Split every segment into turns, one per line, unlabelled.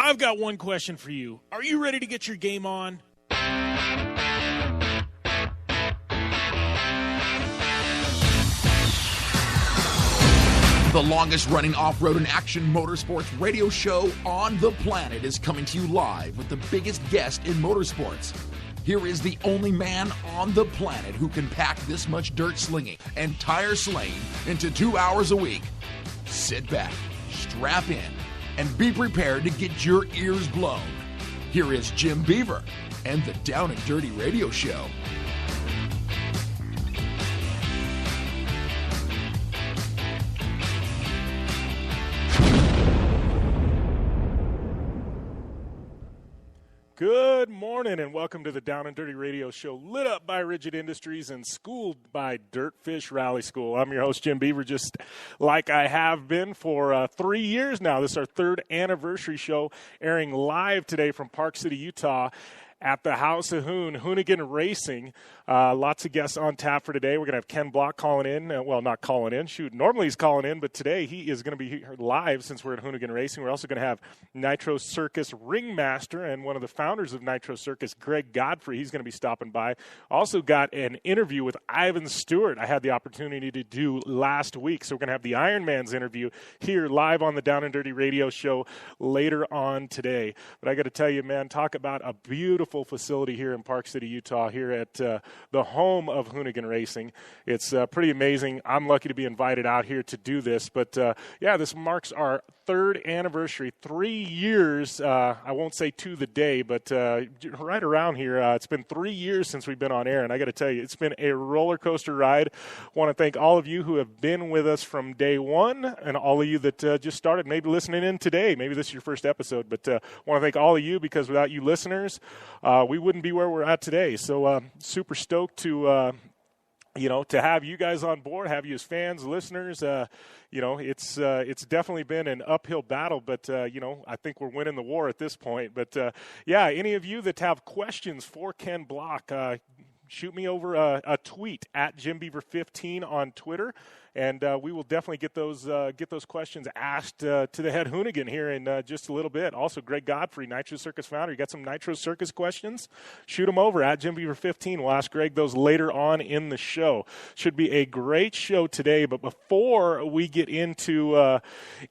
I've got one question for you. Are you ready to get your game on?
The longest-running off-road and action motorsports radio show on the planet is coming to you live with the biggest guest in motorsports. Here is the only man on the planet who can pack this much dirt slinging and tire slaying into 2 hours a week. Sit back, strap in, and be prepared to get your ears blown. Here is Jim Beaver and the Down and Dirty Radio Show.
Good morning and welcome to the Down and Dirty Radio Show, lit up by Rigid Industries and schooled by Dirtfish Rally School. I'm your host, Jim Beaver, just like I have been for 3 years now. This is our third anniversary show, airing live today from Park City, Utah, at the House of Hoonigan Racing. Lots of guests on tap for today. We're going to have Ken Block calling in. Well, not calling in. Shoot, normally he's calling in, but today he is going to be live since we're at Hoonigan Racing. We're also going to have Nitro Circus ringmaster and one of the founders of Nitro Circus, Gregg Godfrey. He's going to be stopping by. Also got an interview with Ivan Stewart I had the opportunity to do last week. So we're going to have the Ironman's interview here live on the Down and Dirty Radio Show later on today. But I got to tell you, man, talk about a beautiful facility here in Park City, Utah, here at the home of Hoonigan Racing. It's pretty amazing. I'm lucky to be invited out here to do this. But, yeah, this marks our third anniversary, 3 years. I won't say to the day, but right around here, it's been 3 years since we've been on air. And I got to tell you, it's been a roller coaster ride. I want to thank all of you who have been with us from day one and all of you that just started maybe listening in today. Maybe this is your first episode, but I want to thank all of you because without you listeners, we wouldn't be where we're at today. So super stoked to to have you guys on board, have you as fans, listeners. It's definitely been an uphill battle, but I think we're winning the war at this point. But any of you that have questions for Ken Block, shoot me over a tweet at JimBeaver15 on Twitter. And we will definitely get those questions asked to the head Hoonigan here in just a little bit. Also, Gregg Godfrey, Nitro Circus founder. You got some Nitro Circus questions? Shoot them over at JimBeaver15. We'll ask Gregg those later on in the show. Should be a great show today. But before we get into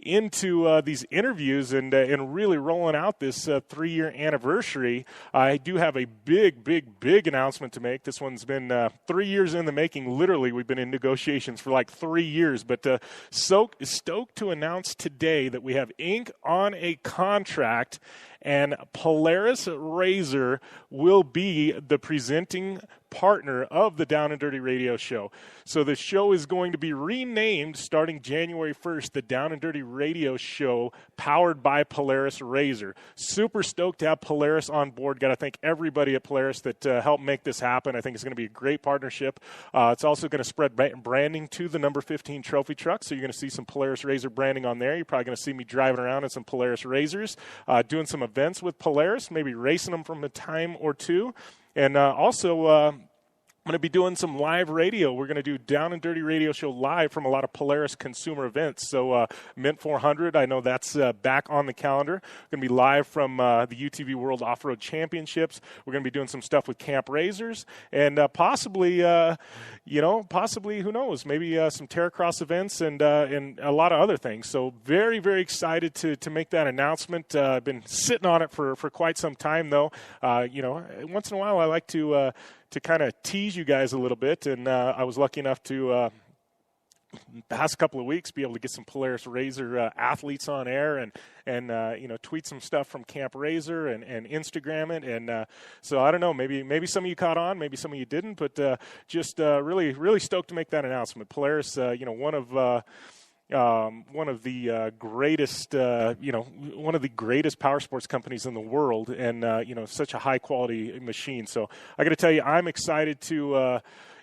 these interviews and really rolling out this 3-year anniversary, I do have a big announcement to make. This one's been 3 years in the making. Literally, we've been in negotiations for like 3 years, but stoked to announce today that we have ink on a contract, and Polaris Razor will be the presenting partner of the Down and Dirty Radio Show. So the show is going to be renamed starting January 1st, the Down and Dirty Radio Show, powered by Polaris Razor. Super stoked to have Polaris on board. Got to thank everybody at Polaris that helped make this happen. I think it's going to be a great partnership. It's also going to spread branding to the number 15 trophy truck, so you're going to see some Polaris Razor branding on there. You're probably going to see me driving around in some Polaris Razors, doing some events with Polaris, maybe racing them from a time or two. And also, I'm going to be doing some live radio. We're going to do Down and Dirty Radio Show live from a lot of Polaris consumer events. So Mint 400, I know that's back on the calendar. We're going to be live from the UTV World Off-Road Championships. We're going to be doing some stuff with Camp Razors and possibly, who knows, maybe some Terracross events and a lot of other things. So very, very excited to make that announcement. I've been sitting on it for quite some time, though. Once in a while I like to kind of tease you guys a little bit, and I was lucky enough to past couple of weeks be able to get some Polaris Razor athletes on air and tweet some stuff from Camp Razor and Instagram it, and so I don't know, maybe some of you caught on, maybe some of you didn't, but just really stoked to make that announcement. Polaris, one of the greatest power sports companies in the world, and such a high quality machine. So I got to tell you, I'm excited to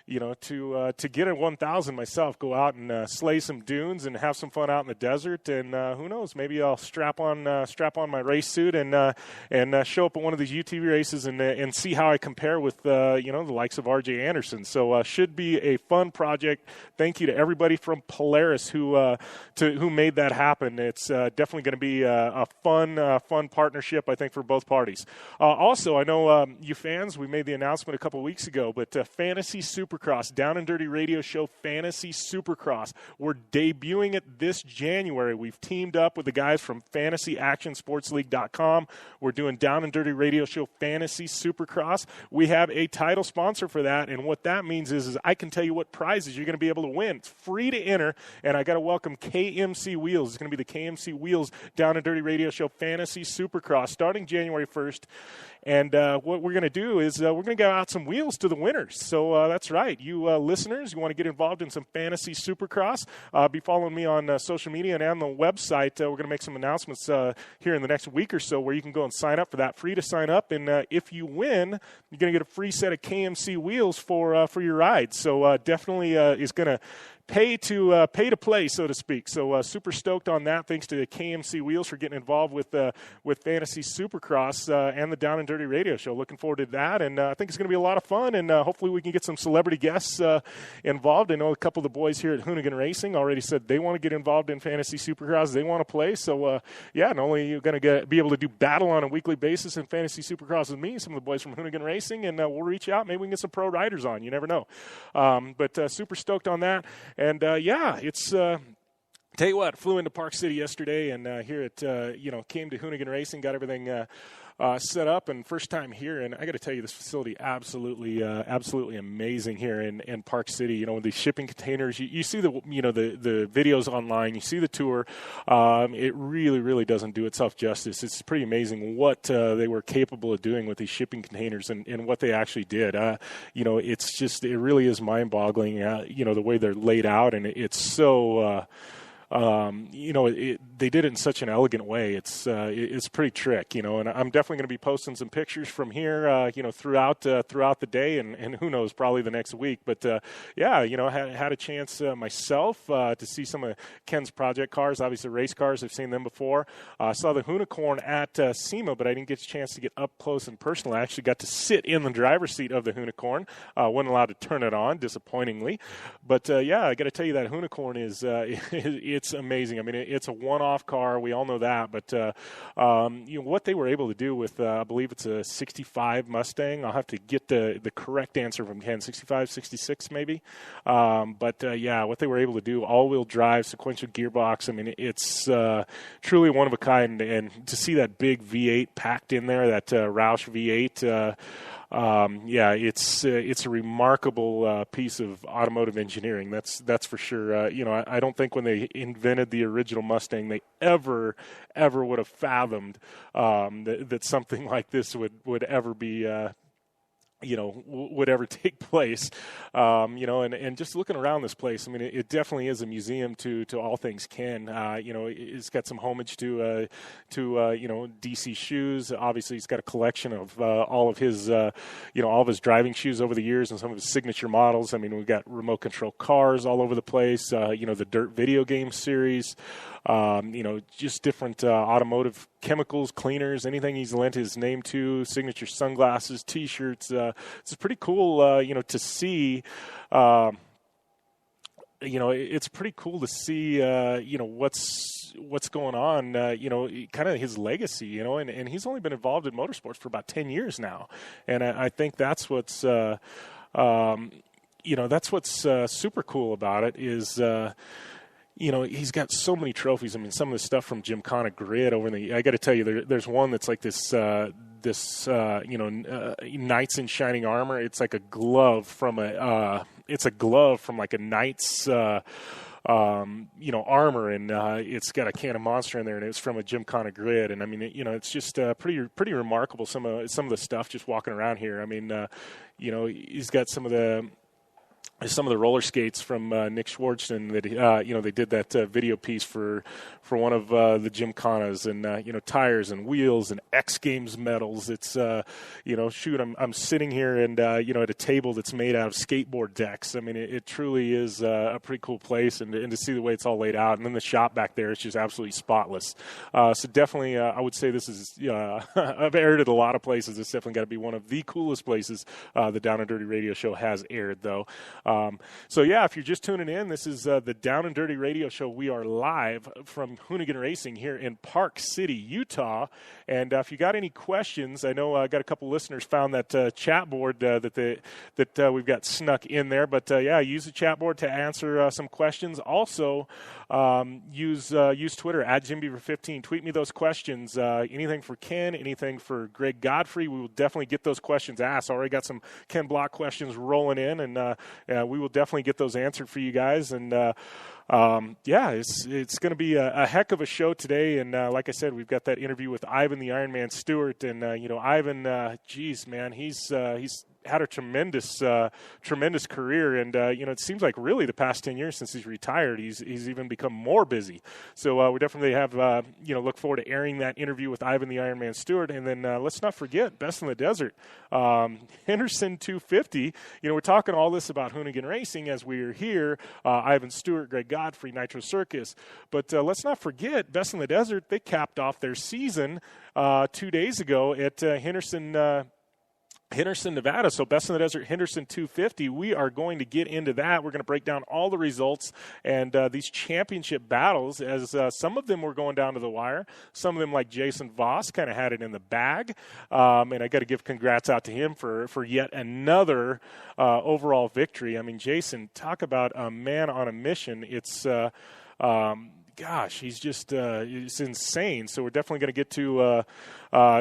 to get a 1,000 myself, go out and slay some dunes and have some fun out in the desert. And who knows, maybe I'll strap on my race suit and show up at one of these UTV races and see how I compare with the likes of RJ Anderson. So should be a fun project. Thank you to everybody from Polaris who made that happen. It's definitely going to be a fun partnership, I think, for both parties. Also, I know you fans, we made the announcement a couple weeks ago, but Fantasy Supercross, Down and Dirty Radio Show Fantasy Supercross, we're debuting it this January. We've teamed up with the guys from FantasyActionSportsLeague.com. We're doing Down and Dirty Radio Show Fantasy Supercross. We have a title sponsor for that, and what that means is I can tell you what prizes you're going to be able to win. It's free to enter, and I got to welcome KMC Wheels. It's going to be the KMC Wheels Down and Dirty Radio Show Fantasy Supercross starting January 1st. And what we're going to do is we're going to give out some wheels to the winners. So that's right. You listeners, you want to get involved in some Fantasy Supercross, be following me on social media and on the website. We're going to make some announcements here in the next week or so where you can go and sign up for that. Free to sign up. And if you win, you're going to get a free set of KMC wheels for your ride. So definitely is going to pay to play, so to speak. So super stoked on that. Thanks to KMC Wheels for getting involved with Fantasy Supercross and the Down and Dirty Radio Show. Looking forward to that, and I think it's going to be a lot of fun, and hopefully we can get some celebrity guests involved. I know a couple of the boys here at Hoonigan Racing already said they want to get involved in Fantasy Supercross. They want to play. So, not only are you going to be able to do battle on a weekly basis in Fantasy Supercross with me, some of the boys from Hoonigan Racing, and we'll reach out. Maybe we can get some pro riders on. You never know. But super stoked on that. And, it's tell you what, flew into Park City yesterday and here at, came to Hoonigan Racing, got everything set up, and first time here. And I got to tell you, this facility absolutely amazing here in Park City. With these shipping containers, you see the videos online, you see the tour. It really doesn't do itself justice. It's pretty amazing what they were capable of doing with these shipping containers and what they actually did. It's just, it really is mind-boggling. The way they're laid out, and it's so. They did it in such an elegant way. It's pretty trick, and I'm definitely going to be posting some pictures from here, throughout the day, and who knows, probably the next week. But had a chance myself to see some of Ken's project cars, obviously race cars. I've seen them before. I saw the Hoonicorn at SEMA, but I didn't get a chance to get up close and personal. I actually got to sit in the driver's seat of the Hoonicorn. Wasn't allowed to turn it on, disappointingly. But I got to tell you, that Hoonicorn is it's amazing. I mean, it's a one-off car. We all know that. But, what they were able to do with, I believe it's a 65 Mustang. I'll have to get the correct answer from Ken, 65, 66 maybe. What they were able to do, all-wheel drive, sequential gearbox. I mean, it's truly one of a kind. And to see that big V8 packed in there, that Roush V8, it's a remarkable piece of automotive engineering. That's for sure. I don't think when they invented the original Mustang, they ever would have fathomed that something like this would ever be. Would ever take place, and just looking around this place, I mean, it definitely is a museum to all things Ken. It's got some homage to DC shoes. Obviously, he's got a collection of all of his driving shoes over the years and some of his signature models. I mean, we've got remote control cars all over the place. The Dirt video game series. Just different automotive chemicals, cleaners, anything he's lent his name to, signature sunglasses, T-shirts. It's pretty cool, to see. It's pretty cool to see, what's going on, kind of his legacy, and he's only been involved in motorsports for about 10 years now. And I think that's what's, super cool about it is, he's got so many trophies. I mean, some of the stuff from Gymkhana Grid over in I got to tell you, there's one that's like this Knights in Shining Armor. It's like a glove from like a Knight's, armor, and it's got a can of Monster in there, and it's from a Gymkhana Grid. And I mean, it's just pretty remarkable. Some of the stuff just walking around here. I mean, he's got some of the some of the roller skates from Nick Schwartzman that they did that video piece for one of the Gymkhanas, and tires and wheels and X Games medals. It's shoot, I'm sitting here and at a table that's made out of skateboard decks. I mean, it truly is a pretty cool place, and to see the way it's all laid out, and then the shop back there is just absolutely spotless. So definitely, I would say this is I've aired at a lot of places. It's definitely got to be one of the coolest places the Down and Dirty Radio Show has aired, though. So yeah, if you're just tuning in, this is the Down and Dirty Radio Show. We are live from Hoonigan Racing here in Park City, Utah. And if you got any questions, I know I got a couple listeners found that chat board that we've got snuck in there. But use the chat board to answer some questions. Also, use Twitter at JimBeaver15. Tweet me those questions. Anything for Ken, anything for Gregg Godfrey. We will definitely get those questions asked. Already got some Ken Block questions rolling in, and we will definitely get those answered for you guys. And it's going to be a heck of a show today. And like I said, we've got that interview with Ivan the Ironman Stewart. And Ivan, geez, man, he's had a tremendous career, and it seems like really the past 10 years since he's retired, he's even become more busy. So we definitely have look forward to airing that interview with Ivan the Ironman Stewart, and then let's not forget Best in the Desert, Henderson 250. We're talking all this about Hoonigan Racing as we are here. Ivan Stewart, Gregg Godfrey, Nitro Circus, but let's not forget Best in the Desert. They capped off their season 2 days ago at Henderson, Nevada. So Best in the Desert, Henderson 250. We are going to get into that. We're going to break down all the results and these championship battles, as some of them were going down to the wire. Some of them, like Jason Voss, kind of had it in the bag. And I got to give congrats out to him for yet another overall victory. I mean, Jason, talk about a man on a mission. It's gosh, he's just it's insane. So we're definitely going to get to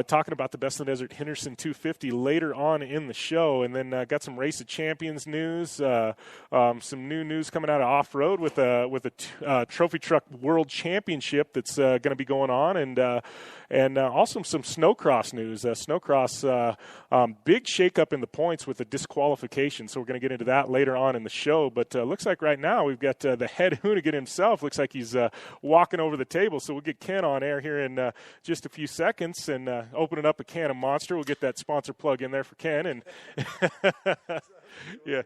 talking about the Best in the Desert Henderson 250 later on in the show. And then got some Race of Champions news, some new news coming out of off-road with a Trophy Truck World Championship that's going to be going on, and also some snowcross news. Snowcross, big shakeup in the points with the disqualification. So we're going to get into that later on in the show. But looks like right now we've got the head Hoonigan himself. Looks like he's walking over the table. So we'll get Ken on air here in just a few seconds and opening up a can of Monster. We'll get that sponsor plug in there for Ken. And yeah.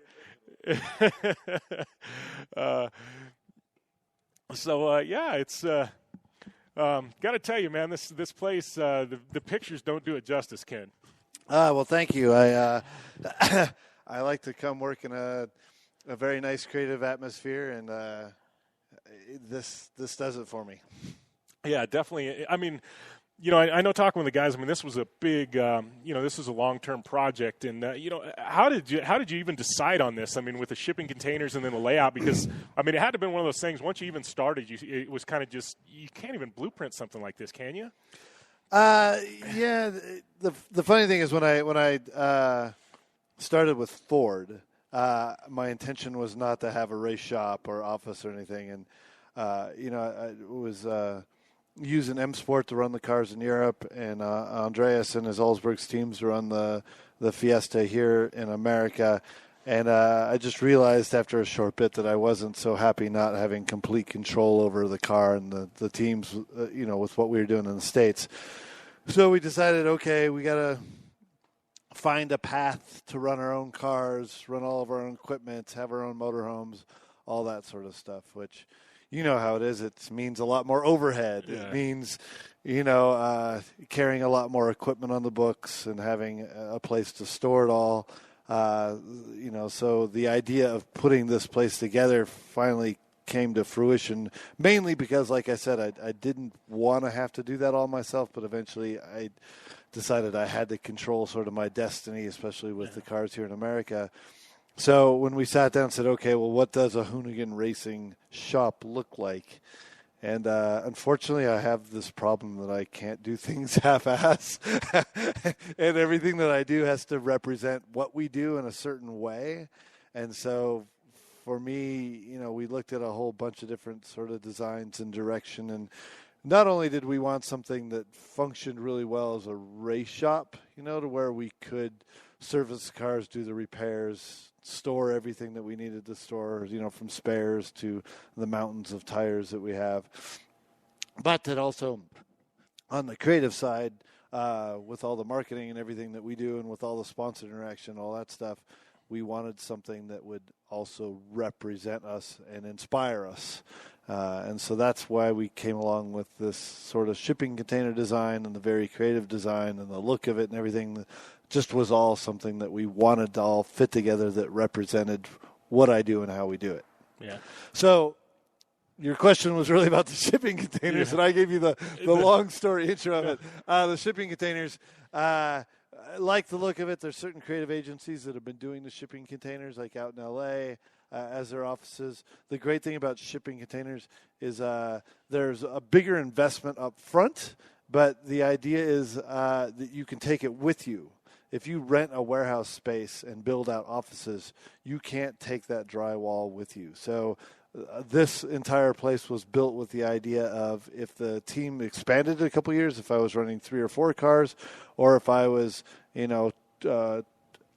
It's got to tell you, man, this place, the pictures don't do it justice, Ken.
Well, thank you. I I like to come work in a very nice creative atmosphere, and this does it for me.
Yeah, definitely. I mean, I know talking with the guys, I mean, this was a big, this was a long-term project. And, how did you even decide on this? I mean, with the shipping containers and then the layout, because, I mean, it had to have been one of those things, once you even started, it was kind of just, you can't even blueprint something like this, can you?
Yeah. The funny thing is when I started with Ford, my intention was not to have a race shop or office or anything. And, I was using M Sport to run the cars in Europe, and Andreas and his Olsberg's teams run the Fiesta here in America. And I just realized after a short bit that I wasn't so happy not having complete control over the car and the teams, with what we were doing in the States. So we decided, okay, we got to find a path to run our own cars, run all of our own equipment, have our own motorhomes, all that sort of stuff, which – you know how it is. It means a lot more overhead. Yeah. It means, carrying a lot more equipment on the books and having a place to store it all. So the idea of putting this place together finally came to fruition, mainly because, like I said, I didn't want to have to do that all myself, but eventually I decided I had to control sort of my destiny, especially with the cars here in America. So when we sat down and said, okay, well, what does a Hoonigan Racing shop look like? And unfortunately, I have this problem that I can't do things half-ass. And everything that I do has to represent what we do in a certain way. And so for me, we looked at a whole bunch of different sort of designs and direction. And not only did we want something that functioned really well as a race shop, to where we could service cars, do the repairs, store everything that we needed to store, from spares to the mountains of tires that we have. But that also, on the creative side, with all the marketing and everything that we do and with all the sponsor interaction, all that stuff, we wanted something that would also represent us and inspire us. And so that's why we came along with this sort of shipping container design and the very creative design and the look of it and everything. Just was all something that we wanted to all fit together that represented what I do and how we do it.
Yeah.
So your question was really about the shipping containers, and I gave you the long story intro of it. The shipping containers, I like the look of it. There's certain creative agencies that have been doing the shipping containers, like out in L.A., as their offices. The great thing about shipping containers is there's a bigger investment up front, but the idea is that you can take it with you. If you rent a warehouse space and build out offices, you can't take that drywall with you. So this entire place was built with the idea of, if the team expanded a couple years, if I was running 3 or 4 cars, or if I was,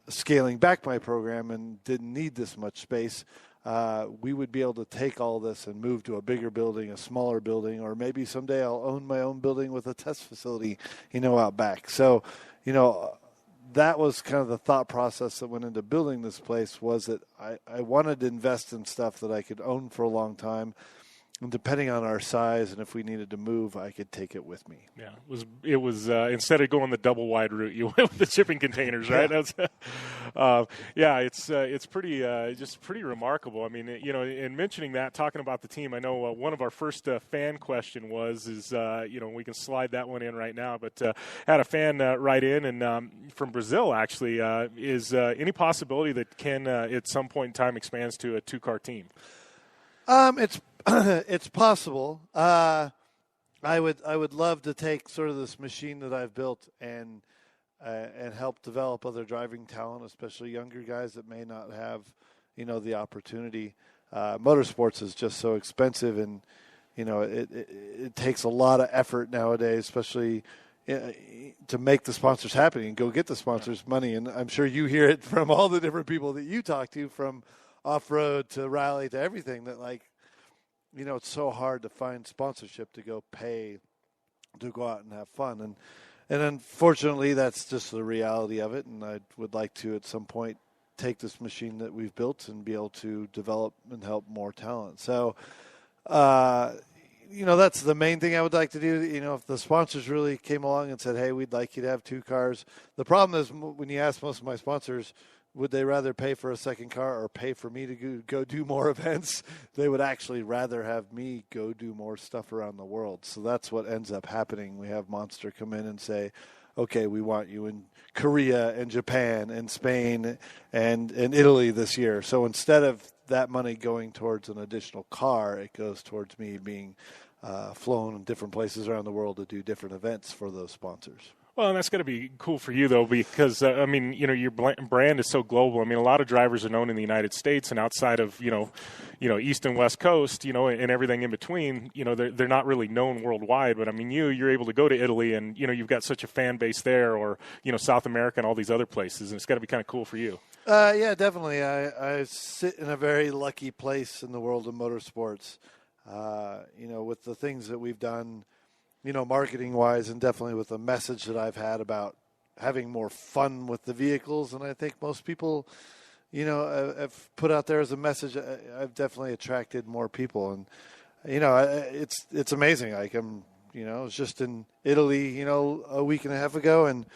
scaling back my program and didn't need this much space, we would be able to take all this and move to a bigger building, a smaller building, or maybe someday I'll own my own building with a test facility, out back. So, that was kind of the thought process that went into building this place, was that I wanted to invest in stuff that I could own for a long time. And depending on our size and if we needed to move, I could take it with me.
Yeah, it was instead of going the double wide route, you went with the shipping containers, right? It's pretty remarkable. I mean, in mentioning that, talking about the team, I know one of our first fan question is we can slide that one in right now, but had a fan write in and from Brazil actually, is any possibility that Ken at some point in time expands to a 2-car team?
It's possible. I would love to take sort of this machine that I've built and help develop other driving talent, especially younger guys that may not have, the opportunity. Motorsports is just so expensive, and it takes a lot of effort nowadays, especially to make the sponsors happy and go get the sponsors money. And I'm sure you hear it from all the different people that you talk to, from off-road to rally to everything, that it's so hard to find sponsorship to go pay to go out and have fun. And unfortunately, that's just the reality of it. And I would like to, at some point, take this machine that we've built and be able to develop and help more talent. So, that's the main thing I would like to do. If the sponsors really came along and said, hey, we'd like you to have 2 cars. The problem is, when you ask most of my sponsors, would they rather pay for a second car or pay for me to go do more events? They would actually rather have me go do more stuff around the world. So that's what ends up happening. We have Monster come in and say, okay, we want you in Korea and Japan and Spain and Italy this year. So instead of that money going towards an additional car, it goes towards me being flown in different places around the world to do different events for those sponsors.
Well, and that's going to be cool for you, though, because, your brand is so global. I mean, a lot of drivers are known in the United States, and outside of, East and West Coast, and everything in between, they're not really known worldwide. But, I mean, you're able to go to Italy, and, you've got such a fan base there, or, South America and all these other places, and it's got to be kind of cool for you.
Yeah, definitely. I sit in a very lucky place in the world of motorsports, with the things that we've done, marketing-wise, and definitely with the message that I've had about having more fun with the vehicles. And I think most people, have put out there as a message. I've definitely attracted more people. And, it's amazing. Like, I was just in Italy, a week and a half ago, and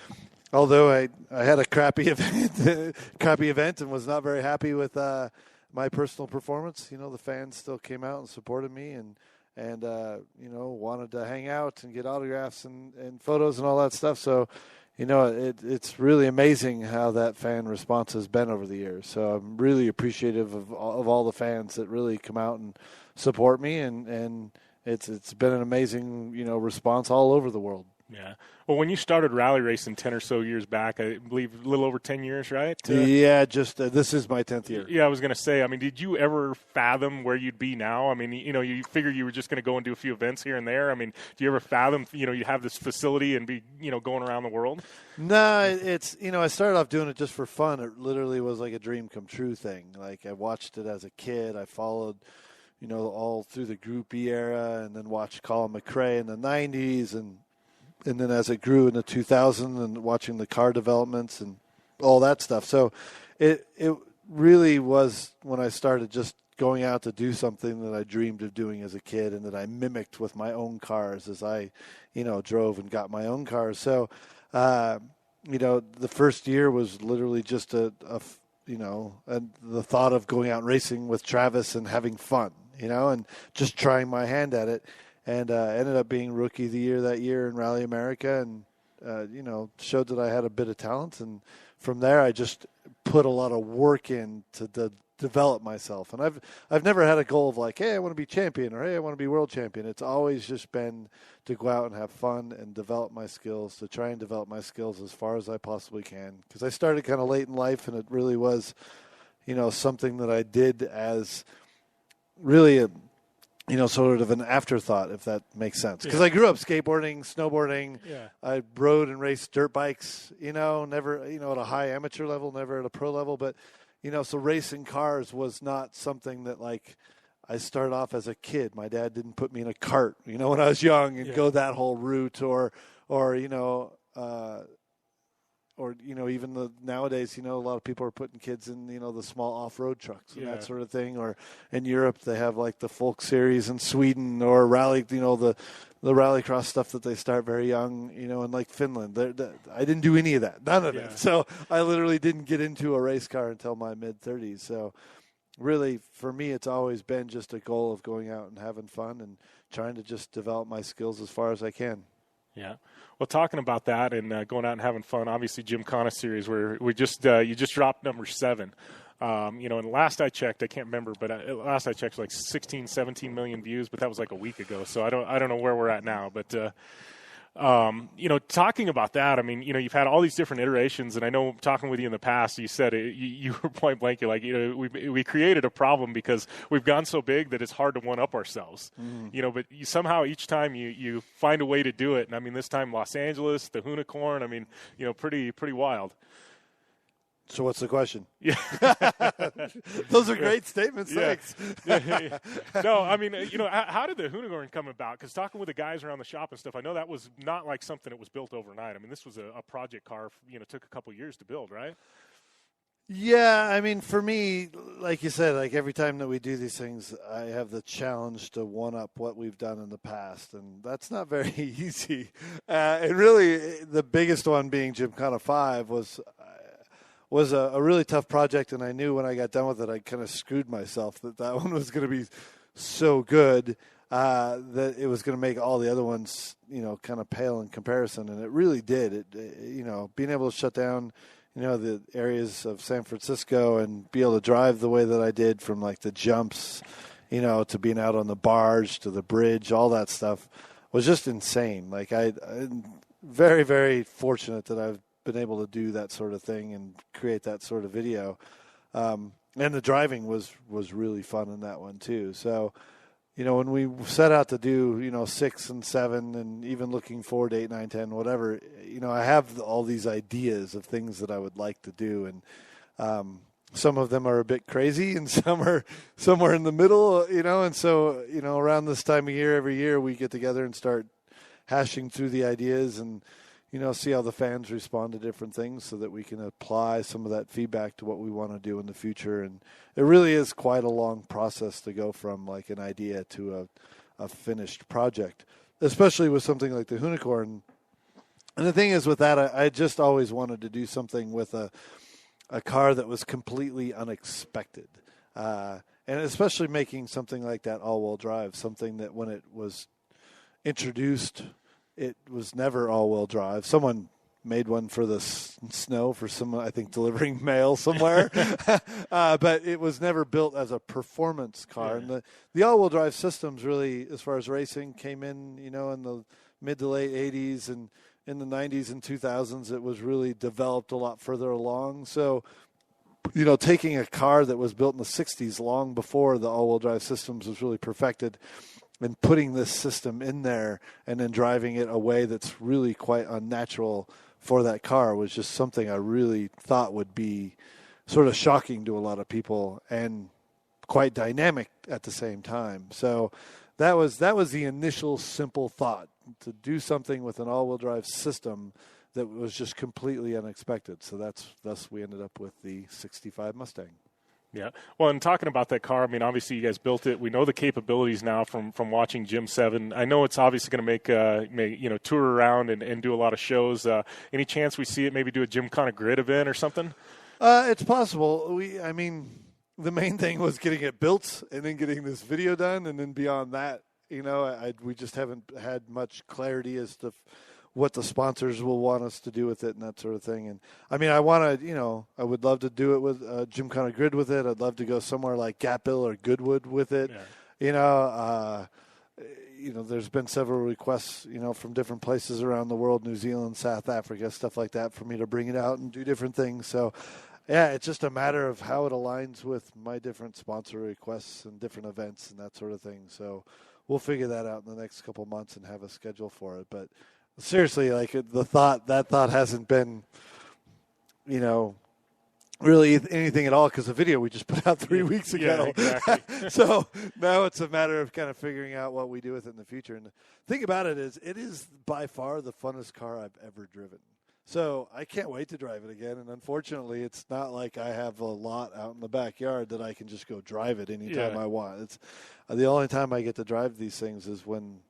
although I had a crappy event and was not very happy with my personal performance, the fans still came out and supported me and wanted to hang out and get autographs and photos and all that stuff. So, it's really amazing how that fan response has been over the years. So I'm really appreciative of all the fans that really come out and support me, and it's been an amazing, response all over the world.
Yeah. Well, when you started rally racing 10 or so years back, I believe a little over 10 years, right?
Yeah, just this is my 10th year.
Yeah, I was going to say, I mean, did you ever fathom where you'd be now? I mean, you figured you were just going to go and do a few events here and there. I mean, do you ever fathom, you have this facility and be, going around the world?
No, it's, I started off doing it just for fun. It literally was like a dream come true thing. Like I watched it as a kid. I followed, all through the Group E era and then watched Colin McRae in the 90s and then as it grew into 2000 and watching the car developments and all that stuff. So it really was when I started just going out to do something that I dreamed of doing as a kid and that I mimicked with my own cars as I, drove and got my own cars. So, the first year was literally just the thought of going out and racing with Travis and having fun, and just trying my hand at it. And ended up being Rookie of the Year that year in Rally America and, showed that I had a bit of talent. And from there, I just put a lot of work in to develop myself. And I've never had a goal of like, hey, I want to be champion or, hey, I want to be world champion. It's always just been to go out and have fun and develop my skills, to try and develop my skills as far as I possibly can. Because I started kind of late in life, and it really was, something that I did as really sort of an afterthought, if that makes sense. Because I grew up skateboarding, snowboarding.
Yeah.
I rode and raced dirt bikes, never, at a high amateur level, never at a pro level. But, so racing cars was not something that, like, I started off as a kid. My dad didn't put me in a cart, when I was young and go that whole route or even nowadays, a lot of people are putting kids in, the small off-road trucks and that sort of thing. Or in Europe, they have like the folk series in Sweden or rally, the rallycross stuff that they start very young, in like Finland. I didn't do any of that, none of it. So I literally didn't get into a race car until my mid-30s. So really, for me, it's always been just a goal of going out and having fun and trying to just develop my skills as far as I can.
Yeah. Well, talking about that and going out and having fun, obviously Gymkhana series where you just dropped number 7. And last I checked, I can't remember, but last I checked, like 16, 17 million views, but that was like a week ago. So I don't know where we're at now, but talking about that, I mean, you've had all these different iterations, and I know talking with you in the past, you said you were point blank, you're like, we created a problem because we've gone so big that it's hard to one up ourselves, but somehow each time you find a way to do it. And I mean, this time Los Angeles, the Hoonigan, I mean, pretty wild.
So what's the question?
Yeah.
Those are great statements.
Yeah.
Thanks.
No, I mean, how did the Hoonigan come about? Because talking with the guys around the shop and stuff, I know that was not like something that was built overnight. I mean, this was a project car, took a couple years to build, right?
Yeah, I mean, for me, like you said, like every time that we do these things, I have the challenge to one-up what we've done in the past, and that's not very easy. And really, the biggest one being Gymkhana 5 was a really tough project, and I knew when I got done with it, I kind of screwed myself that one was going to be so good that it was going to make all the other ones, kind of pale in comparison, and it really did. Being able to shut down, the areas of San Francisco and be able to drive the way that I did from like the jumps, to being out on the barge, to the bridge, all that stuff was just insane. Like I'm very, very fortunate that I've been able to do that sort of thing and create that sort of video. And the driving was really fun in that one too. So, when we set out to do, 6 and 7 and even looking forward to 8, 9, 10, whatever, I have all these ideas of things that I would like to do. And some of them are a bit crazy and some are somewhere in the middle, and so, around this time of year, every year we get together and start hashing through the ideas and, see how the fans respond to different things so that we can apply some of that feedback to what we want to do in the future. And it really is quite a long process to go from like an idea to a finished project, especially with something like the Hoonigan. And the thing is with that, I just always wanted to do something with a car that was completely unexpected. And especially making something like that all-wheel drive, something that when it was introduced, it was never all-wheel drive. Someone made one for the snow for someone, I think, delivering mail somewhere. But it was never built as a performance car. Yeah. And the all-wheel drive systems really, as far as racing, came in, in the mid to late 80s, and in the 90s and 2000s, it was really developed a lot further along. So, taking a car that was built in the 60s, long before the all-wheel drive systems was really perfected, and putting this system in there and then driving it a way that's really quite unnatural for that car was just something I really thought would be sort of shocking to a lot of people and quite dynamic at the same time. So that was the initial simple thought, to do something with an all-wheel drive system that was just completely unexpected. So thus we ended up with the 65 Mustang.
Yeah. Well, and talking about that car, I mean, obviously you guys built it. We know the capabilities now from watching Gym 7. I know it's obviously going to make tour around and do a lot of shows. Any chance we see it maybe do a Gymkhana Grid event or something?
It's possible. The main thing was getting it built and then getting this video done, and then beyond that, we just haven't had much clarity as to what the sponsors will want us to do with it and that sort of thing. And I mean, I would love to do it with Gymkhana Grid with it. I'd love to go somewhere like Gapville or Goodwood with it. Yeah. There's been several requests, from different places around the world, New Zealand, South Africa, stuff like that, for me to bring it out and do different things. So, yeah, it's just a matter of how it aligns with my different sponsor requests and different events and that sort of thing. So we'll figure that out in the next couple months and have a schedule for it. But seriously, like that thought hasn't been, really anything at all, because the video we just put out 3 weeks ago.
Yeah, exactly.
So now it's a matter of kind of figuring out what we do with it in the future. And the thing about it is by far the funnest car I've ever driven. So I can't wait to drive it again. And unfortunately, it's not like I have a lot out in the backyard that I can just go drive it anytime I want. It's the only time I get to drive these things is when,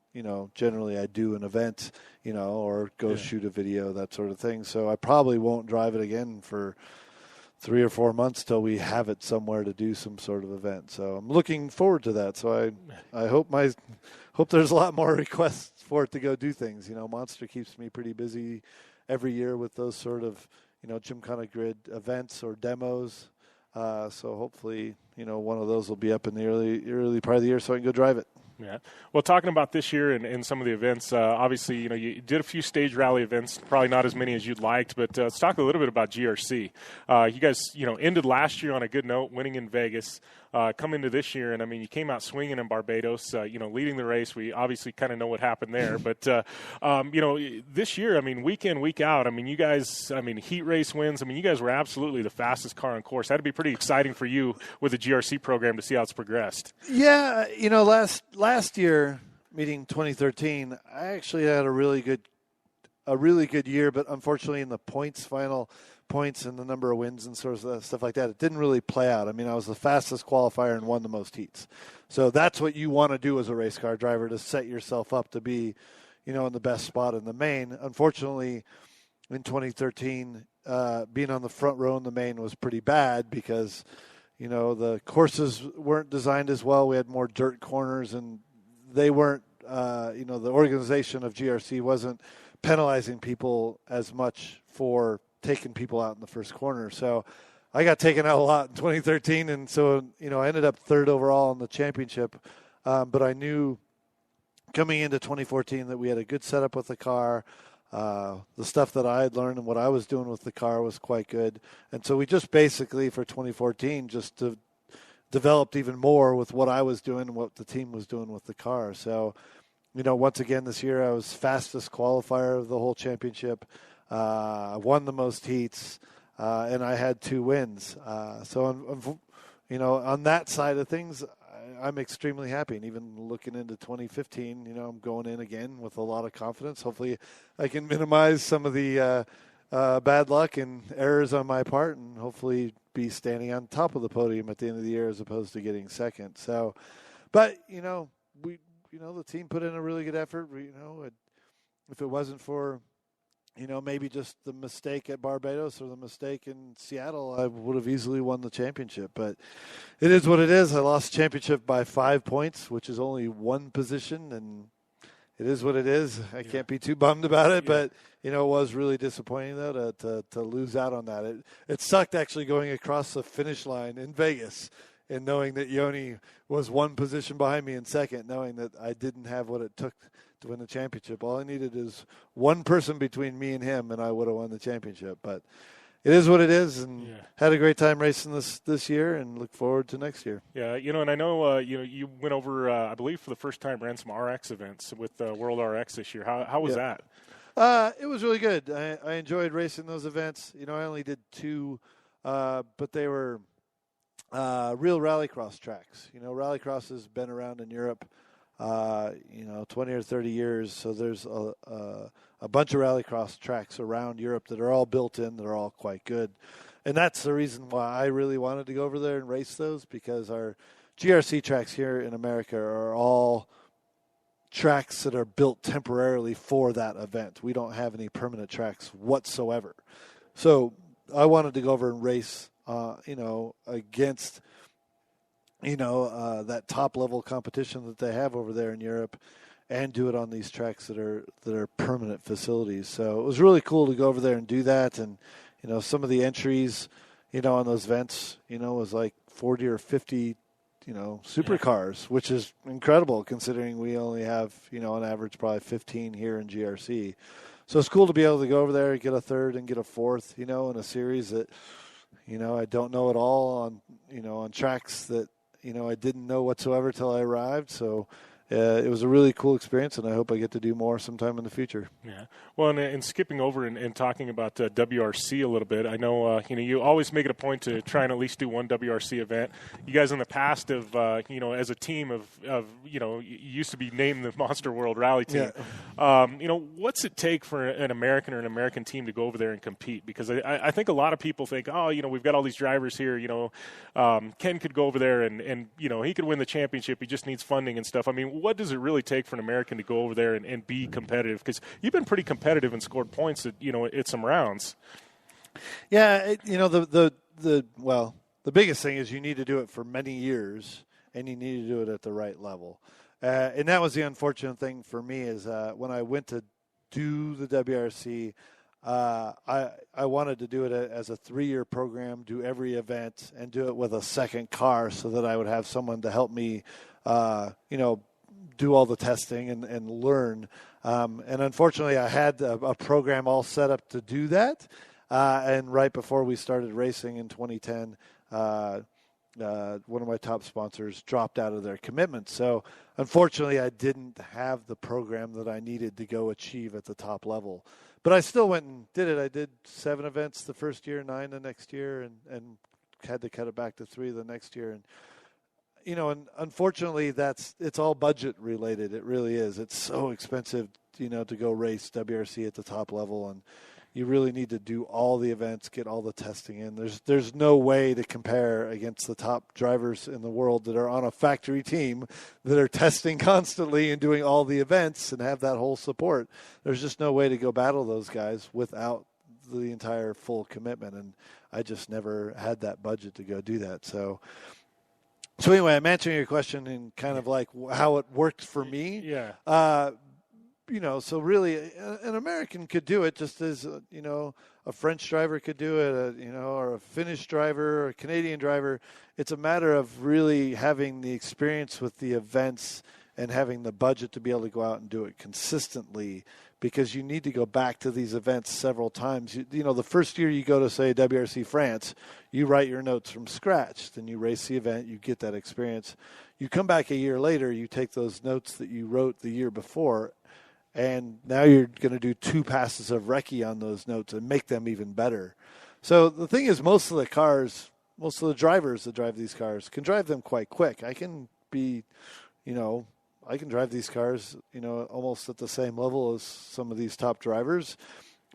generally I do an event, or go shoot a video, that sort of thing. So I probably won't drive it again for 3 or 4 months till we have it somewhere to do some sort of event. So I'm looking forward to that. So I hope there's a lot more requests for it to go do things. Monster keeps me pretty busy every year with those sort of, Gymkhana Grid events or demos. So hopefully, one of those will be up in the early part of the year so I can go drive it.
Yeah. Well, talking about this year and some of the events, obviously, you did a few stage rally events, probably not as many as you'd liked, but let's talk a little bit about GRC. You guys, ended last year on a good note, winning in Vegas. Come into this year, and I mean, you came out swinging in Barbados, leading the race. We obviously kind of know what happened there, but this year, I mean, week in, week out, I mean, you guys, heat race wins. I mean, you guys were absolutely the fastest car on course. That'd be pretty exciting for you with the GRC program to see how it's progressed.
Yeah, last year, meeting 2013, I actually had a really good year, but unfortunately, in the final points and the number of wins and sort of stuff like that, it didn't really play out. I mean, I was the fastest qualifier and won the most heats. So that's what you want to do as a race car driver, to set yourself up to be, in the best spot in the main. Unfortunately, in 2013, being on the front row in the main was pretty bad because, the courses weren't designed as well. We had more dirt corners, and they weren't, the organization of GRC wasn't penalizing people as much for taking people out in the first corner. So I got taken out a lot in 2013, and so I ended up third overall in the championship. But I knew coming into 2014 that we had a good setup with the car. The stuff that I had learned and what I was doing with the car was quite good, and so we just basically for 2014 just developed even more with what I was doing and what the team was doing with the car. So once again this year I was fastest qualifier of the whole championship. I won the most heats, and I had 2 wins. So, on that side of things, I'm extremely happy. And even looking into 2015, I'm going in again with a lot of confidence. Hopefully I can minimize some of the bad luck and errors on my part, and hopefully be standing on top of the podium at the end of the year as opposed to getting second. So, but, the team put in a really good effort. If it wasn't for maybe just the mistake at Barbados or the mistake in Seattle, I would have easily won the championship. But it is what it is. I lost the championship by 5 points, which is only 1 position, and it is what it is. I can't be too bummed about it, but, it was really disappointing, though, to lose out on that. It sucked actually going across the finish line in Vegas and knowing that Yoni was 1 position behind me in second, knowing that I didn't have what it took to win the championship. All I needed is one person between me and him, and I would have won the championship. But it is what it is, and had a great time racing this year, and look forward to next year.
Yeah, and I know you went over, I believe, for the first time, ran some RX events with World RX this year. How was that?
It was really good. I enjoyed racing those events. I only did 2, but they were real rallycross tracks. Rallycross has been around in Europe, 20 or 30 years. So there's a bunch of rallycross tracks around Europe that are all built in, that are all quite good. And that's the reason why I really wanted to go over there and race those, because our GRC tracks here in America are all tracks that are built temporarily for that event. We don't have any permanent tracks whatsoever. So I wanted to go over and race, against, that top level competition that they have over there in Europe, and do it on these tracks that are permanent facilities. So it was really cool to go over there and do that. And, some of the entries, on those events, was like 40 or 50 supercars, which is incredible considering we only have, on average, probably 15 here in GRC. So it's cool to be able to go over there and get a third and get a fourth, in a series that, I don't know at all on, on tracks that, I didn't know whatsoever till I arrived. So it was a really cool experience, and I hope I get to do more sometime in the future.
Yeah. Well, and skipping over and talking about WRC a little bit, I know, you always make it a point to try and at least do one WRC event. You guys in the past have, as a team of you used to be named the Monster World Rally Team. Yeah. What's it take for an American or an American team to go over there and compete? Because I think a lot of people think, we've got all these drivers here, Ken could go over there and he could win the championship. He just needs funding and stuff. I mean, what does it really take for an American to go over there and be competitive? Because you've been pretty competitive and scored points at some rounds.
Yeah, the biggest thing is you need to do it for many years, and you need to do it at the right level. And that was the unfortunate thing for me is when I went to do the WRC, I wanted to do it as a 3-year program, do every event, and do it with a second car so that I would have someone to help me, do all the testing and learn. And unfortunately, I had a program all set up to do that. And right before we started racing in 2010, one of my top sponsors dropped out of their commitment. So unfortunately, I didn't have the program that I needed to go achieve at the top level. But I still went and did it. I did 7 events the first year, 9 the next year, and had to cut it back to 3 the next year. And and unfortunately, it's all budget related. It really is. It's so expensive, to go race WRC at the top level, and you really need to do all the events, get all the testing in. There's no way to compare against the top drivers in the world that are on a factory team that are testing constantly and doing all the events and have that whole support. There's just no way to go battle those guys without the entire full commitment, and I just never had that budget to go do that. So anyway, I'm answering your question in kind of like how it worked for me.
Yeah.
So really an American could do it just as, a French driver could do it, or a Finnish driver or a Canadian driver. It's a matter of really having the experience with the events and having the budget to be able to go out and do it consistently, because you need to go back to these events several times. The first year you go to, say, WRC France, you write your notes from scratch. Then you race the event, you get that experience. You come back a year later, you take those notes that you wrote the year before, and now you're going to do 2 passes of recce on those notes and make them even better. So the thing is, most of the drivers that drive these cars can drive them quite quick. I can drive these cars, almost at the same level as some of these top drivers.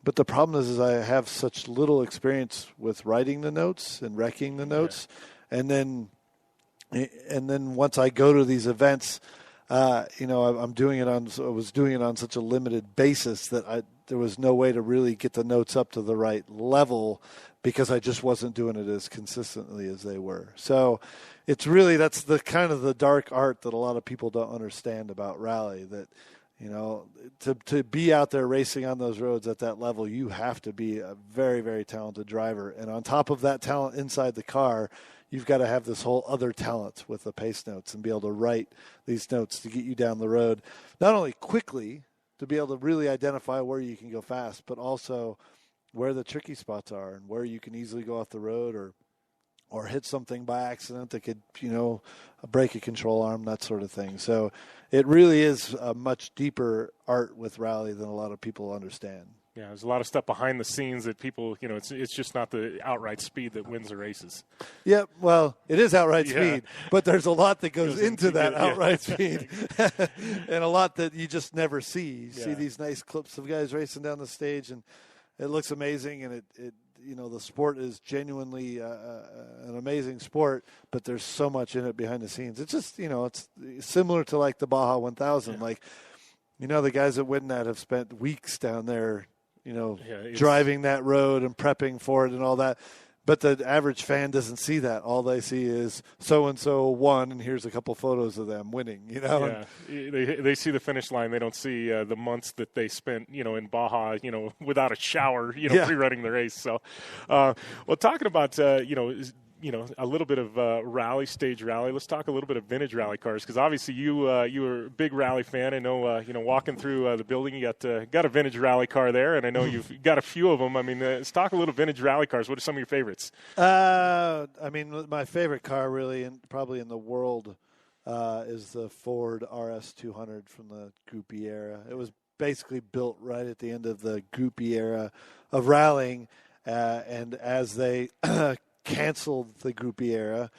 But the problem is I have such little experience with writing the notes and wrecking the notes. Yeah. And then once I go to these events, I was doing it on such a limited basis that there was no way to really get the notes up to the right level, because I just wasn't doing it as consistently as they were. So it's really, that's the kind of the dark art that a lot of people don't understand about rally, that, You know, to be out there racing on those roads at that level, you have to be a very, very talented driver. And on top of that talent inside the car, you've got to have this whole other talent with the pace notes and be able to write these notes to get you down the road, not only quickly to be able to really identify where you can go fast, but also where the tricky spots are and where you can easily go off the road or hit something by accident that could, break a control arm, that sort of thing. So it really is a much deeper art with rally than a lot of people understand.
Yeah, there's a lot of stuff behind the scenes that people, it's just not the outright speed that wins the races.
Yeah, well, it is outright speed, but there's a lot that goes into that outright speed and a lot that you just never see. You see these nice clips of guys racing down the stage, and it looks amazing, and it the sport is genuinely an amazing sport, but there's so much in it behind the scenes. It's just, it's similar to like the Baja 1000. Yeah. Like, the guys that win that have spent weeks down there, driving that road and prepping for it and all that. But the average fan doesn't see that. All they see is so-and-so won, and here's a couple photos of them winning,
Yeah, they see the finish line. They don't see the months that they spent, in Baja, without a shower, pre-running the race. So, talking about, a little bit of stage rally. Let's talk a little bit of vintage rally cars, because obviously you were a big rally fan. I know walking through the building, you got a vintage rally car there, and I know you've got a few of them. I mean, let's talk a little vintage rally cars. What are some of your favorites?
My favorite car really, probably in the world, is the Ford RS200 from the Groupie era. It was basically built right at the end of the Groupie era of rallying, and as they canceled the Groupie era.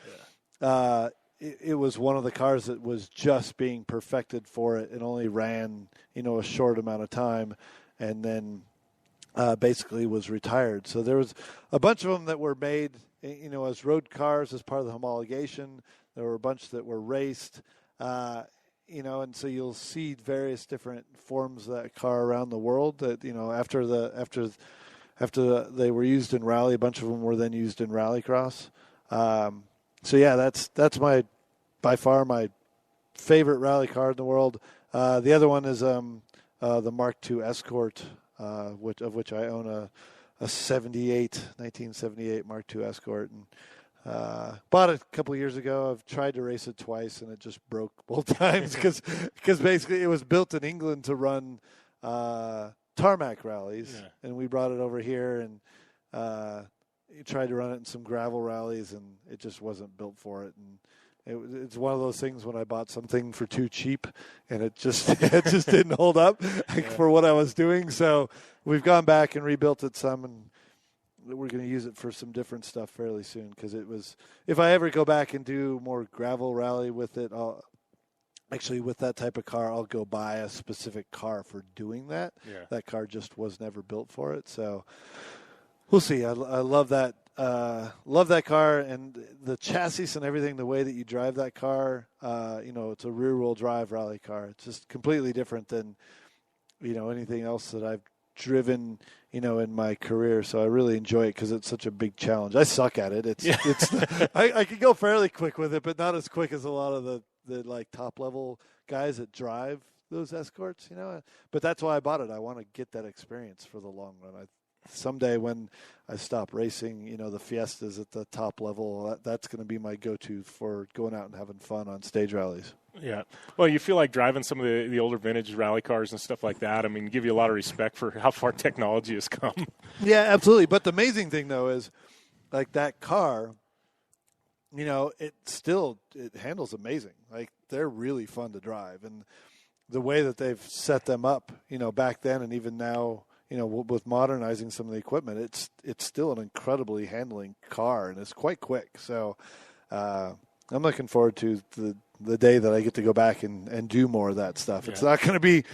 It was one of the cars that was just being perfected for it. It only ran, a short amount of time, and then basically was retired. So there was a bunch of them that were made, as road cars as part of the homologation. There were a bunch that were raced, and so you'll see various different forms of that car around the world. That after they were used in rally, a bunch of them were then used in rallycross. That's by far my favorite rally car in the world. The other one is the Mark II Escort, which I own a 1978 Mark II Escort, and bought it a couple of years ago. I've tried to race it twice, and it just broke both times because basically it was built in England to run tarmac rallies, and we brought it over here and tried to run it in some gravel rallies, and it just wasn't built for it. And it's one of those things when I bought something for too cheap, and it just didn't hold up for what I was doing. So we've gone back and rebuilt it some, and we're going to use it for some different stuff fairly soon, because it was, if I ever go back and do more gravel rally with it, Actually, with that type of car, I'll go buy a specific car for doing that. Yeah. That car just was never built for it. So we'll see. I love that. Love that car, and the chassis and everything, the way that you drive that car, it's a rear-wheel drive rally car. It's just completely different than, anything else that I've driven, in my career. So I really enjoy it because it's such a big challenge. I suck at it. I can go fairly quick with it, but not as quick as a lot of the like top level guys that drive those Escorts, but that's why I bought it. I want to get that experience for the long run. Someday when I stop racing, the Fiestas at the top level, that's going to be my go-to for going out and having fun on stage rallies.
Yeah. Well, you feel like driving some of the older vintage rally cars and stuff like that. I mean, give you a lot of respect for how far technology has come.
Yeah, absolutely. But the amazing thing, though, is like that car, it handles amazing. Like, they're really fun to drive. And the way that they've set them up, back then and even now, with modernizing some of the equipment, it's still an incredibly handling car, and it's quite quick. So I'm looking forward to the day that I get to go back and do more of that stuff. Yeah. It's not going to be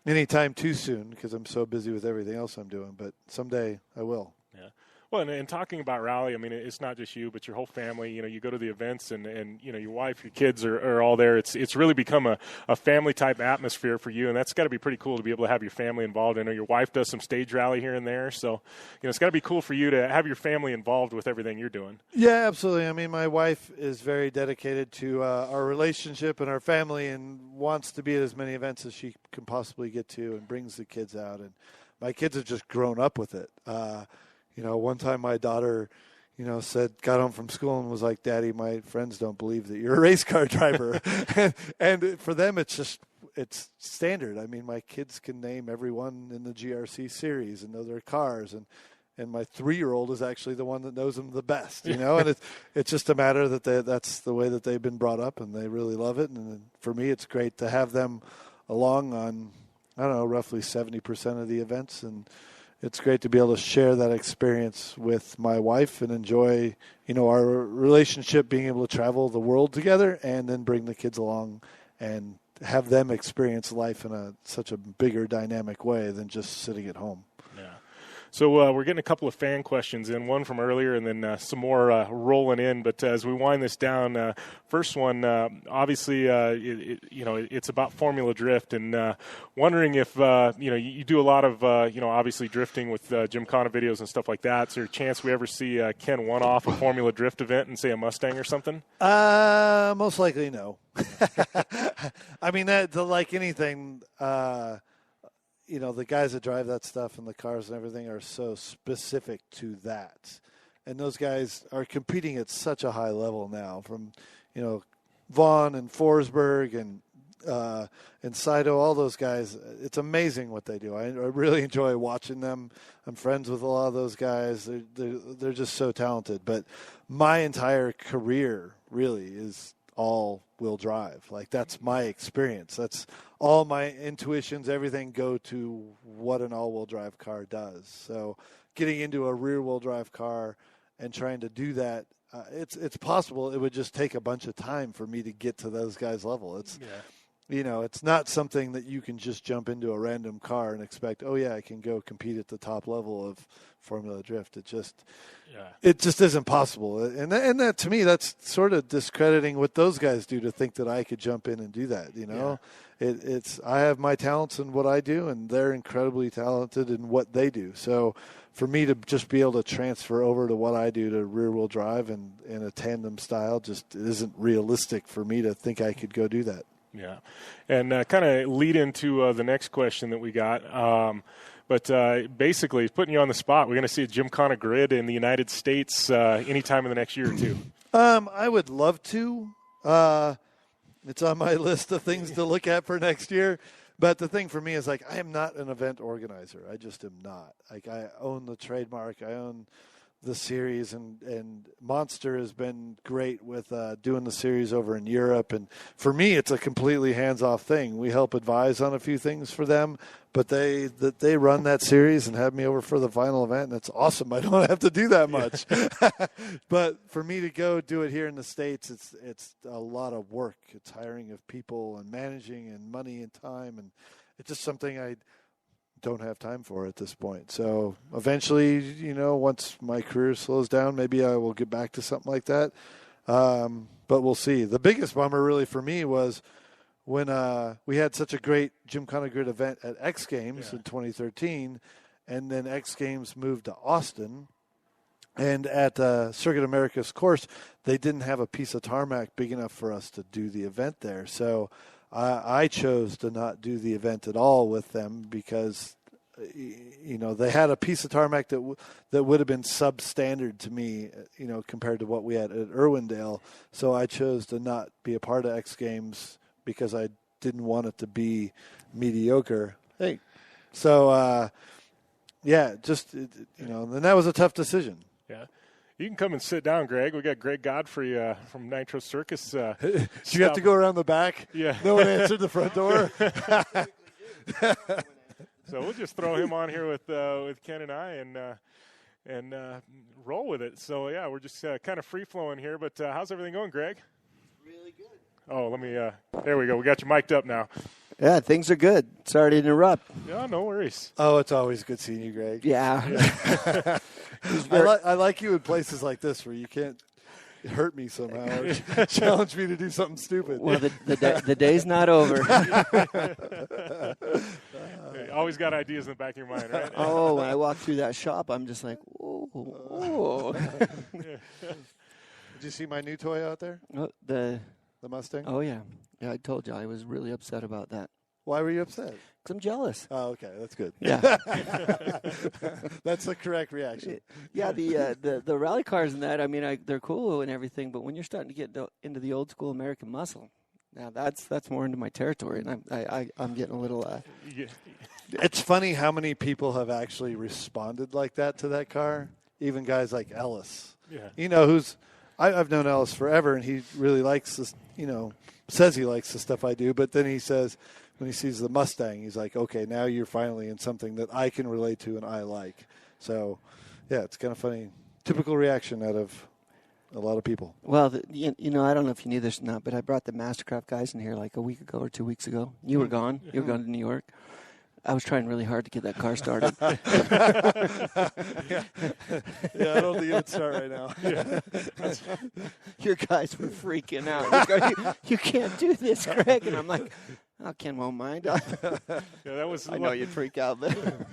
anytime too soon because I'm so busy with everything else I'm doing, but someday I will.
Yeah. Well, and talking about rally, I mean, it's not just you, but your whole family. You know, you go to the events, and you know, your wife, your kids are all there. It's really become a family type atmosphere for you, and that's got to be pretty cool to be able to have your family involved. I know your wife does some stage rally here and there, so you know, it's got to be cool for you to have your family involved with everything you're doing.
Yeah, absolutely. I mean, my wife is very dedicated to our relationship and our family, and wants to be at as many events as she can possibly get to, and brings the kids out. And my kids have just grown up with it. You know, one time my daughter, you know, got home from school and was like, "Daddy, my friends don't believe that you're a race car driver." and for them, it's standard. I mean, my kids can name everyone in the GRC series and know their cars, and my 3-year-old is actually the one that knows them the best, you know. And it's just a matter that that's the way that they've been brought up, and they really love it. And for me, it's great to have them along on, I don't know, roughly 70% of the events, and it's great to be able to share that experience with my wife and enjoy, you know, our relationship, being able to travel the world together and then bring the kids along and have them experience life in such a bigger dynamic way than just sitting at home.
Yeah. So we're getting a couple of fan questions in, one from earlier and then some more rolling in. But as we wind this down, first one, obviously, you know, it's about Formula Drift, and wondering if, you know, you do a lot of, you know, obviously drifting with Gymkhana videos and stuff like that. Is there a chance we ever see Ken one-off a Formula Drift event and say a Mustang or something?
Most likely no. I mean, like anything, you know, the guys that drive that stuff and the cars and everything are so specific to that. And those guys are competing at such a high level now, from, you know, Vaughn and Forsberg and Saito, all those guys. It's amazing what they do. I really enjoy watching them. I'm friends with a lot of those guys. They're just so talented. But my entire career really is all-wheel drive. Like, that's my experience. That's all my intuitions, everything go to what an all-wheel drive car does. So getting into a rear-wheel drive car and trying to do that, it's possible. It would just take a bunch of time for me to get to those guys' level. It's, you know, it's not something that you can just jump into a random car and expect, oh yeah, I can go compete at the top level of Formula Drift. It just isn't possible. And that, to me, that's sort of discrediting what those guys do, to think that I could jump in and do that. You know, I have my talents in what I do, and they're incredibly talented in what they do. So for me to just be able to transfer over to what I do to rear-wheel drive and in a tandem style just isn't realistic for me to think I could go do that.
Yeah, and kind of lead into the next question that we got. But basically, putting you on the spot, we're going to see a Gymkhana grid in the United States anytime in the next year or two.
I would love to. It's on my list of things to look at for next year. But the thing for me is, like, I am not an event organizer. I just am not. Like, I own the trademark. I own the series, and Monster has been great with doing the series over in Europe. And for me, it's a completely hands-off thing. We help advise on a few things for them, but they run that series and have me over for the final event, and it's awesome. I don't have to do that much. But for me to go do it here in the States, it's a lot of work. It's hiring of people and managing and money and time, and it's just something I don't have time for at this point. So eventually, you know, once my career slows down, maybe I will get back to something like that. But we'll see. The biggest bummer really for me was when we had such a great Gymkhana Grid event at X Games in 2013, and then X Games moved to Austin. And at Circuit America's course, they didn't have a piece of tarmac big enough for us to do the event there. So I chose to not do the event at all with them because, you know, they had a piece of tarmac that would have been substandard to me, you know, compared to what we had at Irwindale. So I chose to not be a part of X Games because I didn't want it to be mediocre. Hey, so just, you know, and that was a tough decision.
Yeah. You can come and sit down, Greg. We got Gregg Godfrey from Nitro Circus.
Do you have to go around the back?
Yeah.
No one answered the front door.
So we'll just throw him on here with Ken and I and roll with it. So yeah, we're just kind of free flowing here. But how's everything going, Greg?
Really good.
Oh, let me. There we go. We got you mic'd up now.
Yeah, things are good. Sorry to interrupt.
Yeah, no worries.
Oh, it's always good seeing you, Greg.
Yeah.
I like you in places like this where you can't hurt me somehow or challenge me to do something stupid.
Well, the day's not over.
You always got ideas in the back of your mind, right?
Oh, when I walk through that shop, I'm just like, whoa.
Did you see my new toy out there?
Oh, the
Mustang?
Oh, yeah. Yeah, I told you I was really upset about that.
Why were you upset?
Because I'm jealous.
Oh, okay. That's good.
Yeah.
That's the correct reaction.
Yeah, the rally cars and that, I mean, they're cool and everything, but when you're starting to get into the old school American muscle, now that's more into my territory, and I'm getting a little.
It's funny how many people have actually responded like that to that car. Even guys like Ellis.
Yeah.
You know, I've known Ellis forever, and he really likes this. You know, says he likes the stuff I do, but then he says when he sees the Mustang, he's like, okay, now you're finally in something that I can relate to and I like. So, yeah, it's kind of funny. Typical reaction out of a lot of people.
Well, you know, I don't know if you knew this or not, but I brought the Mastercraft guys in here like a week ago or 2 weeks ago. You were gone. You were gone to New York. I was trying really hard to get that car started.
Yeah, I don't think it would start right now.
Yeah.
Your guys were freaking out. You can't do this, Greg. And I'm like, oh, Ken won't mind.
Yeah, that was.
I know you'd freak out.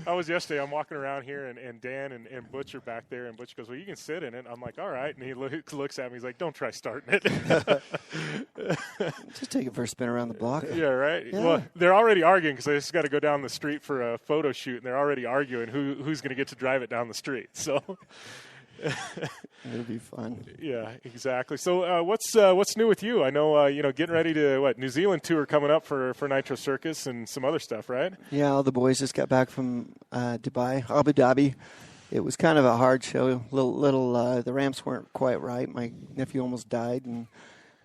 I was yesterday. I'm walking around here, and Dan and Butch are back there, and Butch goes, "Well, you can sit in it." I'm like, "All right," and he looks at me. He's like, "Don't try starting it."
Just take it for a spin around the block.
Yeah, right.
Yeah.
Well, they're already arguing because they just got to go down the street for a photo shoot, and they're already arguing who's going to get to drive it down the street. So.
It'll be fun.
Yeah, exactly. So, what's new with you? I know, getting ready to New Zealand tour coming up for Nitro Circus and some other stuff, right?
Yeah, all the boys just got back from Dubai, Abu Dhabi. It was kind of a hard show. The ramps weren't quite right. My nephew almost died, and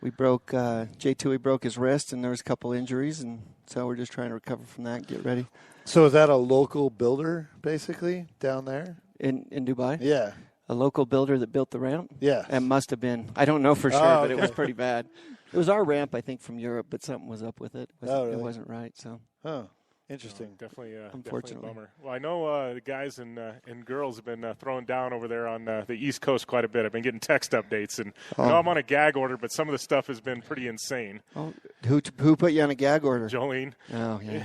we broke J2. Broke his wrist, and there was a couple injuries, and so we're just trying to recover from that and get ready.
So is that a local builder, basically, down there?
In Dubai?
Yeah.
A local builder that built the ramp?
Yeah.
It must have been. I don't know for sure,
Oh,
but it
okay.
was pretty bad. It was our ramp, I think, from Europe, but something was up with it.
Oh, really?
It wasn't right, so.
Oh, interesting.
Definitely,
Unfortunately.
definitely a bummer. Well, I know the guys and girls have been throwing down over there on the East Coast quite a bit. I've been getting text updates, and I know I'm on a gag order, but some of the stuff has been pretty insane.
Oh, who put you on a gag order?
Jolene.
Oh, yeah.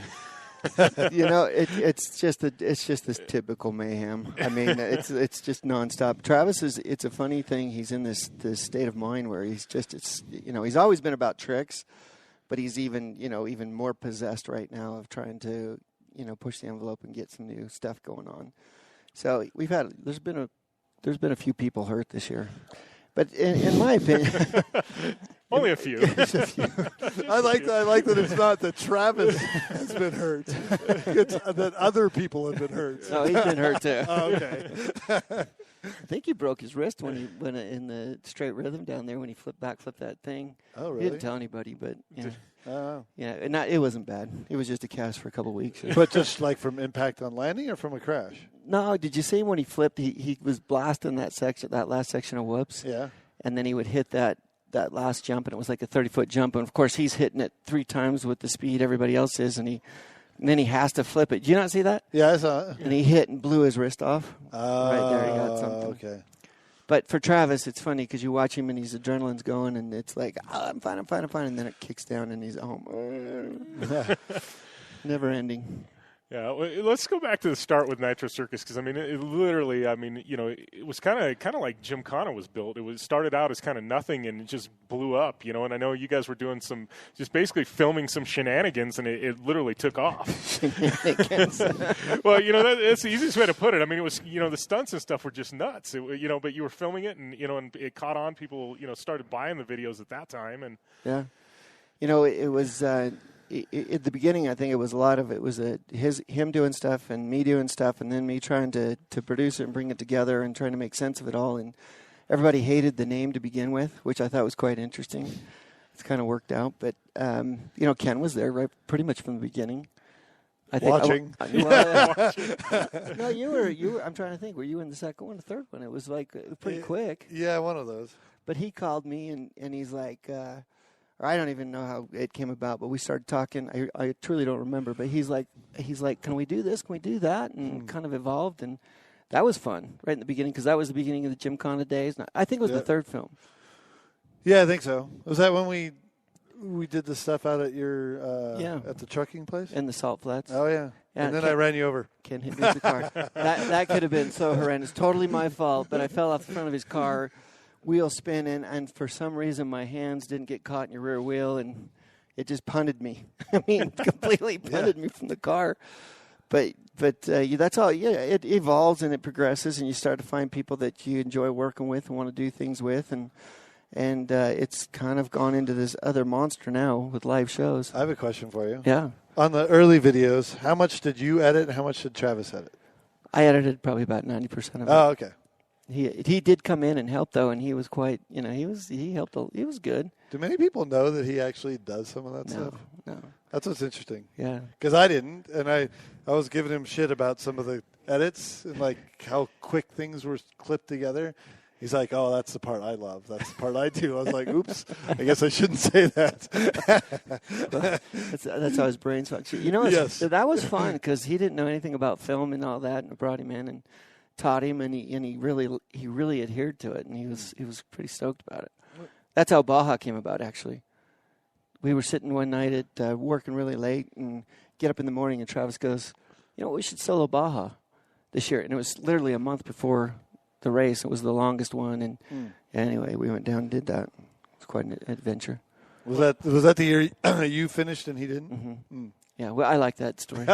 You know, it's just this typical mayhem. I mean, it's just nonstop. Travis it's a funny thing. He's in this state of mind where he's he's always been about tricks, but he's even more possessed right now of trying to push the envelope and get some new stuff going on. So there's been a few people hurt this year, but in my opinion.
Only a few.
I like that it's not that Travis has been hurt. It's that other people have been hurt.
No, he's been hurt too.
Oh, okay.
I think he broke his wrist when he went in the straight rhythm down there when he flipped that thing.
Oh, really?
He didn't tell anybody, but
Oh.
yeah, it wasn't bad. It was just a cast for a couple of weeks.
But just like from impact on landing or from a crash?
No, did you see when he flipped? He was blasting that last section of whoops.
Yeah.
And then he would hit that last jump, and it was like a 30-foot jump. And, of course, he's hitting it 3 times with the speed everybody else is, and then he has to flip it. Did you not see that?
Yeah, I saw it.
And he hit and blew his wrist off. Right there, he got something.
Okay.
But for Travis, it's funny because you watch him and his adrenaline's going, and it's like, I'm fine. And then it kicks down, and he's home. Never ending.
Yeah, well, let's go back to the start with Nitro Circus because it literally, it was kind of like Gymkhana was built. It started out as kind of nothing and it just blew up, And I know you guys were doing just basically filming some shenanigans, and it literally took off. Well, that's the easiest way to put it. It was, the stunts and stuff were just nuts. But you were filming it, and and it caught on. People, started buying the videos at that time, and
yeah, it was. At the beginning, I think it was a lot of it was him doing stuff and me doing stuff, and then me trying to produce it and bring it together and trying to make sense of it all. And everybody hated the name to begin with, which I thought was quite interesting. It's kind of worked out, but Ken was there right pretty much from the beginning. I think
Watching.
No, you were. I'm trying to think. Were you in the second one, the third one? It was like pretty quick.
Yeah, one of those.
But he called me and he's like. or I don't even know how it came about, but we started talking. I truly don't remember, but he's like, can we do this? Can we do that? And kind of evolved, and that was fun right in the beginning because that was the beginning of the Gymkhana days. I think it was the third film.
Yeah, I think so. Was that when we did the stuff out at your at the trucking place?
In the Salt Flats.
Oh, yeah. And then I ran you over.
Ken hit me with the car. That could have been so horrendous. Totally my fault, but I fell off the front of his car, wheel spinning, and for some reason my hands didn't get caught in your rear wheel, and it just punted me. I mean, completely punted me from the car. But that's all. Yeah, it evolves and it progresses, and you start to find people that you enjoy working with and want to do things with, and it's kind of gone into this other monster now with live shows.
I have a question for you.
Yeah.
On the early videos, how much did you edit and how much did Travis edit?
I edited probably about 90% of it.
Oh, okay.
He did come in and help, though, and he was quite, he helped. He was good.
Do many people know that he actually does some of that stuff?
No.
That's what's interesting.
Yeah.
Because I didn't, and I was giving him shit about some of the edits and, like, how quick things were clipped together. He's like, oh, that's the part I love. That's the part I do. I was like, oops, I guess I shouldn't say that.
that's how his brain's functioning.
Yes.
That was fun because he didn't know anything about film and all that, and I brought him in and taught him, and he really adhered to it, and he was pretty stoked about it. That's how Baja came about, actually. We were sitting one night at working really late and get up in the morning, and Travis goes, we should solo Baja this year. And it was literally a month before the race. It was the longest one, and anyway, we went down and did that. It was quite an adventure.
Was that the year you finished and he didn't?
Mm-hmm. Yeah, well, I like that story.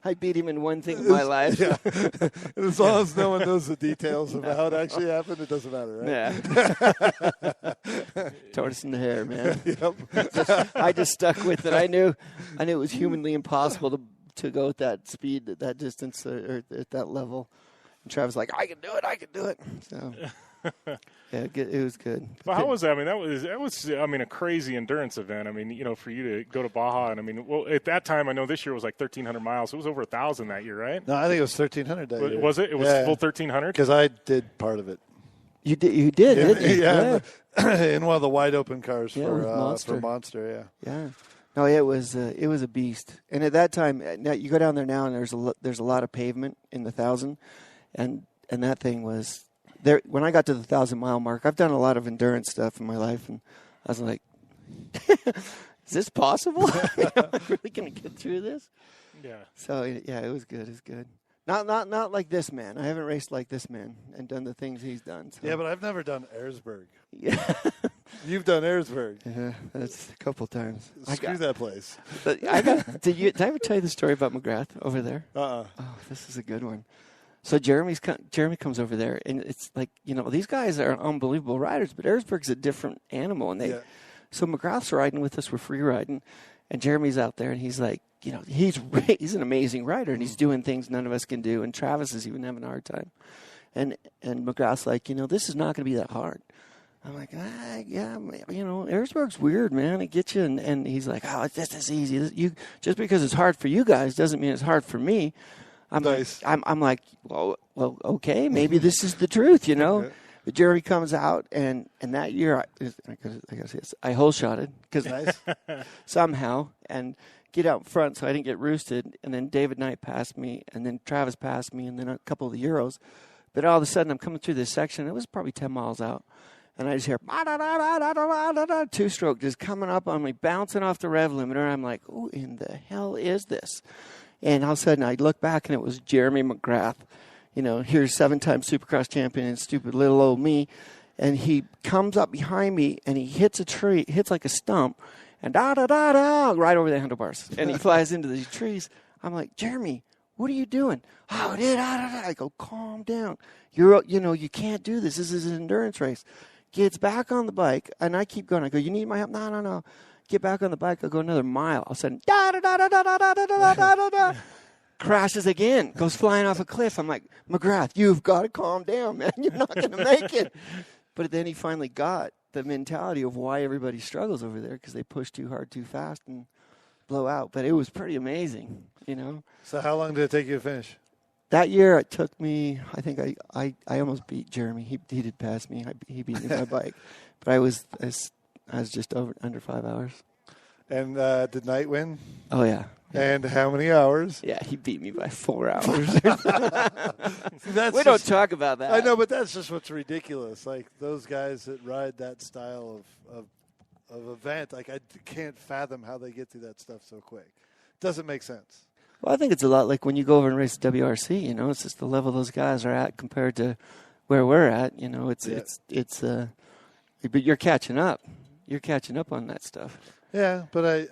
I beat him in one thing in my life.
Yeah. As long as no one knows the details of how it actually happened, it doesn't matter, right?
Yeah. Tortoise in the hair, man.
Yep.
I just stuck with it. I knew it was humanly impossible to go at that speed, at that distance, or at that level. And Travis was like, I can do it. So, yeah, it was good.
Well, how was that? I mean, that was a crazy endurance event. I mean, for you to go to Baja, and at that time, I know this year was like 1,300 miles. It was over 1,000 that year, right?
No, I think it was 1,300 that year.
Was it? It was full 1,300?
Because I did part of it.
You did, didn't you?
Yeah. In one of the wide open cars
for
Monster,
Yeah. No, it was a beast. And at that time, now you go down there now, and there's a lot of pavement in the 1,000, and that thing was there. When I got to the 1,000-mile mark, I've done a lot of endurance stuff in my life, and I was like, "Is this possible? Am I really going to get through this?"
Yeah.
So yeah, it was good. It was good. Not like this man. I haven't raced like this man and done the things he's done. So.
Yeah, but I've never done Ayresburg.
Yeah.
You've done Ayresburg.
Yeah, that's a couple times.
Screw that place.
But did I ever tell you the story about McGrath over there? Oh, this is a good one. So Jeremy comes over there, and it's like, these guys are unbelievable riders, but Ayresburg's a different animal. And so McGrath's riding with us, we're free riding, and Jeremy's out there, and he's like, he's an amazing rider, and he's doing things none of us can do, and Travis is even having a hard time. And McGrath's like, this is not going to be that hard. I'm like, yeah, Ayresburg's weird, man. It gets you, and he's like, oh, it's just as easy. Just because it's hard for you guys doesn't mean it's hard for me. I'm like, well, okay, maybe this is the truth, But Jeremy comes out, and that year, I hole shotted because somehow, and get out in front so I didn't get roosted, and then David Knight passed me, and then Travis passed me, and then a couple of the Euros. But all of a sudden, I'm coming through this section. It was probably 10 miles out. And I just hear two-stroke just coming up on me, bouncing off the rev limiter. I'm like, who in the hell is this? And all of a sudden, I look back, and it was Jeremy McGrath. Here's 7-time Supercross champion and stupid little old me. And he comes up behind me, and he hits a tree, hits like a stump, and right over the handlebars. And he flies into these trees. I'm like, Jeremy, what are you doing? Oh, I go, calm down. You can't do this. This is an endurance race. Gets back on the bike, and I keep going. I go, you need my help? No. Get back on the bike. I'll go another mile. All of a sudden, crashes again. Goes flying off a cliff. I'm like, McGrath, you've got to calm down, man. You're not going to make it. But then he finally got the mentality of why everybody struggles over there, because they push too hard, too fast, and blow out. But it was pretty amazing,
So how long did it take you to finish?
That year, it took me. I think I almost beat Jeremy. He did pass me. He beat me by bike, but I was just under 5 hours.
And did Knight win?
Oh yeah.
And how many hours?
Yeah, he beat me by 4 hours.
We
don't talk about that.
I know, but that's just what's ridiculous. Like those guys that ride that style of event, like I can't fathom how they get through that stuff so quick. Doesn't make sense.
Well, I think it's a lot like when you go over and race the WRC. You know, it's just the level those guys are at compared to where we're at. You know, but you're catching up. You're catching up on that stuff.
Yeah, but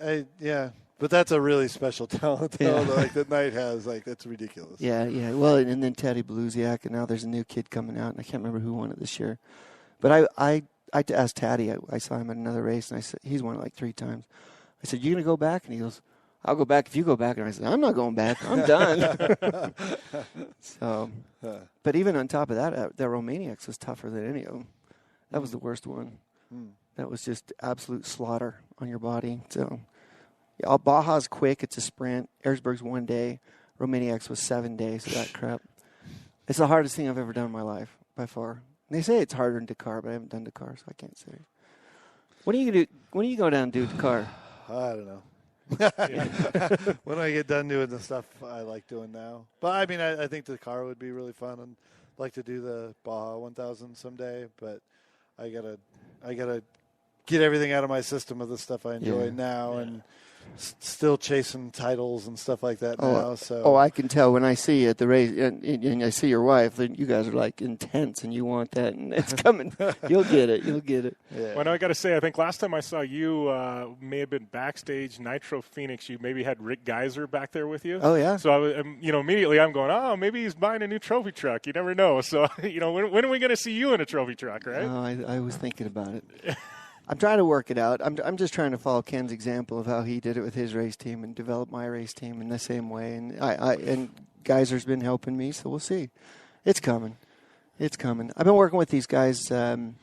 but that's a really special talent, though, like that Knight has. Like that's ridiculous.
Yeah. Well, and then Teddy Beluziak, and now there's a new kid coming out, and I can't remember who won it this year. But I asked Taddy. I saw him at another race, and I said he's won it like 3 times. I said, "You gonna go back?" And he goes, "I'll go back if you go back." And I said, "I'm not going back. I'm done." So, but even on top of that, the Romaniacs was tougher than any of them. That was the worst one. That was just absolute slaughter on your body. So, yeah, Baja's quick. It's a sprint. Erzberg's 1 day. Romaniacs was 7 days. So that crap. It's the hardest thing I've ever done in my life by far. And they say it's harder than Dakar, but I haven't done Dakar, so I can't say. What are you gonna do? When do you go down and do Dakar?
I don't know. When I get done doing the stuff I like doing now. But I mean, I think the car would be really fun, and I'd like to do the Baja 1000 someday. But I gotta get everything out of my system of the stuff I enjoy now, and still chasing titles and stuff like that now. So
I can tell when I see you at the race, and I see your wife. That you guys are like intense, and you want that, and it's coming. You'll get it.
Yeah. Well, I got to say, I think last time I saw you may have been backstage Nitro Phoenix. You maybe had Rick Geiser back there with you.
Oh yeah.
So I was, immediately I'm going, oh, maybe he's buying a new trophy truck. You never know. So when are we going to see you in a trophy truck, right?
I was thinking about it. I'm trying to work it out. I'm just trying to follow Ken's example of how he did it with his race team and develop my race team in the same way. And and Geiser's been helping me, so we'll see. It's coming. I've been working with these guys that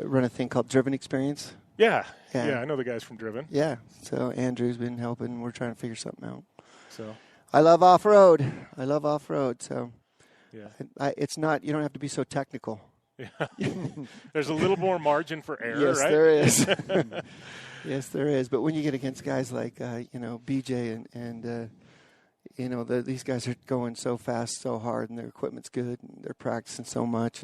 run a thing called Driven Experience.
Yeah, I know the guys from Driven.
Yeah, so Andrew's been helping. We're trying to figure something out.
So
I love off-road. So it's not. You don't have to be so technical.
Yeah. There's a little more margin for error,
yes,
right?
There is. Yes, there is. But when you get against guys like, BJ and these guys are going so fast, so hard, and their equipment's good, and they're practicing so much.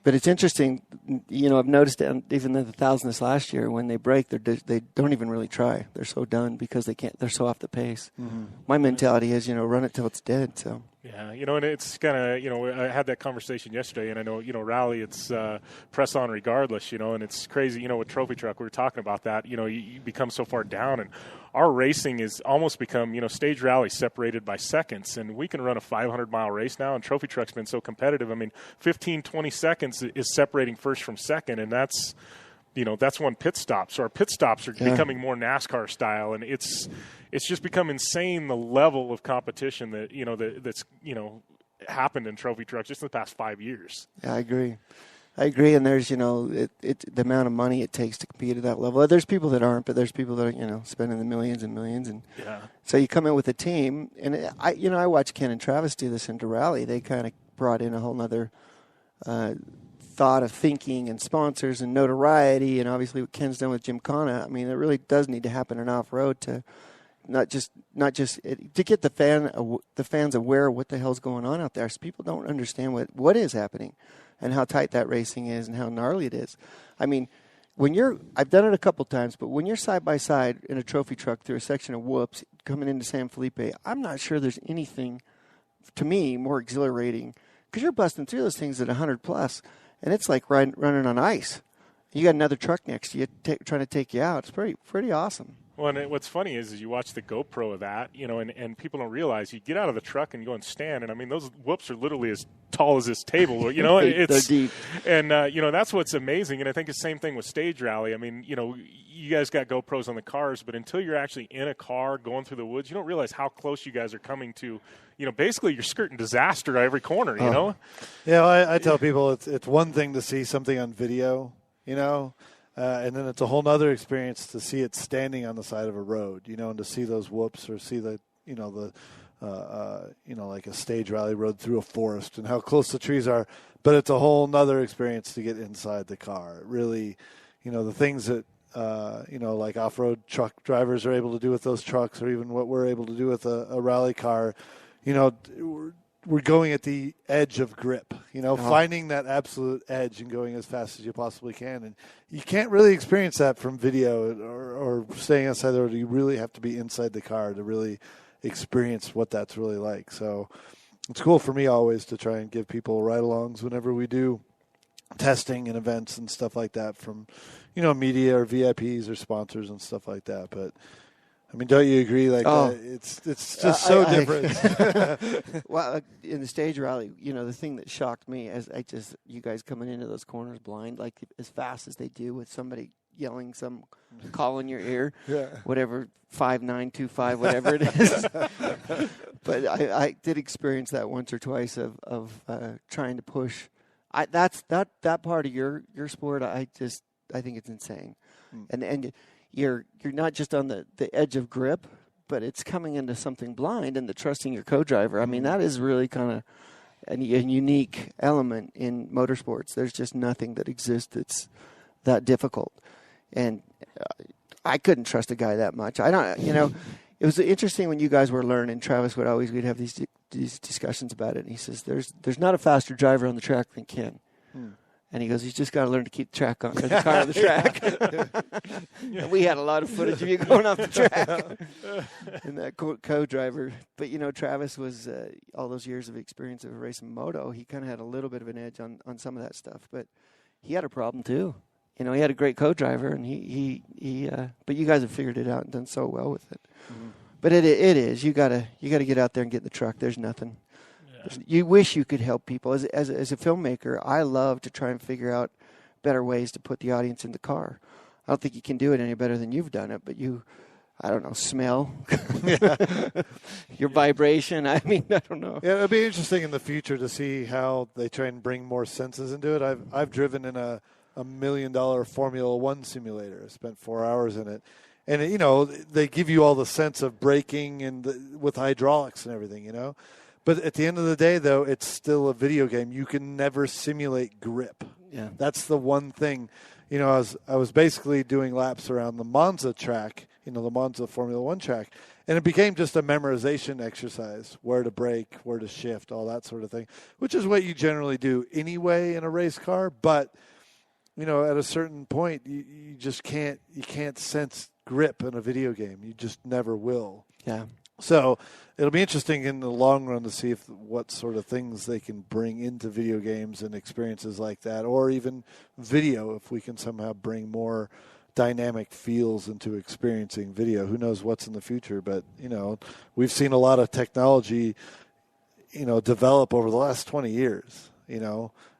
But it's interesting, I've noticed that even in the 1000 this last year, when they break, they don't even really try. They're so done because they're so off the pace. Mm-hmm. My mentality is, run it till it's dead, so.
Yeah, and it's kind of, I had that conversation yesterday, and I know, rally, it's press on regardless, and it's crazy, with Trophy Truck, we were talking about that, you become so far down, and our racing is almost become, stage rally separated by seconds, and we can run a 500-mile race now, and Trophy Truck's been so competitive. I mean, 15, 20 seconds is separating first from second, and that's one pit stop. So our pit stops are becoming more NASCAR style, and it's just become insane the level of competition that that's happened in Trophy Trucks just in the past 5 years.
Yeah, I agree. And there's the amount of money it takes to compete at that level. There's people that aren't, but there's people that are spending the millions and millions, and so you come in with a team. And I watched Ken and Travis do this into rally. They kind of brought in a whole nother thought of thinking and sponsors and notoriety, and obviously what Ken's done with Gymkhana. I mean, it really does need to happen in off-road to not just to get the fans aware of what the hell's going on out there. So people don't understand what is happening and how tight that racing is and how gnarly it is. I mean, I've done it a couple times, but when you're side by side in a trophy truck through a section of whoops coming into San Felipe, I'm not sure there's anything to me more exhilarating, because you're busting through those things at 100 plus. And it's like running on ice. You got another truck next to you trying to take you out. It's pretty awesome.
Well, and what's funny is you watch the GoPro of that, and people don't realize you get out of the truck and you go and stand, and I mean those whoops are literally as tall as this table,
They're deep.
And that's what's amazing, and I think it's the same thing with stage rally. I mean, you guys got GoPros on the cars, but until you're actually in a car going through the woods, you don't realize how close you guys are coming to. Basically you're skirting disaster at every corner.
Yeah, I tell people it's one thing to see something on video, and then it's a whole other experience to see it standing on the side of a road, and to see those whoops or see the like a stage rally road through a forest and how close the trees are. But it's a whole nother experience to get inside the car. It really, the things that, like off-road truck drivers are able to do with those trucks, or even what we're able to do with a rally car, we're going at the edge of grip, finding that absolute edge and going as fast as you possibly can. And you can't really experience that from video or staying outside the road. You really have to be inside the car to really experience what that's really like. So it's cool for me always to try and give people ride-alongs whenever we do testing and events and stuff like that from, media or VIPs or sponsors and stuff like that. But I mean, don't you agree? Like, it's just so different.
Well, in the stage rally, the thing that shocked me you guys coming into those corners blind, like as fast as they do with somebody yelling some call in your ear, whatever 5925, whatever it is. But I did experience that once or twice of trying to push. That part of your sport. I think it's insane, and you're not just on the edge of grip, but it's coming into something blind and the trusting your co-driver. I mean, that is really kind of a unique element in motorsports. There's just nothing that exists that's that difficult. And I couldn't trust a guy that much. I don't, it was interesting when you guys were learning. Travis we'd have these discussions about it. And he says, there's not a faster driver on the track than Ken. And he goes, he's just got to learn to keep the car on the track. And we had a lot of footage of you going off the track and that co-driver. But, Travis was all those years of experience of racing moto. He kind of had a little bit of an edge on some of that stuff. But he had a problem, too. He had a great co-driver, and but you guys have figured it out and done so well with it. Mm-hmm. But it is. You gotta get out there and get in the truck. There's nothing. Yeah. You wish you could help people. As a filmmaker, I love to try and figure out better ways to put the audience in the car. I don't think you can do it any better than you've done it, but I don't know, smell, your vibration. I mean, I don't know.
Yeah, it'll be interesting in the future to see how they try and bring more senses into it. I've driven in a $1 million Formula One simulator. I spent 4 hours in it. And, they give you all the sense of braking and with hydraulics and everything, But at the end of the day, though, it's still a video game. You can never simulate grip.
Yeah.
That's the one thing. I was basically doing laps around the Monza track, the Monza Formula One track. And it became just a memorization exercise, where to brake, where to shift, all that sort of thing, which is what you generally do anyway in a race car. But at a certain point, you just can't sense grip in a video game. You just never will.
Yeah.
So it'll be interesting in the long run to see what sort of things they can bring into video games and experiences like that, or even video, if we can somehow bring more dynamic feels into experiencing video. Who knows what's in the future, but, we've seen a lot of technology, develop over the last 20 years,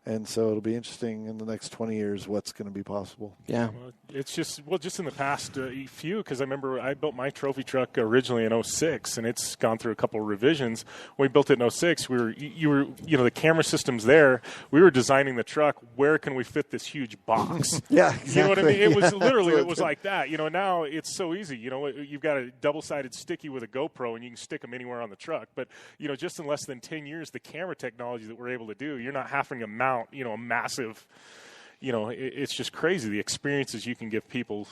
And so it'll be interesting in the next 20 years what's going to be possible.
Yeah.
Well, it's just in the past few, because I remember I built my trophy truck originally in 06, and it's gone through a couple of revisions. When we built it in 06, the camera system's there. We were designing the truck. Where can we fit this huge box?
Yeah, exactly.
You know what I mean? It was literally, it was like that. Now it's so easy. You've got a double-sided sticky with a GoPro, and you can stick them anywhere on the truck. But, just in less than 10 years, the camera technology that we're able to do, you're not having to mount a massive, it's just crazy the experiences you can give people,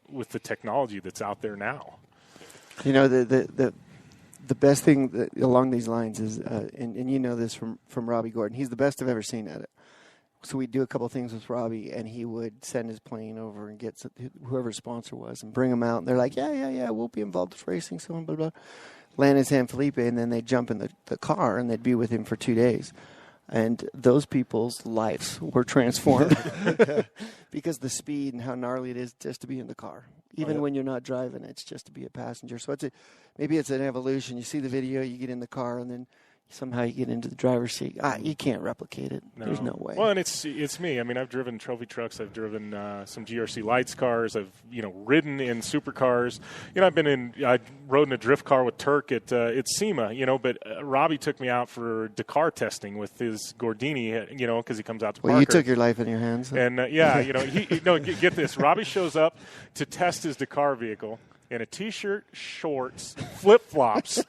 with the technology that's out there now.
The best thing along these lines is, and this from Robbie Gordon, he's the best I've ever seen at it. So we'd do a couple of things with Robbie, and he would send his plane over and get whoever sponsor was and bring them out. And they're like, yeah, we'll be involved with racing, so blah, blah. Land in San Felipe, and then they'd jump in the car, and they'd be with him for 2 days. And those people's lives were transformed because the speed and how gnarly it is just to be in the car. Even when you're not driving, it's just to be a passenger. So maybe it's an evolution. You see the video, you get in the car, and then somehow you get into the driver's seat. You can't replicate it. No. There's no way.
Well, and it's me. I mean, I've driven trophy trucks. I've driven some GRC lights cars. I've ridden in supercars. I rode in a drift car with Turk at SEMA. But Robbie took me out for Dakar testing with his Gordini. Because he comes out to Parker.
Well, you took your life in your hands.
And get this. Robbie shows up to test his Dakar vehicle. in a T-shirt, shorts, flip-flops,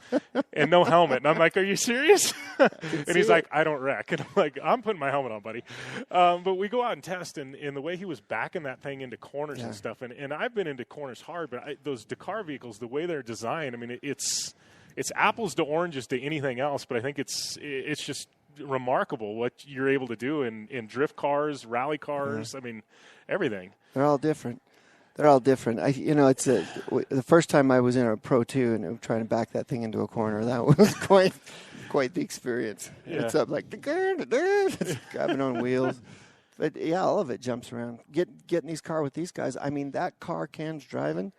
and no helmet. And I'm like, are you serious? And he's like, I don't wreck. And I'm like, I'm putting my helmet on, buddy. But we go out and test, and the way he was backing that thing into corners and stuff, and I've been into corners hard, but those Dakar vehicles, the way they're designed, I mean, it's apples to oranges to anything else, but I think it's just remarkable what you're able to do in drift cars, rally cars, I mean, everything.
They're all different. It's the first time I was in a Pro 2 and trying to back that thing into a corner. That was quite the experience. Yeah. It's up like it's grabbing on wheels, but yeah, all of it jumps around. Getting these car with these guys. I mean, that car Ken's driving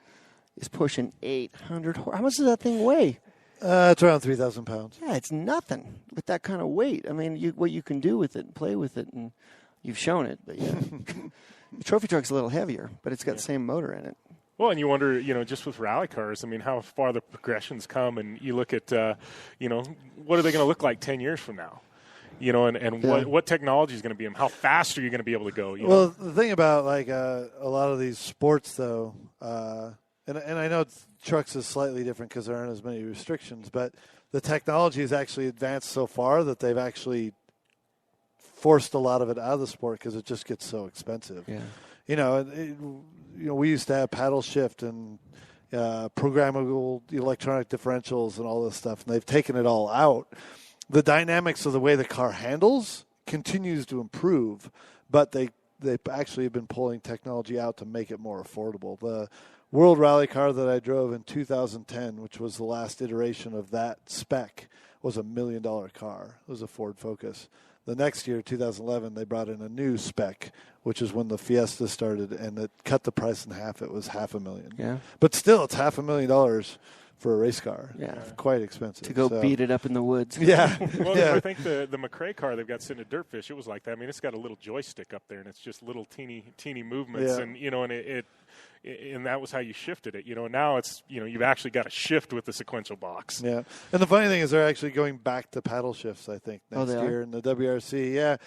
is pushing 800. How much does that thing weigh?
It's around 3,000 pounds.
Yeah, it's nothing with that kind of weight. I mean, what you can do with it and play with it, and you've shown it. But yeah. The trophy truck's a little heavier, but it's got the same motor in it. Well,
and you wonder, just with rally cars, I mean, how far the progressions come, and you look at, what are they going to look like 10 years from now? What technology is going to be, and how fast are you going to be able to go?
Well, the thing about a lot of these sports, though, and I know trucks is slightly different because there aren't as many restrictions, but the technology has actually advanced so far that they've actually forced a lot of it out of the sport because it just gets so expensive.
Yeah.
We used to have paddle shift and programmable electronic differentials and all this stuff, and they've taken it all out. The dynamics of the way the car handles continues to improve, but they actually have been pulling technology out to make it more affordable. The World Rally car that I drove in 2010, which was the last iteration of that spec, was $1 million car. It was a Ford Focus. The next year, 2011, they brought in a new spec, which is when the Fiesta started, and it cut the price in half. It was $500,000.
Yeah.
But still, it's $500,000 for a race car.
Yeah.
It's quite expensive.
To go beat it up in the woods.
Yeah.
Well, I think the McRae car they've got sitting at Dirtfish, it was like that. I mean, it's got a little joystick up there, and it's just little teeny movements, and and that was how you shifted it. Now it's you've actually got to shift with the sequential box.
Yeah, and the funny thing is they're actually going back to paddle shifts. I think next year in the WRC. Yeah,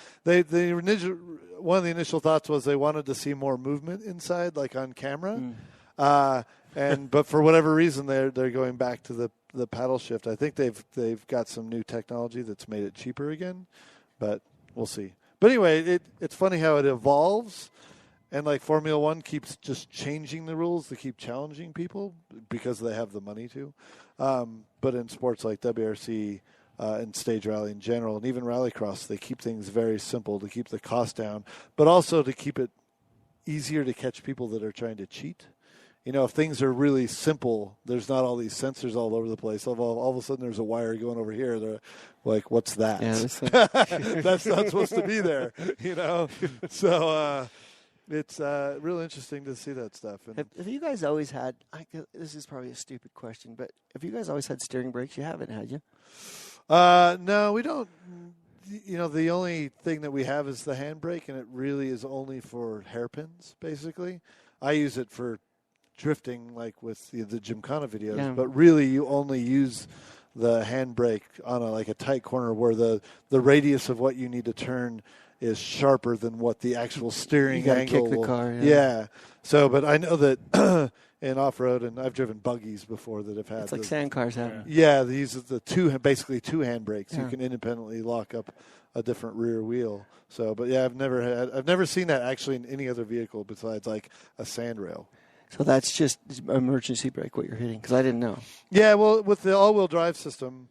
one of the initial thoughts was they wanted to see more movement inside, like on camera. But for whatever reason, they're going back to the paddle shift. I think they've got some new technology that's made it cheaper again, but we'll see. But anyway, it's funny how it evolves. And like Formula One keeps just changing the rules to keep challenging people because they have the money to. But in sports like WRC and stage rally in general, and even rallycross, they keep things very simple to keep the cost down, but also to keep it easier to catch people that are trying to cheat. If things are really simple, there's not all these sensors all over the place. All of a sudden, there's a wire going over here. They're like, "What's that?"
Yeah,
that's not supposed to be there. So. It's real interesting to see that stuff. And
have you guys always had, this is probably a stupid question, but have you guys always had steering brakes? You haven't, had you?
No, we don't. The only thing that we have is the handbrake, and it really is only for hairpins, basically. I use it for drifting, like with the Gymkhana videos, but really you only use the handbrake on a tight corner where the radius of what you need to turn is sharper than what the actual steering angle
kick the car.
Yeah. So, but I know that in off-road, and I've driven buggies before that have had.
It's like sand cars have.
Yeah, these are the basically two handbrakes. Yeah. You can independently lock up a different rear wheel. So, but yeah, I've never seen that actually in any other vehicle besides like a sandrail.
So that's just emergency brake what you're hitting, because I didn't know.
Yeah, well, with the all-wheel drive system,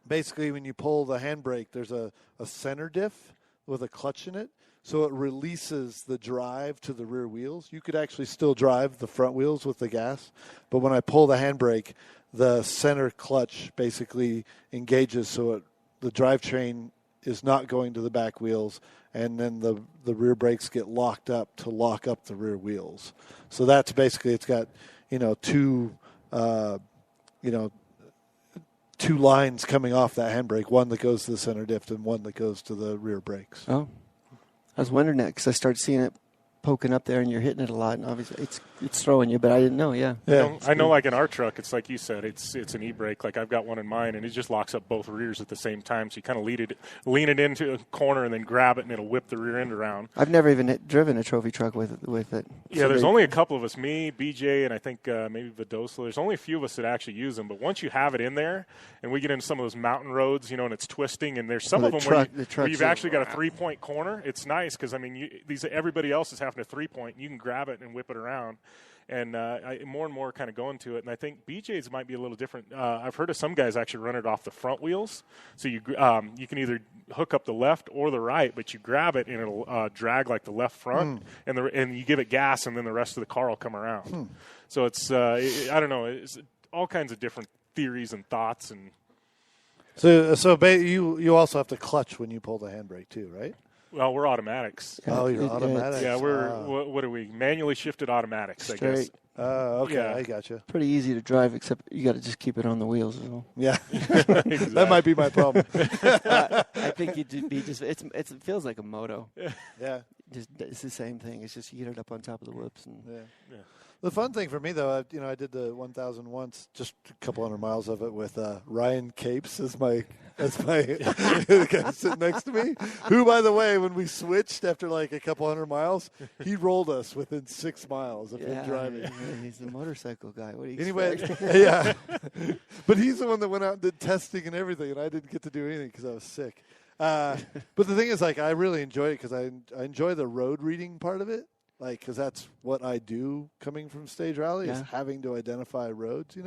basically when you pull the handbrake, there's a center diff with a clutch in it, so it releases the drive to the rear wheels. You could actually still drive the front wheels with the gas, but when I pull the handbrake, the center clutch basically engages so the drivetrain is not going to the back wheels, and then the rear brakes get locked up to lock up the rear wheels. So that's basically, it's got two lines coming off that handbrake, one that goes to the center diff and one that goes to the rear brakes.
Oh, I was wondering that because I started seeing it poking up there and you're hitting it a lot, and obviously it's throwing you. But I didn't know. Yeah.
I know. Like in our truck, it's like you said, it's an e-brake. Like I've got one in mine, and it just locks up both rears at the same time. So you kind of lean it into a corner and then grab it, and it'll whip the rear end around.
I've never even driven a trophy truck with it.
Yeah, there's only a couple of us, me, BJ, and I think maybe Vidosla. There's only a few of us that actually use them. But once you have it in there, and we get into some of those mountain roads, and it's twisting, and there's some of them where you've actually got a 3-point corner. It's nice because everybody else is having a 3-point, and you can grab it and whip it around. And more and more kind of going to it. And I think BJ's might be a little different. I've heard of some guys actually run it off the front wheels. So you can either hook up the left or the right, but you grab it and it'll drag like the left front, and you give it gas, and then the rest of the car will come around. So it's I don't know. It's all kinds of different theories and thoughts. And
so you also have to clutch when you pull the handbrake too, right?
Well, we're automatics.
Oh, you're automatics.
Yeah, we're what are we? Manually shifted automatics,
Straight.
I guess.
Okay,
Yeah.
I gotcha.
Pretty easy to drive, except you got to just keep it on the wheels as well.
Yeah, that might be my problem.
I think you'd be just. It feels like a moto.
Yeah,
It's the same thing. It's just you get it up on top of the whoops. And
yeah. The fun thing for me, though, I did the 1,000 once, just a couple hundred miles of it with Ryan Capes as my the guy sitting next to me. Who, by the way, when we switched after like a couple hundred miles, he rolled us within 6 miles of him driving.
Yeah, he's the motorcycle guy. What do you
Anyway,
expect?
yeah. But he's the one that went out and did testing and everything, and I didn't get to do anything because I was sick. But the thing is, like, I really enjoy it because I enjoy the road reading part of it. Like, because that's what I do coming from stage rally is having to identify roads,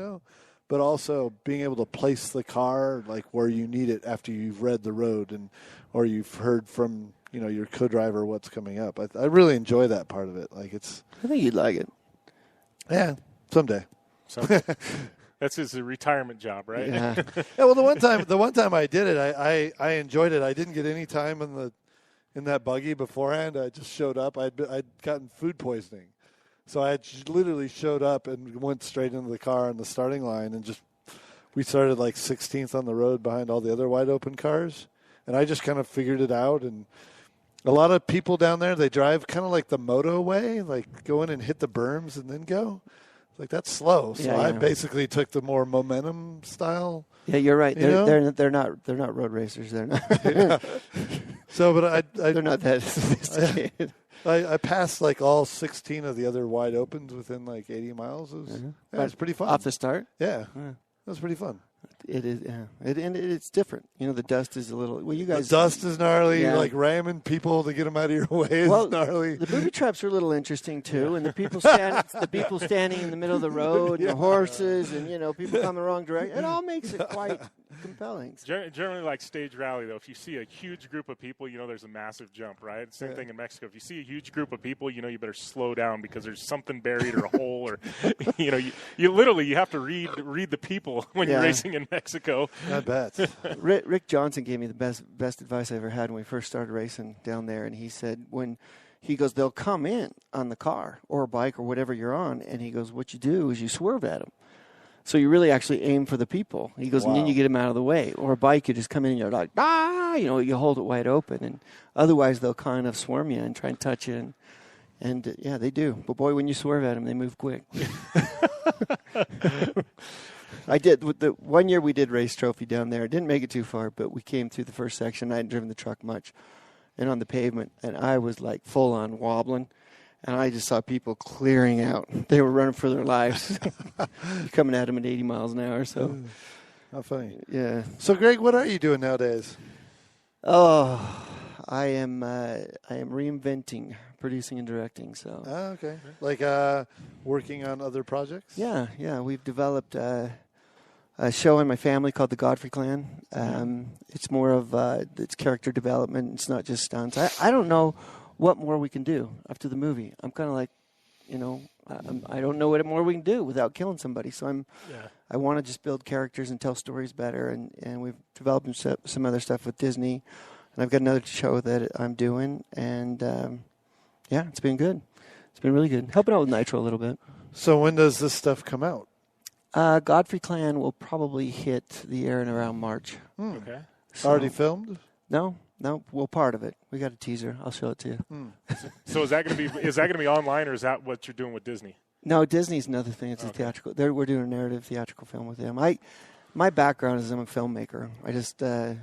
but also being able to place the car like where you need it after you've read the road or you've heard from your co-driver what's coming up. I really enjoy that part of it. Like I
think you'd like it.
Yeah, someday.
That's his retirement job, right?
Yeah.
Yeah. Well, the one time I did it, I enjoyed it. I didn't get any time in that buggy beforehand. I just showed up. I'd gotten food poisoning. So I had literally showed up and went straight into the car on the starting line and we started like 16th on the road behind all the other wide open cars. And I just kind of figured it out. And a lot of people down there, they drive kind of like the moto way, like go in and hit the berms and then go. Like that's slow. So I basically took the more momentum style.
Yeah, you're right. They're not road racers. They're not.
So, but
they're not that sophisticated.
I passed like all 16 of the other wide opens within like 80 miles. It was pretty fun.
Off the start?
Yeah. That was pretty fun.
It is, yeah. It's different. The dust is a little. Well, you guys.
The dust is gnarly. Yeah. Like ramming people to get them out of your way is gnarly.
The booby traps are a little interesting too, and the people standing in the middle of the road, and the horses, and people coming the wrong direction. It all makes it quite compelling.
Generally, like stage rally, though, if you see a huge group of people, there's a massive jump, right? Same thing in Mexico. If you see a huge group of people, you better slow down because there's something buried or a hole, or you literally you have to read the people when you're racing in Mexico.
I bet.
Rick Johnson gave me the best advice I ever had when we first started racing down there, and he said they'll come in on the car or a bike or whatever you're on, and he goes, what you do is you swerve at them. So you really actually aim for the people. He goes, and then you get them out of the way. Or a bike, you just come in and you're like, you hold it wide open, and otherwise they'll kind of swarm you and try and touch you. And they do. But boy, when you swerve at them, they move quick. I did. The 1 year we did race trophy down there. Didn't make it too far, but we came through the first section. I hadn't driven the truck much, and on the pavement, and I was like full on wobbling, and I just saw people clearing out. They were running for their lives, coming at them at 80 miles an hour. So,
how funny.
Yeah.
So, Greg, what are you doing nowadays?
Oh, I am reinventing producing and directing. So.
Okay. Like working on other projects?
Yeah. We've developed a show in my family called the Godfrey Clan. It's more of it's character development. It's not just stunts. I don't know what more we can do after the movie. I'm kind of like, I don't know what more we can do without killing somebody. So I want to just build characters and tell stories better. And we've developed some other stuff with Disney. And I've got another show that I'm doing. And, it's been good. It's been really good. Helping out with Nitro a little bit.
So when does this stuff come out?
Godfrey Clan will probably hit the air in around March.
Okay.
So, already filmed?
No, No, well, part of it. We got a teaser. I'll show it to you.
So is that going to be online, or is that what you're doing with Disney?
No, Disney's another thing. It's a theatrical. We're doing a narrative theatrical film with them. My background is I'm a filmmaker. I just I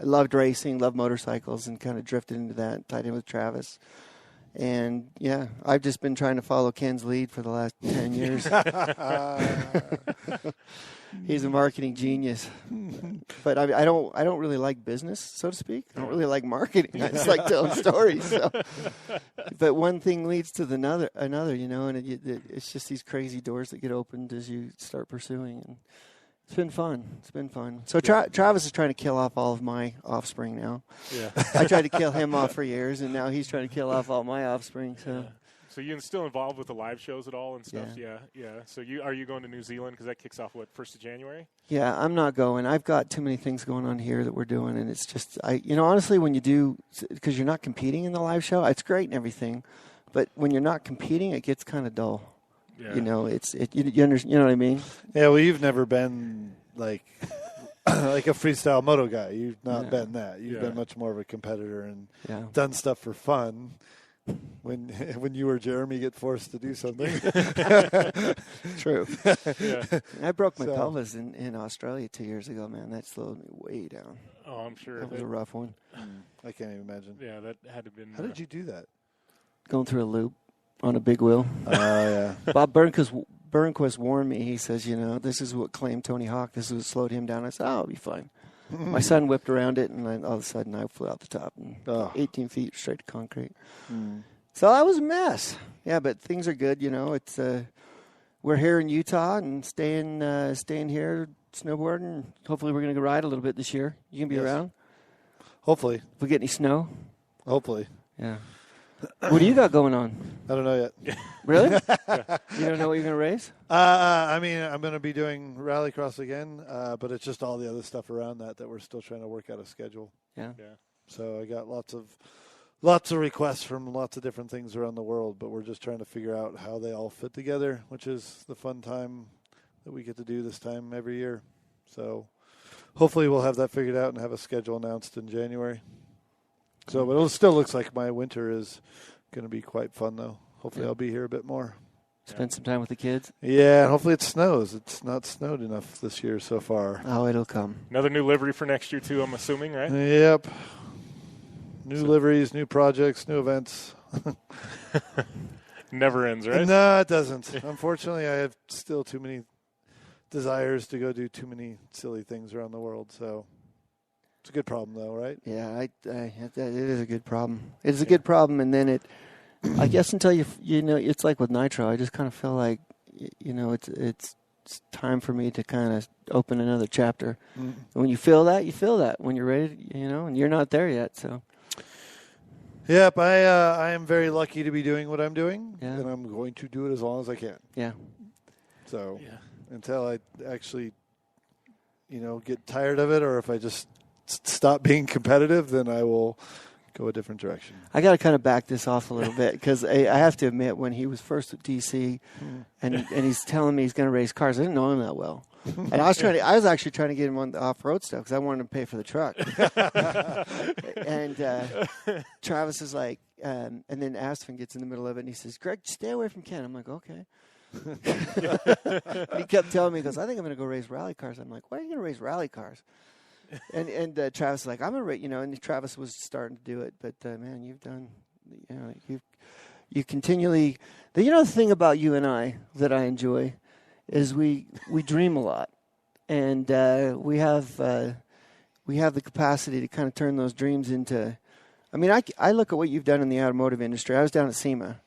loved racing, loved motorcycles, and kind of drifted into that, tied in with Travis. And, yeah, I've just been trying to follow Ken's lead for the last 10 years. He's a marketing genius. But I don't really like business, so to speak. I don't really like marketing. I just like telling stories. So. But one thing leads to another, and it's just these crazy doors that get opened as you start pursuing. And it's been fun. So Travis is trying to kill off all of my offspring now. Yeah. I tried to kill him off for years, and now he's trying to kill off all my offspring. So.
So you're still involved with the live shows at all and stuff? Yeah. So are you going to New Zealand because that kicks off 1st of January?
Yeah, I'm not going. I've got too many things going on here that we're doing, and it's just honestly, when you do, because you're not competing in the live show, it's great and everything, but when you're not competing, it gets kind of dull. Yeah. You know what I mean?
Yeah. Well, you've never been like like a freestyle moto guy. You've not been that. You've been much more of a competitor and done stuff for fun. When you or Jeremy get forced to do something.
True. I broke my pelvis in Australia 2 years ago, man. That slowed me way down.
Oh, I'm sure.
That was a rough one.
I can't even imagine.
Yeah, that had to have been.
How did you do that?
Going through a loop on a big wheel.
Oh, yeah.
Bob Burnquist warned me. He says, this is what claimed Tony Hawk. This is what slowed him down. I said, I'll be fine. My son whipped around it, and all of a sudden I flew out the top, and 18 feet straight to concrete. So that was a mess. Yeah, but things are good. It's we're here in Utah and staying here snowboarding. Hopefully, we're going to go ride a little bit this year. You can be around.
Hopefully,
if we get any snow.
Hopefully,
yeah. What do you got going on?
I don't know yet.
Really? You don't know what you're going to race?
I mean, I'm going to be doing rallycross again, but it's just all the other stuff around that we're still trying to work out a schedule.
Yeah.
So I got lots of requests from lots of different things around the world, but we're just trying to figure out how they all fit together, which is the fun time that we get to do this time every year. So hopefully we'll have that figured out and have a schedule announced in January. So, but it still looks like my winter is going to be quite fun, though. Hopefully I'll be here a bit more.
Spend some time with the kids?
Yeah, and hopefully it snows. It's not snowed enough this year so far.
Oh, it'll come.
Another new livery for next year, too, I'm assuming, right?
Yep. New liveries, new projects, new events.
Never ends, right?
No, it doesn't. Unfortunately, I have still too many desires to go do too many silly things around the world, so... It's a good problem, though, right?
Yeah, it is a good problem. It's a good problem, and then I guess until it's like with Nitro. I just kind of feel like, it's time for me to kind of open another chapter. And when you feel that, when you're ready, and you're not there yet. So.
Yep, I am very lucky to be doing what I'm doing,
and
I'm going to do it as long as I can.
Yeah.
So until I actually, get tired of it, or if I just stop being competitive, then I will go a different direction.
I got to kind of back this off a little bit because I have to admit, when he was first at DC and he's telling me he's going to race cars, I didn't know him that well. And I was actually trying to get him on the off-road stuff because I wanted him to pay for the truck. And Travis is like, and then Aspen gets in the middle of it and he says, "Greg, stay away from Ken." I'm like, okay. He kept telling me, he goes, "I think I'm going to go race rally cars." I'm like, "Why are you going to race rally cars?" And Travis is like, "I'm gonna," and Travis was starting to do it, but man, you've done, you continually. The thing about you and I that I enjoy is we dream a lot, and we have the capacity to kind of turn those dreams into. I mean, I look at what you've done in the automotive industry. I was down at SEMA,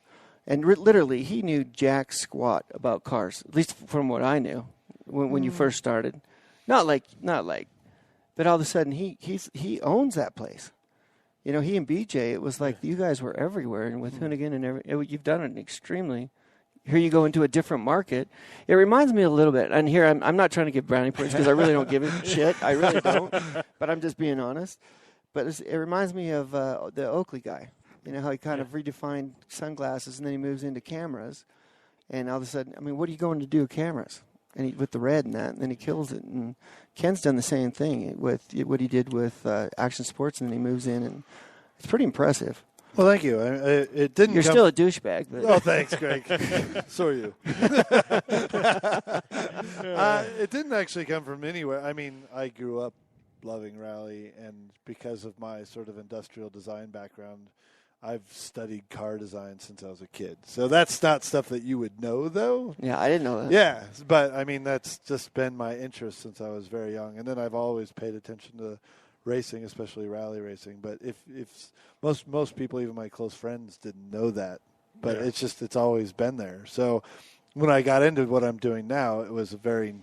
and literally he knew jack squat about cars, at least from what I knew when you first started. Not like. But all of a sudden, he owns that place. He and BJ, it was like you guys were everywhere. And with Hoonigan and you've done it extremely. Here you go into a different market. It reminds me a little bit. And here, I'm not trying to give brownie points because I really don't give a shit. I really don't. But I'm just being honest. But it reminds me of the Oakley guy. How he kind of redefined sunglasses and then he moves into cameras. And all of a sudden, I mean, what are you going to do with cameras? and with the red and that, and then he kills it. And Ken's done the same thing with what he did with Action Sports, and then he moves in, and it's pretty impressive.
Well, thank you. It didn't.
You're still a douchebag. But.
Oh, thanks, Greg. So are you. It didn't actually come from anywhere. I mean, I grew up loving rally, and because of my sort of industrial design background, I've studied car design since I was a kid. So that's not stuff that you would know, though.
Yeah, I didn't know that.
Yeah, but I mean, that's just been my interest since I was very young, and then I've always paid attention to racing, especially rally racing. But if most people, even my close friends, didn't know that. But it's always been there. So when I got into what I'm doing now, it was very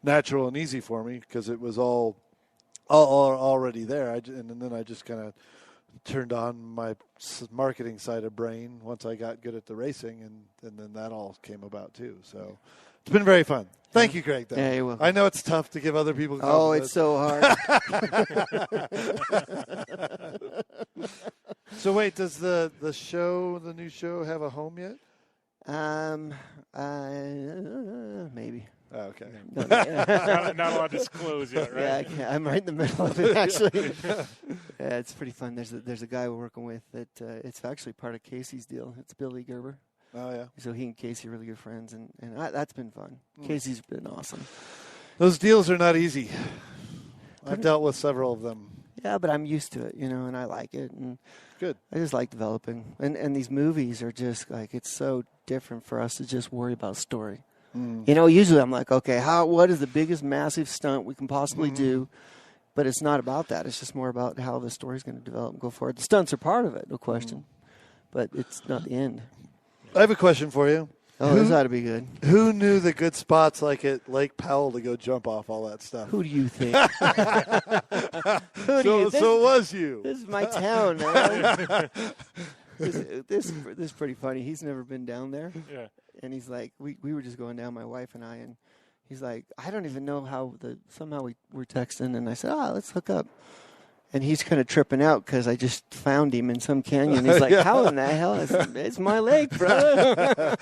natural and easy for me because it was all already there. And then I just kind of turned on my marketing side of brain once I got good at the racing, and then that all came about too. So it's been very fun. Thank you, Greg.
Yeah, you're welcome.
I know it's tough to give other people compliments.
Oh, it's so hard.
So wait, does the new show have a home yet?
Maybe.
Oh, okay.
No,
not allowed to disclose yet, right?
Yeah, I'm right in the middle of it, actually. Yeah, it's pretty fun. There's a guy we're working with that it's actually part of Casey's deal. It's Billy Gerber.
Oh, yeah.
So he and Casey are really good friends, and that's been fun. Casey's been awesome.
Those deals are not easy. I've dealt with several of them.
Yeah, but I'm used to it, and I like it. And
good.
I just like developing. And these movies are just like, it's so different for us to just worry about story. Usually I'm like, okay, what is the biggest massive stunt we can possibly do? But it's not about that. It's just more about how the story's going to develop and go forward. The stunts are part of it, no question. But it's not the end.
I have a question for you.
Oh, this ought to be good.
Who knew the good spots like at Lake Powell to go jump off all that stuff?
Who do you think?
So it was you.
This is my town, man. This is pretty funny. He's never been down there.
Yeah.
And he's like, we were just going down, my wife and I, and he's like, I don't even know how somehow we were texting, and I said, let's hook up. And he's kind of tripping out because I just found him in some canyon. He's like, how in the hell? I said, it's my lake, brother.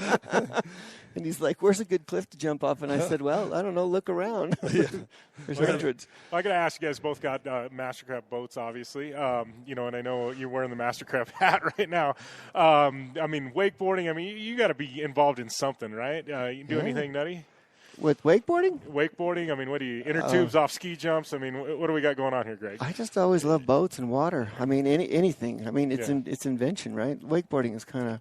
And he's like, where's a good cliff to jump off? And I said, well, I don't know. Look around. There's hundreds.
I got to ask, you guys both got Mastercraft boats, obviously. And I know you're wearing the Mastercraft hat right now. Wakeboarding, you got to be involved in something, right? You do anything nutty?
With wakeboarding?
Wakeboarding, what do you, inner tubes off ski jumps? What do we got going on here, Greg?
I just always love boats and water. Anything. It's invention, right? Wakeboarding is kind of,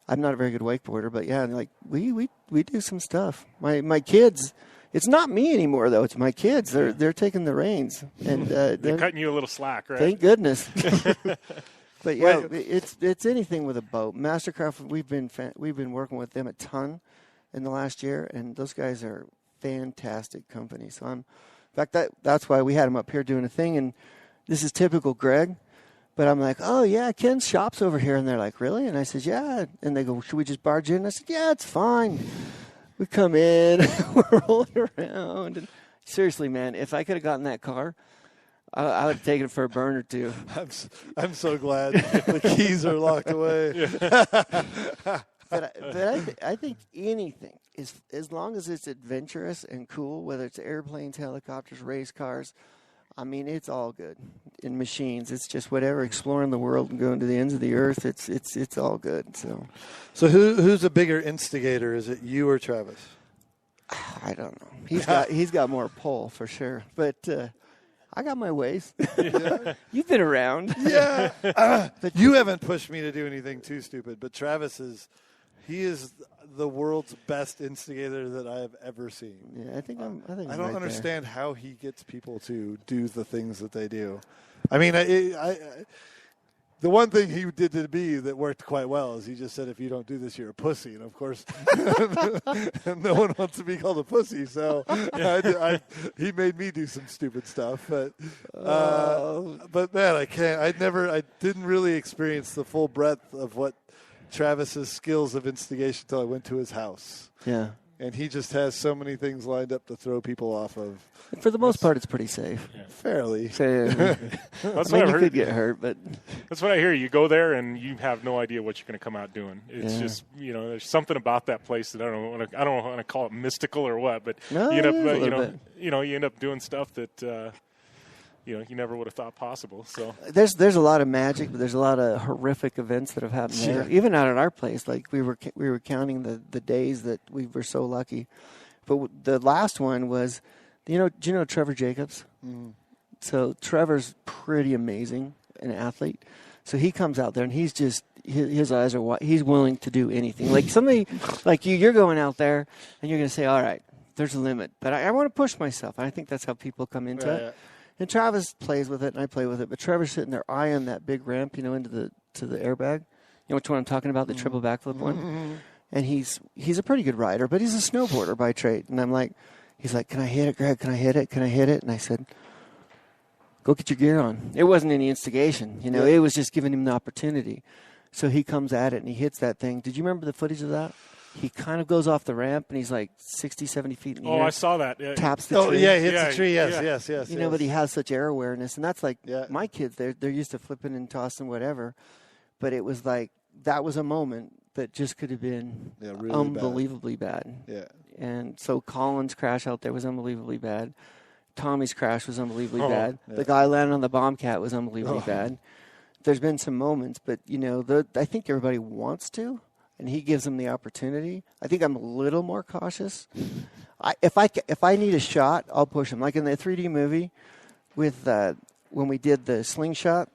I'm not a very good wakeboarder, but yeah, like we do some stuff. My kids, it's not me anymore though. It's my kids. They're taking the reins, and
they're cutting you a little slack, right?
Thank goodness. But yeah, it's anything with a boat. Mastercraft, we've been working with them a ton in the last year, and those guys are fantastic company. So in fact, that's why we had them up here doing a thing, and this is typical Greg. But I'm like, oh, yeah, Ken's shop's over here. And they're like, really? And I said, yeah. And they go, should we just barge in? And I said, yeah, it's fine. We come in, we're rolling around. And seriously, man, if I could have gotten that car, I would have taken it for a burn or two.
I'm so glad the keys are locked away.
But I think anything is, as long as it's adventurous and cool, whether it's airplanes, helicopters, race cars, it's all good. In machines, it's just whatever, exploring the world and going to the ends of the earth. It's all good.
So who's a bigger instigator? Is it you or Travis?
I don't know. He's got more pull for sure, but. I got my ways.
Yeah.
You've been around.
Yeah. You haven't pushed me to do anything too stupid, but Travis is the world's best instigator that I have ever seen.
Yeah, I think I
don't
right
understand how he gets people to do the things that they do. The one thing he did to me that worked quite well is he just said, if you don't do this, you're a pussy. And, of course, no one wants to be called a pussy. So he made me do some stupid stuff. But man, I can't. I didn't really experience the full breadth of what Travis's skills of instigation until I went to his house.
Yeah.
and he just has so many things lined up to throw people off of.
For the most part, it's pretty safe.
Yeah. Fairly.
So,
That's
I mean,
what
you
I
could get hurt, but
That's what I hear. You go there and you have no idea what you're going to come out doing. It's just, there's something about that place that I don't want to call it mystical or what, but
No,
you end
it is a little
up, you end up doing stuff that you never would have thought possible. So
there's a lot of magic, but there's a lot of horrific events that have happened there. Even out at our place, like we were counting the days that we were so lucky. But the last one was, do you know Trevor Jacobs? Mm. So Trevor's pretty amazing, an athlete. So he comes out there and he's just his eyes are wide. He's willing to do anything. Like somebody like you're going out there and you're going to say, all right, there's a limit, but I want to push myself. And I think that's how people come into it. And Travis plays with it, and I play with it. But Trevor's sitting there eyeing that big ramp, into the airbag. You know which one I'm talking about, the triple backflip one. Mm-hmm. And he's a pretty good rider, but he's a snowboarder by trade. And I'm like, he's like, can I hit it, Greg? Can I hit it? Can I hit it? And I said, go get your gear on. It wasn't any instigation, It was just giving him the opportunity. So he comes at it and he hits that thing. Did you remember the footage of that? He kind of goes off the ramp, and he's like 60, 70 feet in the air.
Oh, I saw that. Yeah.
Taps the tree.
Oh, yeah, he hits the tree, yes.
But he has such air awareness, and that's like my kids, they're used to flipping and tossing whatever. But it was like that was a moment that just could have been really unbelievably bad. Yeah. And so Colin's crash out there was unbelievably bad. Tommy's crash was unbelievably bad. Yeah. The guy landing on the Bombcat was unbelievably bad. There's been some moments, but, I think everybody wants to. And he gives them the opportunity. I think I'm a little more cautious. If I need a shot, I'll push him. Like in the 3D movie, with when we did the slingshot,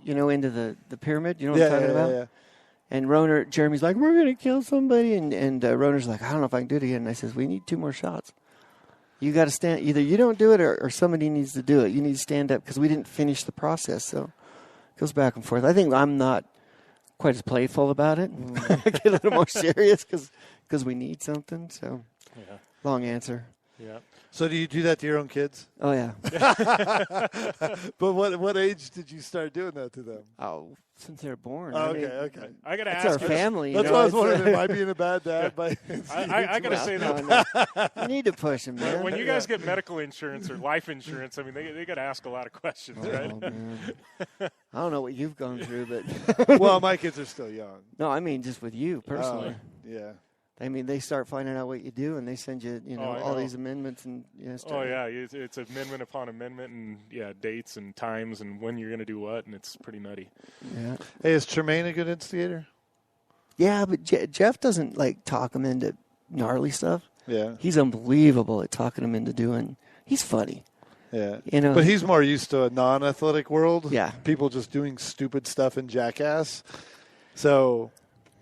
into the pyramid. You know what I'm talking about? Yeah. And Jeremy's like, we're gonna kill somebody, and Roner's like, I don't know if I can do it again. And I says, we need 2 more shots. You got to stand. Either you don't do it, or somebody needs to do it. You need to stand up because we didn't finish the process. So it goes back and forth. I think I'm not quite as playful about it. Get a little more serious because we need something. So, long answer.
Yeah.
So do you do that to your own kids?
Oh yeah.
But what age did you start doing that to them?
Oh, since they're born.
Oh, okay.
I got to ask.
It's our family.
That's why I was wondering, am I being a bad dad?
I got to say that.
No. You need to push them, man.
When you guys get medical insurance or life insurance, I mean, they got to ask a lot of questions, right?
Man. I don't know what you've gone through, but
well, my kids are still young.
No, I mean just with you personally.
Yeah.
I mean, they start finding out what you do, and they send you, all these amendments and.
It's amendment upon amendment, and dates and times and when you're going to do what, and it's pretty nutty.
Yeah.
Hey, is Tremaine a good instigator?
Yeah, but Jeff doesn't talk him into gnarly stuff.
Yeah.
He's unbelievable at talking him into doing. He's funny.
Yeah. But he's more used to a non-athletic world.
Yeah.
People just doing stupid stuff in Jackass. So.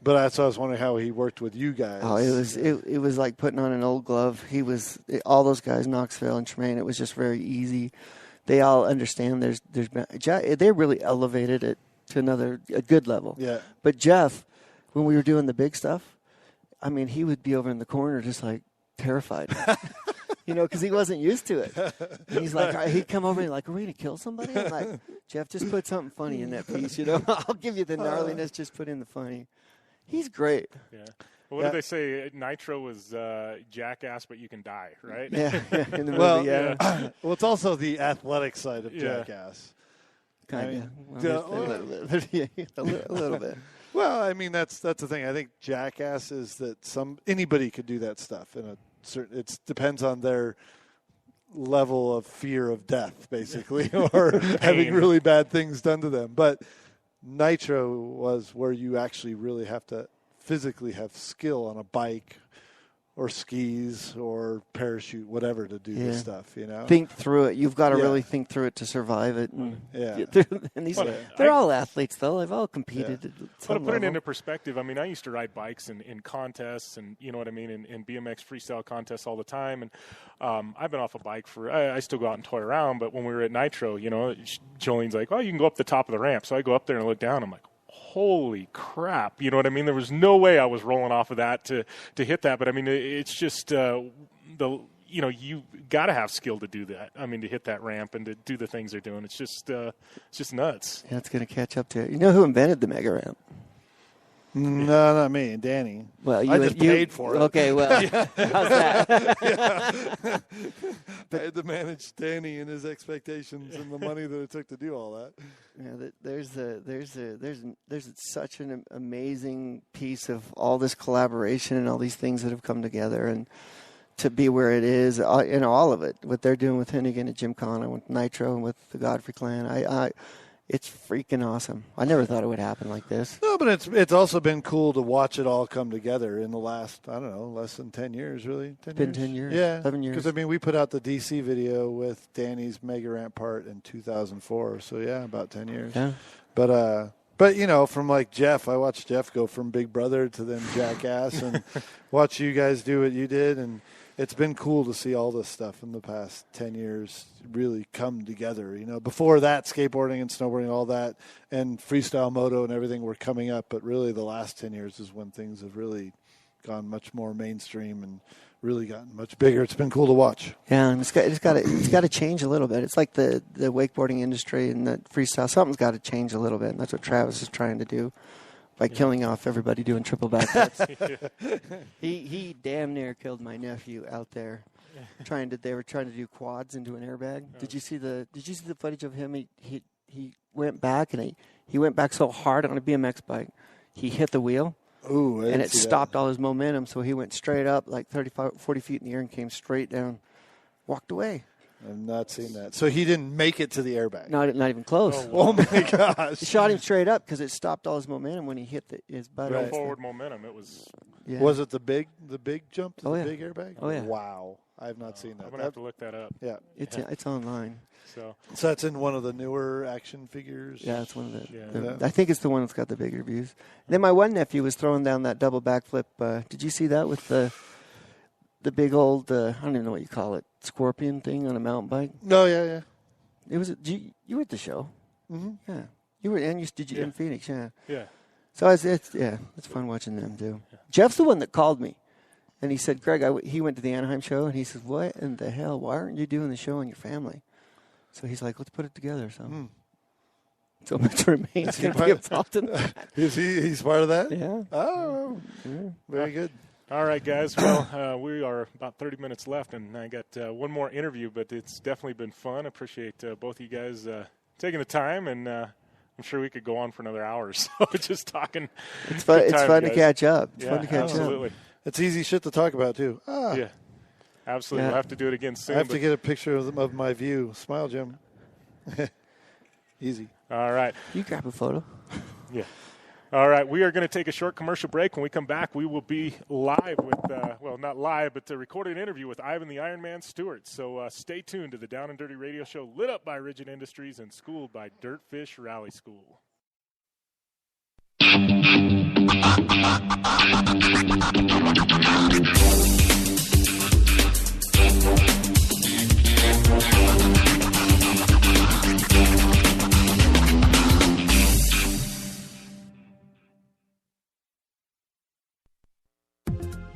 But that's why I was wondering how he worked with you guys.
Oh, it was like putting on an old glove. All those guys, Knoxville and Tremaine. It was just very easy. They all understand. They really elevated it to a good level.
Yeah.
But Jeff, when we were doing the big stuff, I mean, he would be over in the corner just like terrified. Because he wasn't used to it. And he's like, he'd come over and like, are we going to kill somebody? I'm like, Jeff, just put something funny in that piece. I'll give you the gnarliness. Just put in the funny. He's great.
Yeah. Well, what did they say? Nitro was Jackass, but you can die, right?
Yeah. In the movie,
well, it's also the athletic side of Jackass.
Kind of. A little bit.
Well, I mean, that's the thing. I think Jackass is that anybody could do that stuff. It depends on their level of fear of death, basically, or having really bad things done to them. But Nitro was where you actually really have to physically have skill on a bike or skis or parachute, whatever, to do this stuff,
Think through it. You've got to really think through it to survive it. And they're all athletes, though. They've all competed at some
But to put it
level.
into perspective, I mean, I used to ride bikes in contests and, you know what I mean, in BMX freestyle contests all the time. And I've been off a bike I still go out and toy around. But when we were at Nitro, Jolene's like, well, you can go up the top of the ramp. So I go up there and look down. I'm like, holy crap. You know what I mean? There was no way I was rolling off of that to hit that. But, I mean, it's just you got to have skill to do that. I mean, to hit that ramp and to do the things they're doing. It's just nuts.
Yeah, it's going to catch up to it. You know who invented the mega ramp?
No, not me. Danny.
Well,
I just paid for it.
Okay, well, how's that?
I had to manage Danny and his expectations and the money that it took to do all that.
Yeah, there's such an amazing piece of all this collaboration and all these things that have come together, and to be where it is, all of it, what they're doing with Hoonigan and Gymkhana, with Nitro, and with the Godfrey clan, it's freaking awesome. I never thought it would happen like this.
No, but it's also been cool to watch it all come together in the last, I don't know, less than 10 years, really.
10 years?
Yeah.
11 years.
Because, we put out the DC video with Danny's Mega Ramp part in 2004. So, yeah, about 10 years.
Yeah.
But from like Jeff, I watched Jeff go from Big Brother to then Jackass and watch you guys do what you did. And it's been cool to see all this stuff in the past 10 years really come together. Before that, skateboarding and snowboarding, all that, and freestyle moto and everything were coming up. But really the last 10 years is when things have really gone much more mainstream and really gotten much bigger. It's been cool to watch.
Yeah, and it's got to change a little bit. It's like the wakeboarding industry and the freestyle. Something's got to change a little bit, and that's what Travis is trying to do by killing off everybody doing triple backflips. He damn near killed my nephew out there. They were trying to do quads into an airbag. Did you see the footage of him? He went back, and he went back so hard on a BMX bike, he hit the wheel.
Ooh,
and it stopped all his momentum, so he went straight up like 40 feet in the air and came straight down, walked away.
I've not seen that. So he didn't make it to the airbag?
Not even close.
Oh my gosh.
It shot him straight up because it stopped all his momentum when he hit his butt.
No forward momentum. It was.
Yeah. Was it the big jump to the big airbag?
Oh, yeah.
Wow. I have not seen that.
I'm going to have to look that up.
Yeah.
It's online.
So
that's in one of the newer action figures?
Yeah, it's one of the I think it's the one that's got the bigger views. And then my one nephew was throwing down that double backflip. Did you see that with the big old, I don't even know what you call it, scorpion thing on a mountain bike?
No, yeah.
It was. You were at the show.
Mm-hmm.
Yeah. You were, and did you in Phoenix? Yeah.
Yeah.
So it's fun watching them too. Yeah. Jeff's the one that called me, and he said, Greg, he went to the Anaheim show, and he says, what in the hell? Why aren't you doing the show on your family? So he's like, let's put it together. So Mr. Remain's going to be involved in that.
He's part of that?
Yeah.
Oh, very good.
All right, guys. Well, we are about 30 minutes left, and I got one more interview, but it's definitely been fun. I appreciate both of you guys taking the time, and I'm sure we could go on for another hour or so just talking.
It's fun. It's fun to catch up. It's fun to catch
absolutely.
up.
It's easy shit to talk about, too.
Yeah. Absolutely. We'll have to do it again soon.
I have to get a picture of my view. Smile, Jim. Easy.
All right.
You grab a photo.
Yeah. All right. We are going to take a short commercial break. When we come back, we will be live with, not live, but a recorded interview with Ivan the Ironman Stewart. So stay tuned to the Down and Dirty Radio Show, lit up by Rigid Industries and schooled by Dirtfish Rally School.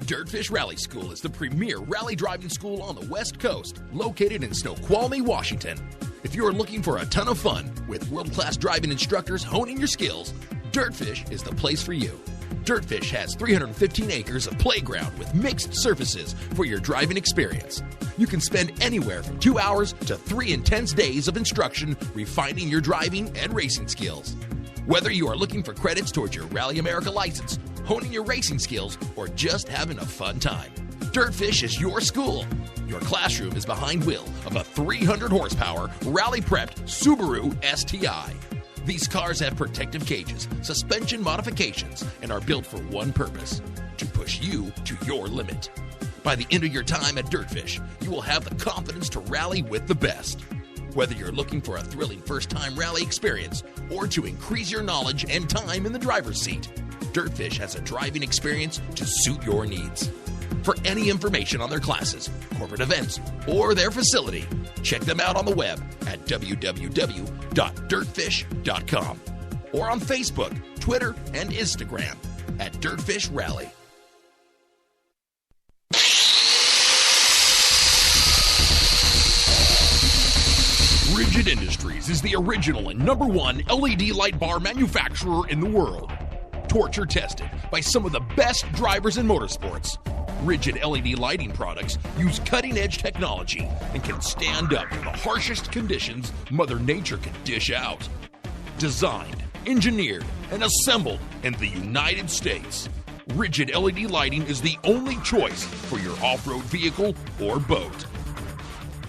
Dirtfish Rally School is the premier rally driving school on the West Coast, located in Snoqualmie, Washington. If you're looking for a ton of fun with world-class driving instructors honing your skills, Dirtfish is the place for you. Dirtfish has 315 acres of playground with mixed surfaces for your driving experience. You can spend anywhere from 2 hours to 3 intense days of instruction refining your driving and racing skills. Whether you are looking for credits towards your Rally America license, honing your racing skills, or just having a fun time, Dirtfish is your school. Your classroom is behind wheel of a 300 horsepower rally-prepped Subaru STI. These cars have protective cages, suspension modifications, and are built for one purpose: to push you to your limit. By the end of your time at Dirtfish, you will have the confidence to rally with the best. Whether you're looking for a thrilling first-time rally experience or to increase your knowledge and time in the driver's seat, Dirtfish has a driving experience to suit your needs. For any information on their classes, corporate events, or their facility, check them out on the web at www.dirtfish.com or on Facebook, Twitter, and Instagram at Dirtfish Rally. Rigid Industries is the original and #1 LED light bar manufacturer in the world. torture tested by some of the best drivers in motorsports. Rigid LED lighting products use cutting-edge technology and can stand up to the harshest conditions Mother Nature can dish out. Designed, engineered, and assembled in the United States, Rigid LED lighting is the only choice for your off-road vehicle or boat.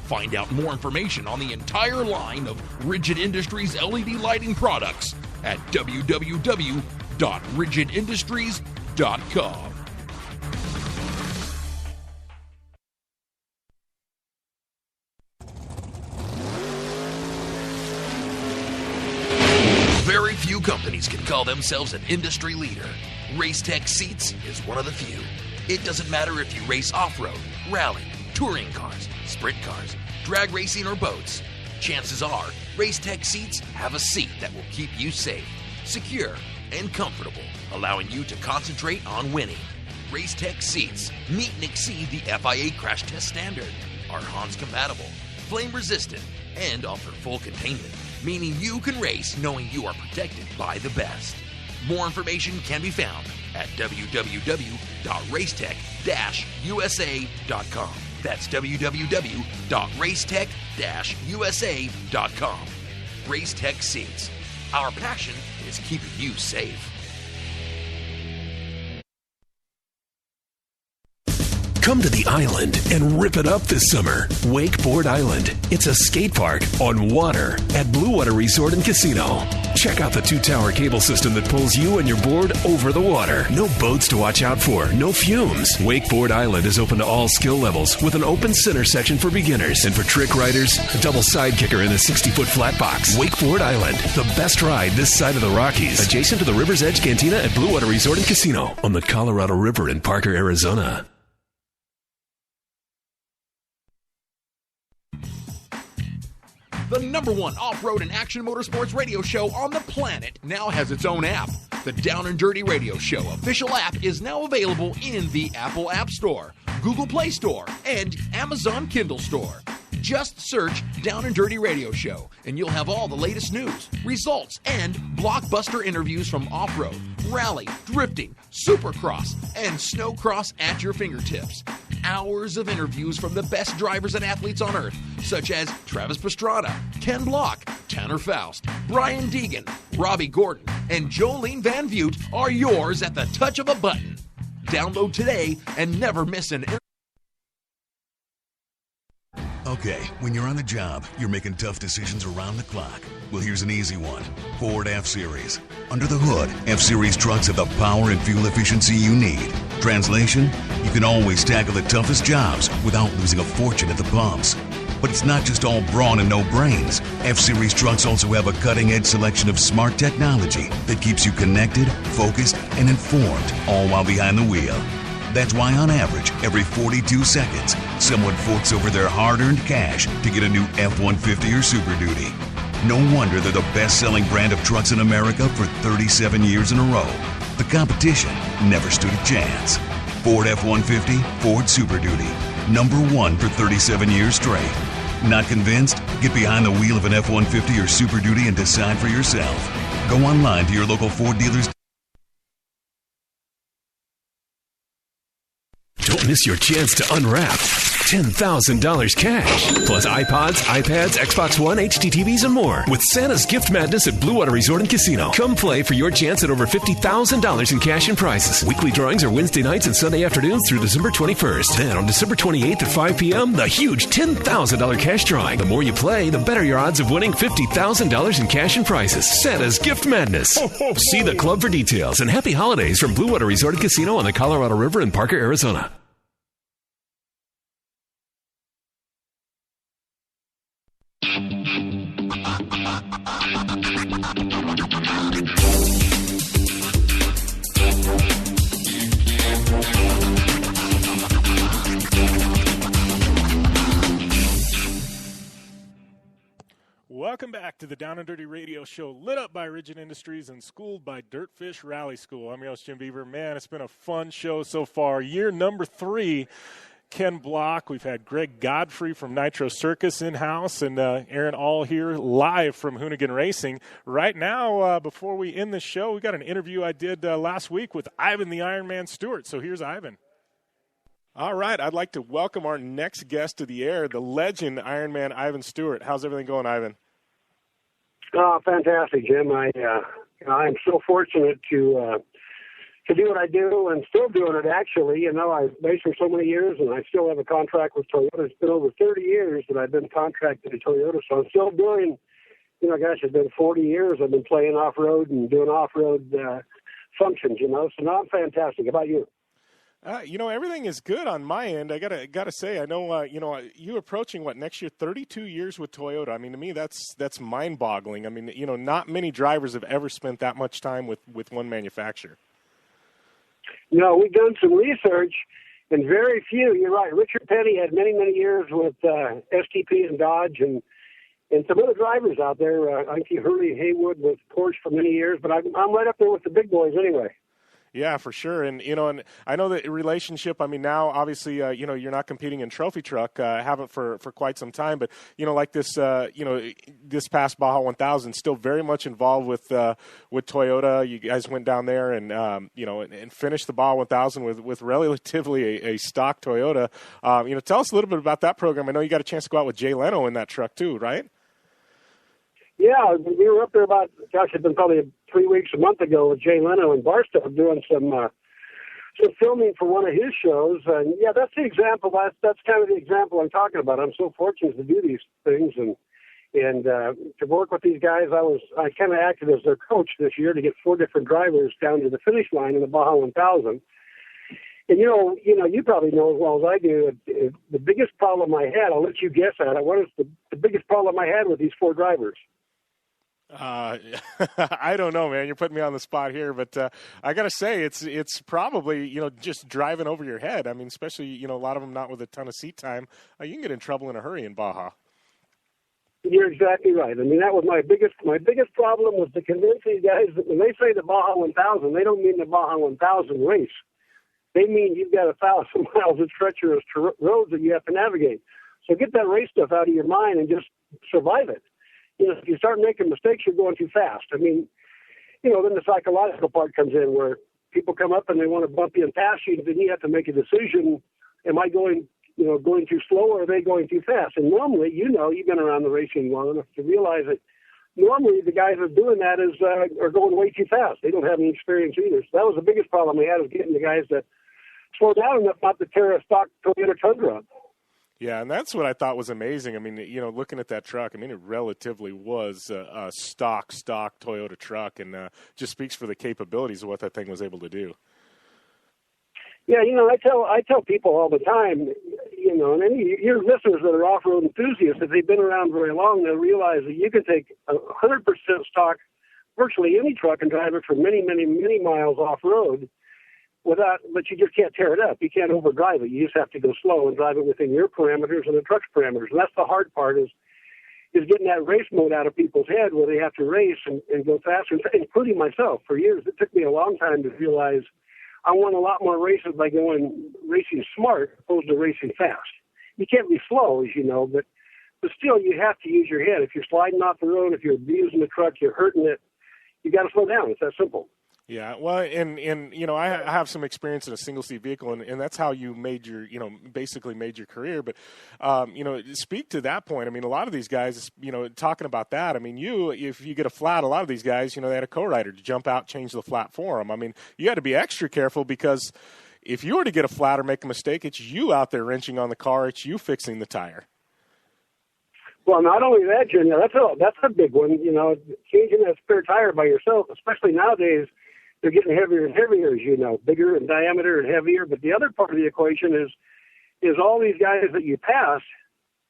Find out more information on the entire line of Rigid Industries LED lighting products at www.rigidindustries.com. Very few companies can call themselves an industry leader. Racetech Seats is one of the few. It doesn't matter if you race off-road, rally, touring cars, sprint cars, drag racing, or boats. Chances are, Racetech Seats have a seat that will keep you safe, secure, and comfortable, allowing you to concentrate on winning. Racetech Seats meet and exceed the FIA crash test standard, are Hans compatible, flame resistant, and offer full containment, meaning you can race knowing you are protected by the best. More information can be found at www.racetech-usa.com. That's www.racetech-usa.com. Racetech Seats. Our passion is keeping you safe.
Come to the island and rip it up this summer. Wakeboard Island. It's a skate park on water at Blue Water Resort and Casino. Check out the 2-tower cable system that pulls you and your board over the water. No boats to watch out for, no fumes. Wakeboard Island is open to all skill levels with an open center section for beginners. And for trick riders, a double side kicker in a 60-foot flat box. Wakeboard Island, the best ride this side of the Rockies. Adjacent to the River's Edge Cantina at Blue Water Resort and Casino on the Colorado River in Parker, Arizona.
The #1 off-road and action motorsports radio show on the planet now has its own app. The Down and Dirty Radio Show official app is now available in the Apple App Store, Google Play Store, and Amazon Kindle Store. Just search Down and Dirty Radio Show, and you'll have all the latest news, results, and blockbuster interviews from off-road, rally, drifting, supercross, and snowcross at your fingertips. Hours of interviews from the best drivers and athletes on Earth, such as Travis Pastrana, Ken Block, Tanner Faust, Brian Deegan, Robbie Gordon, and Jolene Van Vute are yours at the touch of a button. Download today and never miss an interview.
Okay, when you're on the job, you're making tough decisions around the clock. Well, here's an easy one. Ford F-Series. Under the hood, F-Series trucks have the power and fuel efficiency you need. Translation? You can always tackle the toughest jobs without losing a fortune at the pumps. But it's not just all brawn and no brains. F-Series trucks also have a cutting-edge selection of smart technology that keeps you connected, focused, and informed, all while behind the wheel. That's why, on average, every 42 seconds, someone forks over their hard-earned cash to get a new F-150 or Super Duty. No wonder they're the best-selling brand of trucks in America for 37 years in a row. The competition never stood a chance. Ford F-150, Ford Super Duty. #1 for 37 years straight. Not convinced? Get behind the wheel of an F-150 or Super Duty and decide for yourself. Go online to your local Ford dealers.
Don't miss your chance to unwrap $10,000 cash, plus iPods, iPads, Xbox One, HDTVs, and more with Santa's Gift Madness at Blue Water Resort and Casino. Come play for your chance at over $50,000 in cash and prizes. Weekly drawings are Wednesday nights and Sunday afternoons through December 21st. Then on December 28th at 5 p.m., the huge $10,000 cash drawing. The more you play, the better your odds of winning $50,000 in cash and prizes. Santa's Gift Madness. See the club for details, and happy holidays from Blue Water Resort and Casino on the Colorado River in Parker, Arizona.
Welcome back to the Down and Dirty Radio Show, lit up by Rigid Industries and schooled by Dirtfish Rally School. I'm your host, Jim Beaver. Man, it's been a fun show so far. Year number 3. Ken Block. We've had Gregg Godfrey from Nitro Circus in-house, and Aaron all here live from Hoonigan Racing. Right now, before we end the show, we got an interview I did last week with Ivan the Ironman Stewart. So here's Ivan. All right, I'd like to welcome our next guest to the air, the legend Ironman Ivan Stewart. How's everything going, Ivan?
Oh, fantastic, Jim. I'm so fortunate to do what I do, and still doing it, actually. I've raced for so many years, and I still have a contract with Toyota. It's been over 30 years that I've been contracted to Toyota, so I'm still doing, it's been 40 years I've been playing off-road and doing off-road functions, so now I'm fantastic. How about you?
Everything is good on my end. I gotta say, I know, you approaching next year, 32 years with Toyota. I mean, to me, that's mind-boggling. I mean, not many drivers have ever spent that much time with one manufacturer.
We've done some research, and very few. You're right. Richard Petty had many, many years with STP and Dodge, and some other drivers out there. I think Hurley Haywood with Porsche for many years, but I'm right up there with the big boys anyway.
Yeah, for sure. And, and I know the relationship, I mean, now, obviously, you're not competing in trophy truck, haven't for quite some time, but, like this, this past Baja 1000, still very much involved with Toyota. You guys went down there and, and finished the Baja 1000 with relatively a stock Toyota. Tell us a little bit about that program. I know you got a chance to go out with Jay Leno in that truck too, right?
Yeah, we were up there it's been probably 3 weeks, a month ago with Jay Leno in Barstow doing some filming for one of his shows. And, yeah, that's the example. That's kind of the example I'm talking about. I'm so fortunate to do these things and to work with these guys. I kind of acted as their coach this year to get 4 different drivers down to the finish line in the Baja 1000. And, you probably know as well as I do, the biggest problem I had, I'll let you guess at it, what is the biggest problem I had with these 4 drivers?
I don't know, man. You're putting me on the spot here, but I got to say it's probably, just driving over your head. I mean, especially, a lot of them not with a ton of seat time. You can get in trouble in a hurry in Baja.
You're exactly right. I mean, that was my biggest problem was to convince these guys that when they say the Baja 1000, they don't mean the Baja 1000 race. They mean you've got 1,000 miles of treacherous roads that you have to navigate. So get that race stuff out of your mind and just survive it. If you start making mistakes, you're going too fast. I mean, then the psychological part comes in where people come up and they want to bump you and pass you, and then you have to make a decision. Am I going too slow, or are they going too fast? And normally, you've been around the racing long enough to realize that normally the guys that are doing that are going way too fast. They don't have any experience either. So that was the biggest problem we had, is getting the guys that slow down enough not to tear a stock Toyota Tundra up.
Yeah, and that's what I thought was amazing. I mean, looking at that truck, I mean, it relatively was a stock Toyota truck, and just speaks for the capabilities of what that thing was able to do.
Yeah, I tell people all the time, and any of your listeners that are off-road enthusiasts, if they've been around very long, they'll realize that you can take 100% stock, virtually any truck, and drive it for many, many, many miles off-road. But you just can't tear it up. You can't overdrive it. You just have to go slow and drive it within your parameters and the truck's parameters. And that's the hard part is getting that race mode out of people's head where they have to race and go faster, including myself. For years, it took me a long time to realize I won a lot more races by going racing smart opposed to racing fast. You can't be slow, as you know, but still you have to use your head. If you're sliding off the road, if you're abusing the truck, you're hurting it, you got to slow down. It's that simple.
Yeah, well, and I have some experience in a single-seat vehicle, and that's how you made your, basically made your career. But, speak to that point. I mean, a lot of these guys, talking about that, I mean, if you get a flat, a lot of these guys, they had a co-rider to jump out, change the flat for them. I mean, you got to be extra careful because if you were to get a flat or make a mistake, it's you out there wrenching on the car, it's you fixing the tire.
Well, not only that, Jim, that's a big one, changing that spare tire by yourself, especially nowadays. They're getting heavier and heavier, as you know, bigger in diameter and heavier. But the other part of the equation is all these guys that you pass,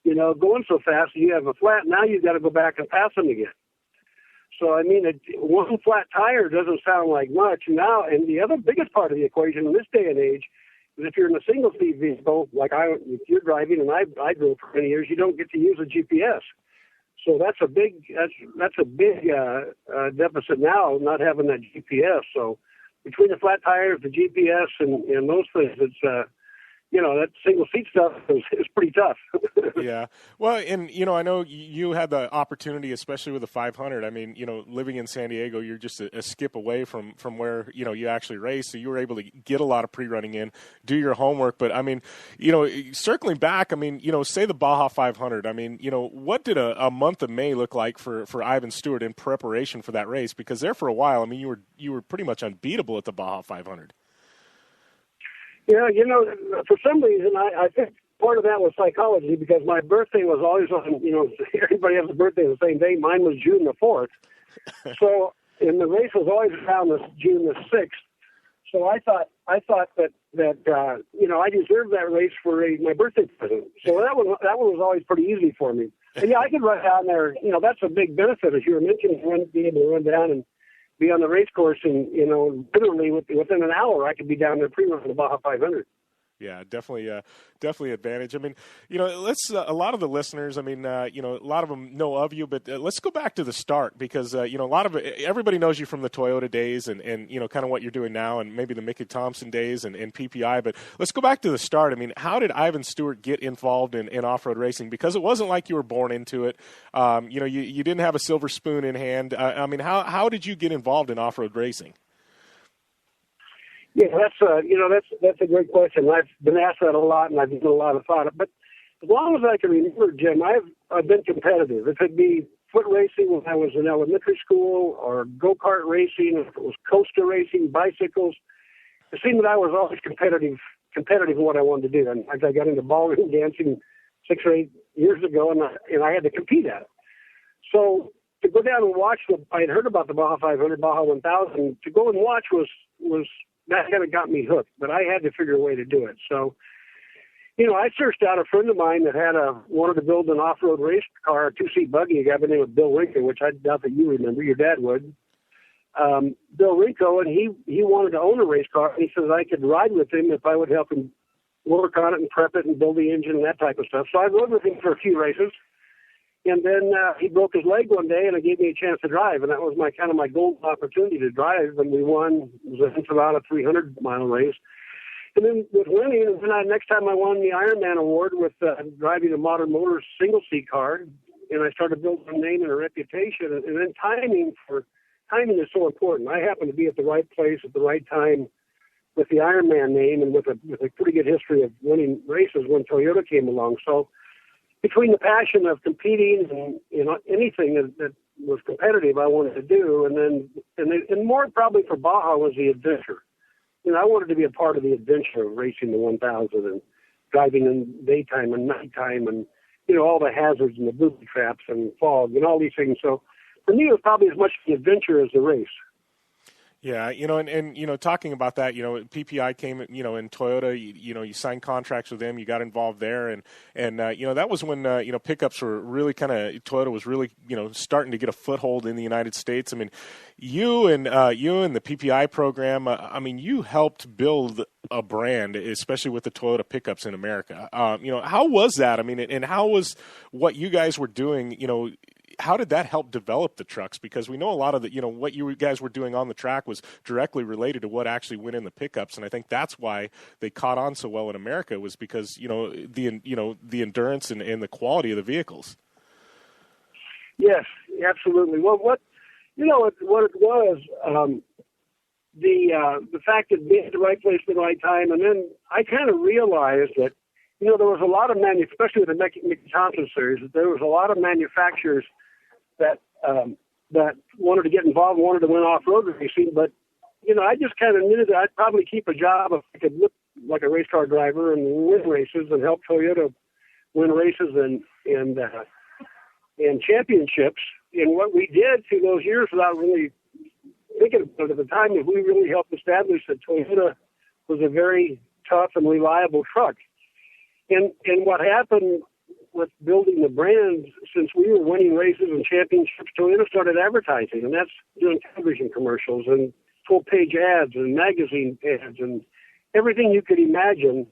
going so fast, you have a flat. Now you've got to go back and pass them again. So, I mean, one flat tire doesn't sound like much now. And the other biggest part of the equation in this day and age is if you're in a single-seat vehicle, like if you're driving, and I drove for many years, you don't get to use a GPS. So that's a big deficit now, not having that GPS. So between the flat tires, the GPS, and those things, that single seat stuff is pretty tough.
Yeah. Well, and, I know you had the opportunity, especially with the 500. I mean, living in San Diego, you're just a skip away from where, you actually race. So you were able to get a lot of pre-running in, do your homework. But, I mean, circling back, I mean, say the Baja 500. I mean, what did a month of May look like for Ivan Stewart in preparation for that race? Because there for a while, I mean, you were pretty much unbeatable at the Baja 500.
Yeah, for some reason, I think part of that was psychology, because my birthday was always on, everybody has a birthday the same day. Mine was June the 4th. So, and the race was always around June the 6th. So I thought that I deserved that race for my birthday present. So that one was always pretty easy for me. And yeah, I could run down there. That's a big benefit, as you were mentioning, being able to run down and be on the race course, and literally within an hour I could be down there pre-running the Baja 500.
Yeah, definitely advantage. I mean, let's a lot of the listeners. I mean, a lot of them know of you, but let's go back to the start, because a lot of everybody knows you from the Toyota days and kind of what you're doing now, and maybe the Mickey Thompson days and PPI. But let's go back to the start. I mean, how did Ivan Stewart get involved in off-road racing? Because it wasn't like you were born into it. You didn't have a silver spoon in hand. I mean, how did you get involved in off-road racing?
Yeah, that's a great question. I've been asked that a lot, and I've given a lot of thought. But as long as I can remember, Jim, I've been competitive. If it be foot racing when I was in elementary school, or go-kart racing, if it was coaster racing, bicycles, it seemed that I was always competitive in what I wanted to do. And I got into ballroom dancing 6 or 8 years ago, and I had to compete at it. So to go down and watch I had heard about the Baja 500, Baja 1000. To go and watch was that kind of got me hooked, but I had to figure a way to do it. So, I searched out a friend of mine that wanted to build an off-road race car, a 2-seat buggy, a guy by the name of Bill Rinko, which I doubt that you remember. Your dad would. Bill Rinko, and he wanted to own a race car, and he says I could ride with him if I would help him work on it and prep it and build the engine and that type of stuff. So I rode with him for a few races. And then he broke his leg one day, and it gave me a chance to drive, and that was my golden opportunity to drive. And we won. It was about a 300-mile race. And then with winning, next time I won the Ironman award with driving a Modern Motors single-seat car, and I started building a name and a reputation. And then timing is so important. I happened to be at the right place at the right time with the Ironman name, and with a pretty good history of winning races when Toyota came along. So between the passion of competing and anything that was competitive I wanted to do, and more probably for Baja was the adventure. I wanted to be a part of the adventure of racing the 1000 and driving in daytime and nighttime, and all the hazards and the booby traps and fog and all these things. So for me, it was probably as much the adventure as the race.
Yeah, and talking about that, PPI came, in Toyota, you signed contracts with them, you got involved there, and that was when, pickups were really Toyota was really, starting to get a foothold in the United States. I mean, you and the PPI program, you helped build a brand, especially with the Toyota pickups in America. How was that? I mean, and how was what you guys were doing, how did that help develop the trucks? Because we know a lot of what you guys were doing on the track was directly related to what actually went in the pickups, and I think that's why they caught on so well in America, was because the endurance and the quality of the vehicles.
Yes, absolutely. Well, what it was, the fact that being at the right place at the right time, and then I kind of realized that there was a lot of especially with the Mickey Thompson series, there was a lot of manufacturers that wanted to get involved, wanted to win off-road racing, but I just kind of knew that I'd probably keep a job if I could look like a race car driver and win races and help Toyota win races and championships. And what we did through those years, without really thinking about it at the time, is we really helped establish that Toyota was a very tough and reliable truck. And what happened with building the brand, since we were winning races and championships, Toyota started advertising, and that's doing television commercials and full-page ads and magazine ads and everything you could imagine,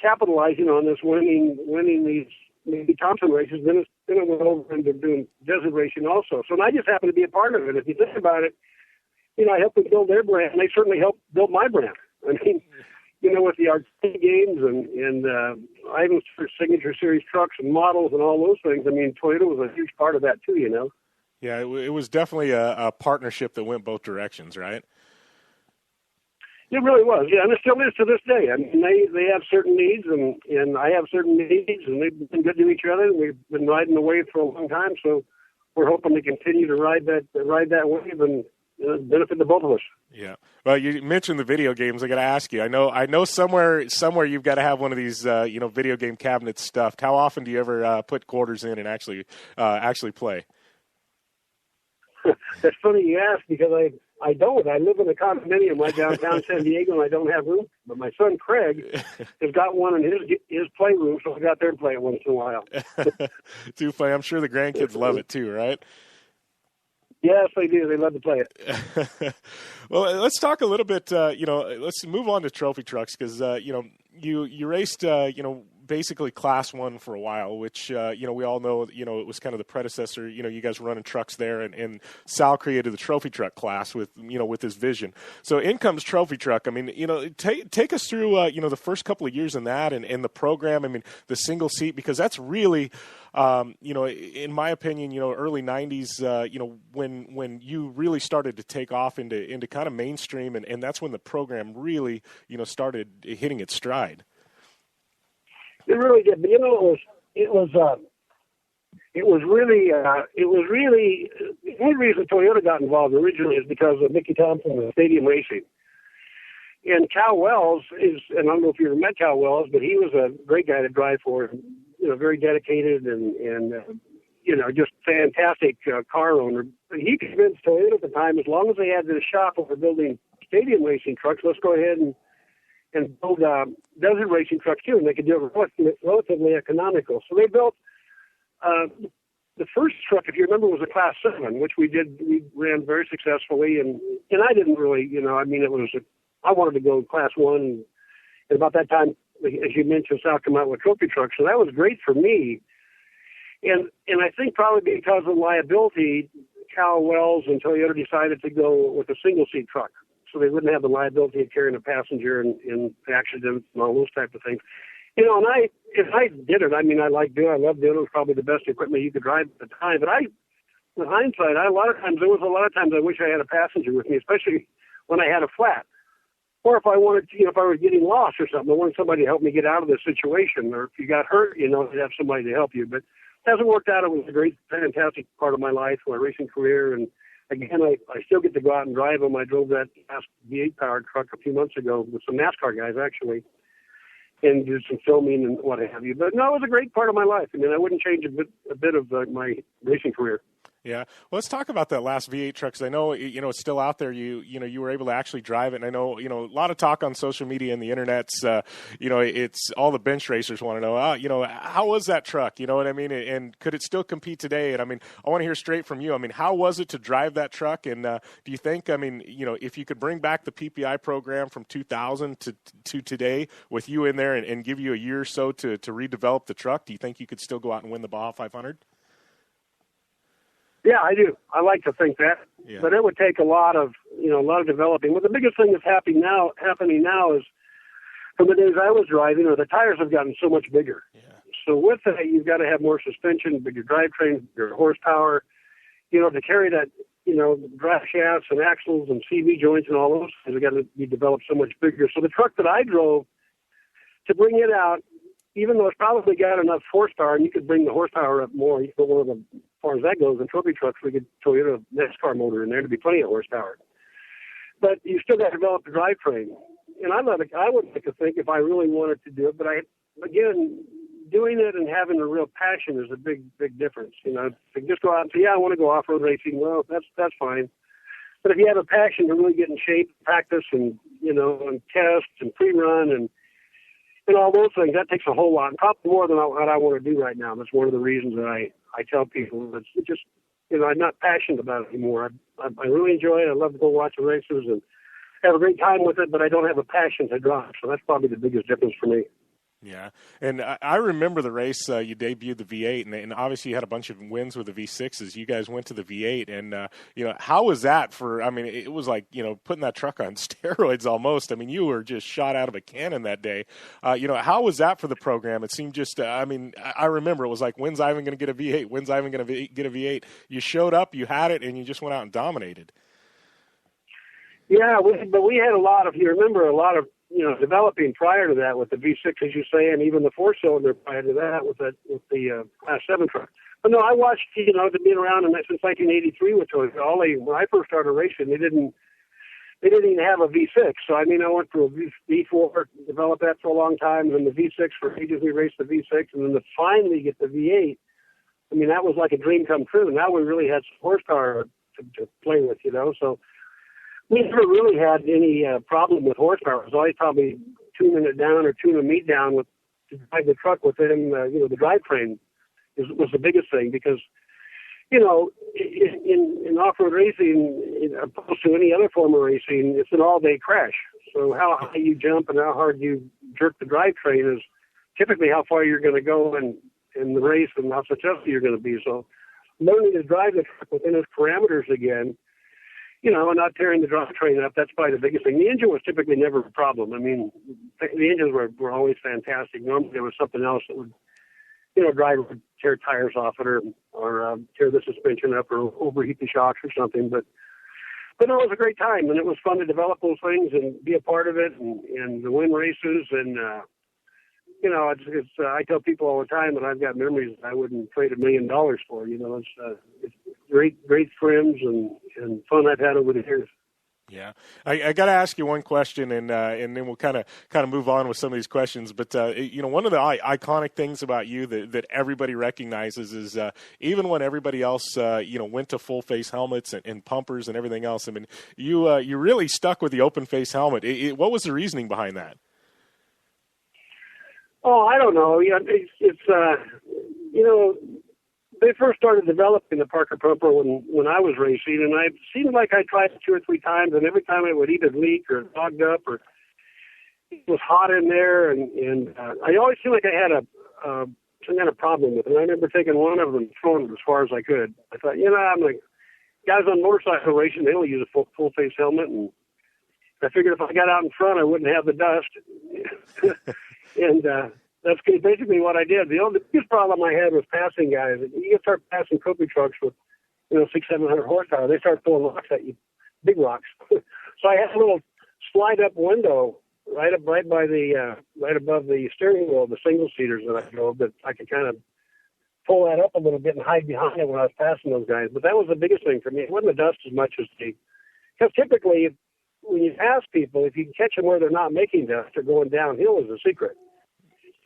capitalizing on this winning these maybe Thompson races. Then it went over into doing desert racing also. So I just happened to be a part of it. If you think about it, I helped them build their brand, and they certainly helped build my brand. I mean, with the arcade games and items for Signature Series trucks and models and all those things, I mean, Toyota was a huge part of that too,
Yeah, it was definitely a partnership that went both directions, right?
It really was, yeah, and it still is to this day. I mean, they have certain needs, and I have certain needs, and they've been good to each other, and we've been riding the wave for a long time, so we're hoping to continue to ride that wave and benefit the both of us.
Yeah. Well, you mentioned the video games. I got to ask you. I know somewhere you've got to have one of these, video game cabinets stuffed. How often do you ever put quarters in and actually play?
That's funny you ask, because I don't. I live in a condominium right downtown San Diego, and I don't have room. But my son Craig has got one in his playroom, so I got there and play it once in a while.
Too funny. I'm sure the grandkids love it too, right?
Yes, they do. They love to play it.
Well, let's talk a little bit. Let's move on to trophy trucks, because you raced basically Class 1 for a while, which we all know it was kind of the predecessor. You guys were running trucks there, and Sal created the trophy truck class with his vision. So in comes trophy truck. I mean, take us through the first couple of years in that and the program. I mean, the single seat, because that's really in my opinion, early 90s, when you really started to take off into kind of mainstream, and that's when the program really, started hitting its stride.
It really did, but it was really the only reason Toyota got involved originally is because of Mickey Thompson and Stadium Racing. And Cal Wells and I don't know if you ever met Cal Wells, but he was a great guy to drive for, very dedicated and just fantastic car owner. But he convinced Toyota at the time, as long as they had this shop over building stadium racing trucks, let's go ahead and build desert racing trucks too, and they could do it relatively economical. So they built the first truck, if you remember, was a Class 7, which we ran very successfully, and I didn't really, I wanted to go Class 1, and about that time, as you mentioned, Sal came out with trophy trucks, so that was great for me. And I think probably because of liability, Cal Wells and Toyota decided to go with a single-seat truck, so they wouldn't have the liability of carrying a passenger in accidents and all those type of things. And if I did it, I mean, I loved doing it. It was probably the best equipment you could drive at the time. But with hindsight, there was a lot of times I wish I had a passenger with me, especially when I had a flat. Or if I wanted to, if I was getting lost or something, I wanted somebody to help me get out of this situation. Or if you got hurt, you'd have somebody to help you. But it hasn't worked out. It was a great, fantastic part of my life, my racing career. And again, I still get to go out and drive them. I drove that V8 powered truck a few months ago with some NASCAR guys, actually, and did some filming and what have you. But no, it was a great part of my life. I mean, I wouldn't change a bit of my racing career.
Yeah. Well, let's talk about that last V8 truck, because I know, it's still out there. You were able to actually drive it. And I know, a lot of talk on social media and the internet's, it's all the bench racers want to know, how was that truck? You know what I mean? And could it still compete today? And I mean, I want to hear straight from you. I mean, how was it to drive that truck? And do you think, I mean, if you could bring back the PPI program from 2000 to today with you in there and give you a year or so to redevelop the truck, do you think you could still go out and win the Baja 500?
Yeah, I do. I like to think that, but it would take a lot of developing. Well, the biggest thing that's happening now is, from the days I was driving, the tires have gotten so much bigger. Yeah. So with that, you've got to have more suspension, bigger drivetrain, bigger horsepower, to carry that, drive shafts and axles and CV joints and all those things have got to be developed so much bigger. So the truck that I drove, to bring it out, even though it's probably got enough horsepower, and you could bring the horsepower up more, you could put one of them, as far as that goes, in trophy trucks, we could Toyota NASCAR motor in there to be plenty of horsepower. But you still got to develop the drivetrain. And I would like to think if I really wanted to do it, but again, doing it and having a real passion is a big, big difference. To just go out and say, I want to go off-road racing, well, that's fine. But if you have a passion to really get in shape, practice, and, and test and pre-run and all those things, that takes a whole lot, probably more than what I want to do right now. That's one of the reasons that I tell people. It's just, I'm not passionate about it anymore. I really enjoy it. I love to go watch the races and have a great time with it, but I don't have a passion to drive. So that's probably the biggest difference for me.
Yeah, and I remember the race you debuted the V8, and obviously you had a bunch of wins with the V6s. You guys went to the V8, and how was that for? I mean, it was like putting that truck on steroids almost. I mean, you were just shot out of a cannon that day. How was that for the program? It seemed just. I remember it was like, when's Ivan going to get a V8? When's Ivan going to get a V8? You showed up, you had it, and you just went out and dominated.
Yeah, but we had a lot of. You remember a lot of. Developing prior to that with the V6, as you say, and even the four-cylinder prior to that with the Class 7 truck. But no, I watched, being around since 1983 with Toyota. When I first started racing, they didn't even have a V6. So, I went through a V4, developed that for a long time, and then the V6 for ages. We raced the V6, and then to finally get the V8, that was like a dream come true. Now we really had some horsepower to play with, So we never really had any problem with horsepower. It was always probably tuning it down or tuning meat down to drive the truck within, the drivetrain was the biggest thing because, in off-road racing, opposed to any other form of racing, it's an all-day crash. So how high you jump and how hard you jerk the drivetrain is typically how far you're going to go in the race and how successful you're going to be. So learning to drive the truck within its parameters again, and not tearing the drivetrain up, that's probably the biggest thing. The engine was typically never a problem. The engines were always fantastic. Normally there was something else that would, driver would tear tires off it or tear the suspension up or overheat the shocks or something. But no, it was a great time, and it was fun to develop those things and be a part of it and to win races. And, I tell people all the time that I've got memories that I wouldn't trade $1 million for. It's great friends and fun I've had over the years.
Yeah, I got to ask you one question, and then we'll kind of move on with some of these questions. But one of the iconic things about you that everybody recognizes is even when everybody else went to full face helmets and pumpers and everything else. You really stuck with the open face helmet. What was the reasoning behind that?
Oh, I don't know. They first started developing the Parker pumper when I was racing, and it seemed like I tried it 2 or 3 times, and every time it would either leak or clogged up or it was hot in there, and I always seemed like I had some kind of problem with it. And I remember taking one of them and throwing it as far as I could. I thought, I'm like, guys on motorcycle racing, they don't use a full face helmet, and I figured if I got out in front, I wouldn't have the dust. And that's basically what I did. The biggest problem I had was passing guys. You can start passing Coopy trucks with, 600-700 horsepower. They start throwing rocks at you, big rocks. So I had a little slide-up window right above the steering wheel of the single seaters that I drove that I could kind of pull that up a little bit and hide behind it when I was passing those guys. But that was the biggest thing for me. It wasn't the dust as much as because typically when you pass people, if you can catch them where they're not making dust or going downhill is the secret.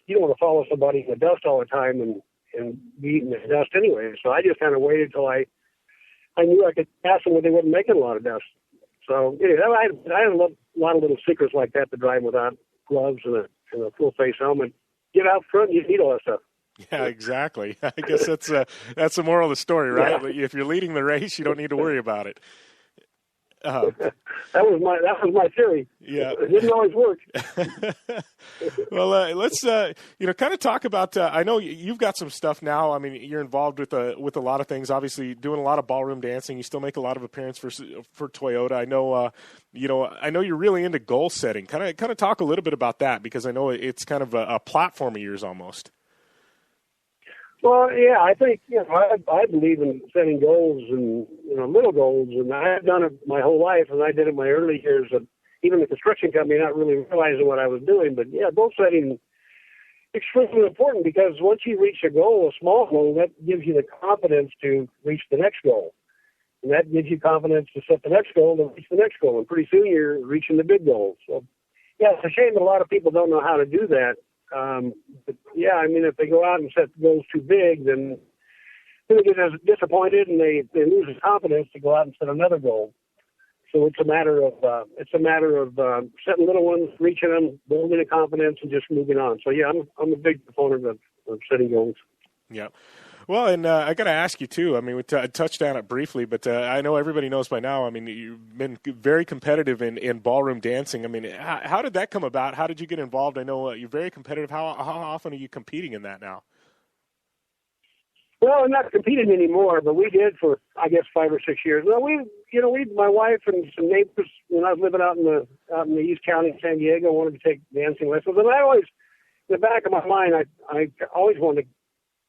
You don't want to follow somebody in the dust all the time and be eating the dust anyway. So I just kind of waited till I knew I could pass them when they wasn't making a lot of dust. So anyway, I had a lot of little secrets like that to drive without gloves and a full face helmet. Get out front, you need all that stuff.
Yeah, exactly. I guess that's the moral of the story, right? Yeah. If you're leading the race, you don't need to worry about it.
That was my theory.
Yeah,
it didn't always work.
Well, let's kind of talk about. I know you've got some stuff now. You're involved with a lot of things. Obviously, doing a lot of ballroom dancing. You still make a lot of appearances for Toyota. I know. I know you're really into goal setting. Kind of talk a little bit about that because I know it's kind of a platform of yours almost.
Well, yeah, I think, I believe in setting goals and, little goals, and I have done it my whole life, and I did it in my early years of even the construction company, not really realizing what I was doing. But, yeah, goal setting extremely important because once you reach a goal, a small goal, that gives you the confidence to reach the next goal. And that gives you confidence to set the next goal and reach the next goal. And pretty soon you're reaching the big goal. So, yeah, it's a shame that a lot of people don't know how to do that. But yeah, if they go out and set goals too big, then they get disappointed and they lose the confidence to go out and set another goal. So it's a matter of setting little ones, reaching them, building the confidence, and just moving on. So yeah, I'm a big proponent of setting goals.
Yeah. Well, and I got to ask you, too. I mean, we touched on it briefly, but I know everybody knows by now. I mean, you've been very competitive in ballroom dancing. I mean, how did that come about? How did you get involved? I know you're very competitive. How often are you competing in that now?
Well, I'm not competing anymore, but we did for, I guess, 5 or 6 years. Well, my wife and some neighbors, when I was living out in the East County in San Diego, wanted to take dancing lessons. And I always, in the back of my mind, I always wanted to,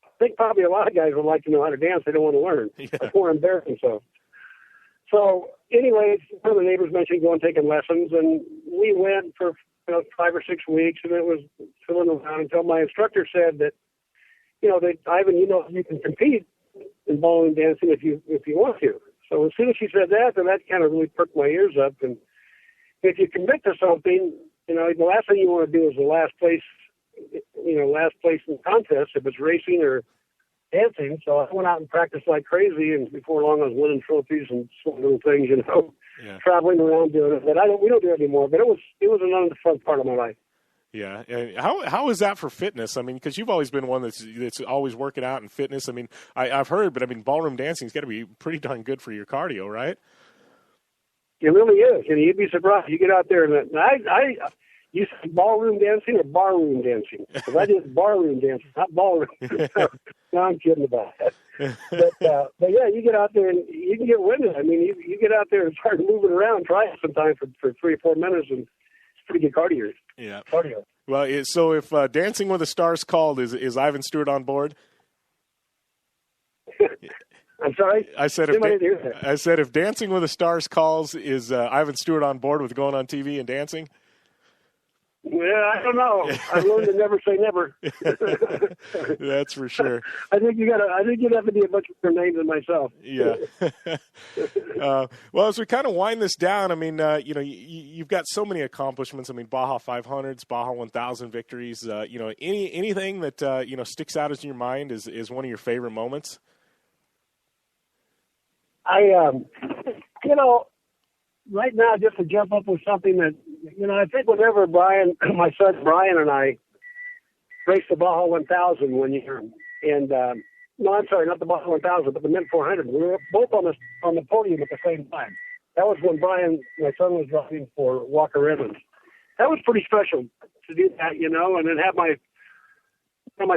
I think probably a lot of guys would like to know how to dance. They don't want to learn. It's more embarrassing. So anyways, one of the neighbors mentioned going taking lessons, and we went for 5 or 6 weeks, and it was filling around until my instructor said that, Ivan, you can compete in ballroom dancing if you want to. So as soon as she said that, then that kind of really perked my ears up. And if you commit to something, the last thing you want to do is the last place in the contest, if it's racing or dancing. So I went out and practiced like crazy, and before long I was winning trophies and some little things, traveling around doing it. But we don't do it anymore. But it was another fun part of my life.
Yeah. And how is that for fitness? I mean, because you've always been one that's always working out and fitness. I mean, I've heard, but I mean, ballroom dancing's got to be pretty darn good for your cardio, right?
It really is. And you'd be surprised. You get out there and you said ballroom dancing or barroom dancing? Because I did barroom dancing, not ballroom. No, I'm kidding about that. But yeah, you get out there and you can get winded. I mean, you get out there and start moving around, try it sometime for 3 or 4 minutes, and it's pretty good cardio.
Yeah.
Cardio.
Well, so if Dancing with the Stars called, is Ivan Stewart on board?
I'm sorry?
I said if Dancing with the Stars calls, is Ivan Stewart on board with going on TV and dancing?
Yeah, I don't know. I learned to never say never.
That's for sure.
I think you'd have to be a much better name than myself.
Yeah. Well, as we kind of wind this down, I mean, you've got so many accomplishments. I mean, Baja 500s, Baja 1000 victories. Anything that sticks out as in your mind is one of your favorite moments.
Right now, just to jump up with something that, I think whenever my son Brian and I raced the Baja 1000 one year, and no, I'm sorry, not the Baja 1000, but the Mint 400, we were both on the podium at the same time. That was when Brian, my son, was driving for Walker Evans. That was pretty special to do that, and then have my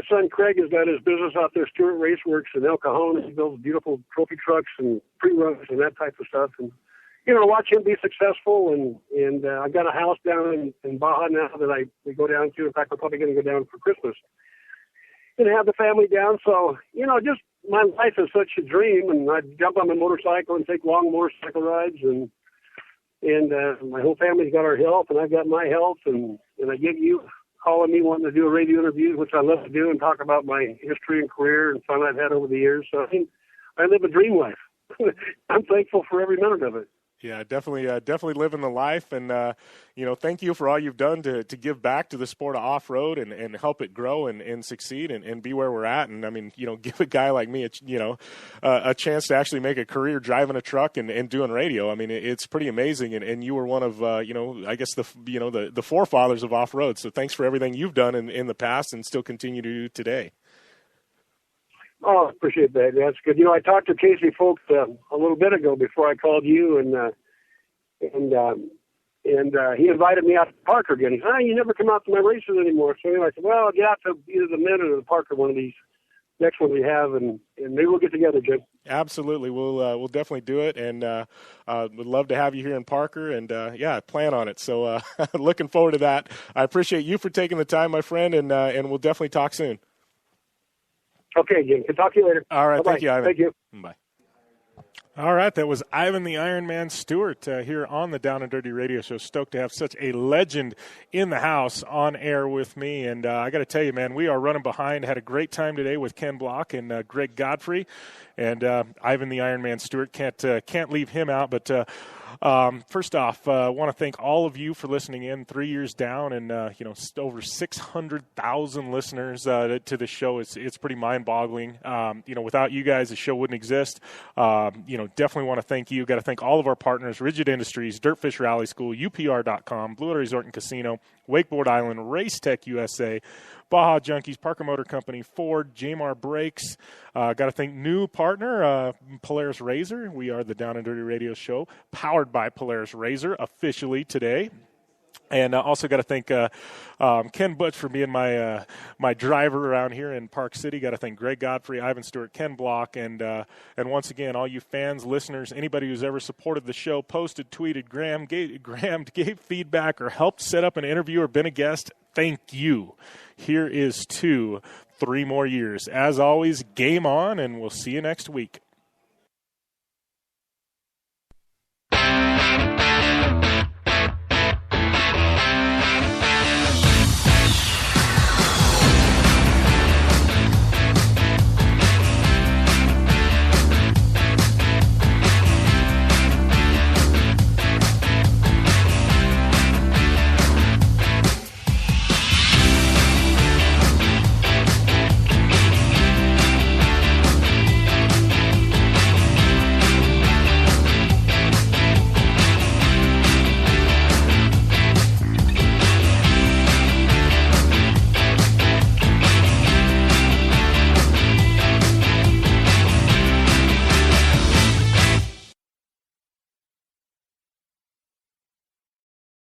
son Craig has got his business out there, Stewart Raceworks in El Cajon. He builds beautiful trophy trucks and pre-runs and that type of stuff. And watch him be successful, and I've got a house down in Baja now that we go down to. In fact, we're probably going to go down for Christmas and have the family down. So, just my life is such a dream, and I jump on my motorcycle and take long motorcycle rides, and my whole family's got our health, and I've got my health, and I get you calling me wanting to do a radio interview, which I love to do, and talk about my history and career and fun I've had over the years. So, I live a dream life. I'm thankful for every minute of it.
Yeah, definitely living the life, and thank you for all you've done to give back to the sport of off-road and help it grow and succeed and be where we're at. And I mean, give a guy like me a chance to actually make a career driving a truck and doing radio. I mean, it's pretty amazing. And you were one of I guess the forefathers of off-road. So thanks for everything you've done in the past and still continue to do today.
Oh, appreciate that. That's good. I talked to Casey Folks a little bit ago before I called you, and he invited me out to Parker again. He said, "You never come out to my races anymore." So I said, "Well, I'll get out to either the Mint or the Parker, one of these next ones we have, and maybe we'll get together, Jim."
Absolutely, we'll definitely do it, and would love to have you here in Parker, and plan on it. So looking forward to that. I appreciate you for taking the time, my friend, and we'll definitely talk soon.
Okay, Jim. Can talk to you later.
All right.
Bye-bye.
Thank you, Ivan.
Thank you.
Bye. All right. That was Ivan the Ironman Stewart here on the Down and Dirty Radio Show. Stoked to have such a legend in the house on air with me. And I got to tell you, man, we are running behind. Had a great time today with Ken Block and Gregg Godfrey. And Ivan the Ironman Stewart, can't leave him out. But first off, I want to thank all of you for listening in. 3 years down, and over 600,000 listeners to the show. It's pretty mind-boggling. Without you guys, the show wouldn't exist. Definitely want to thank you. Got to thank all of our partners: Rigid Industries, Dirtfish Rally School, UPR.com, Blue Water Resort and Casino, Wakeboard Island, Race Tech USA, Baja Junkies, Parker Motor Company, Ford, Jamar Brakes. Got to thank new partner, Polaris Razor. We are the Down and Dirty Radio Show, powered by Polaris Razor, officially today. And also got to thank Ken Butch for being my driver around here in Park City. Got to thank Gregg Godfrey, Ivan Stewart, Ken Block, and once again, all you fans, listeners, anybody who's ever supported the show, posted, tweeted, grammed, gave feedback, or helped set up an interview or been a guest, thank you. Here is to 3 more years. As always, game on, and we'll see you next week.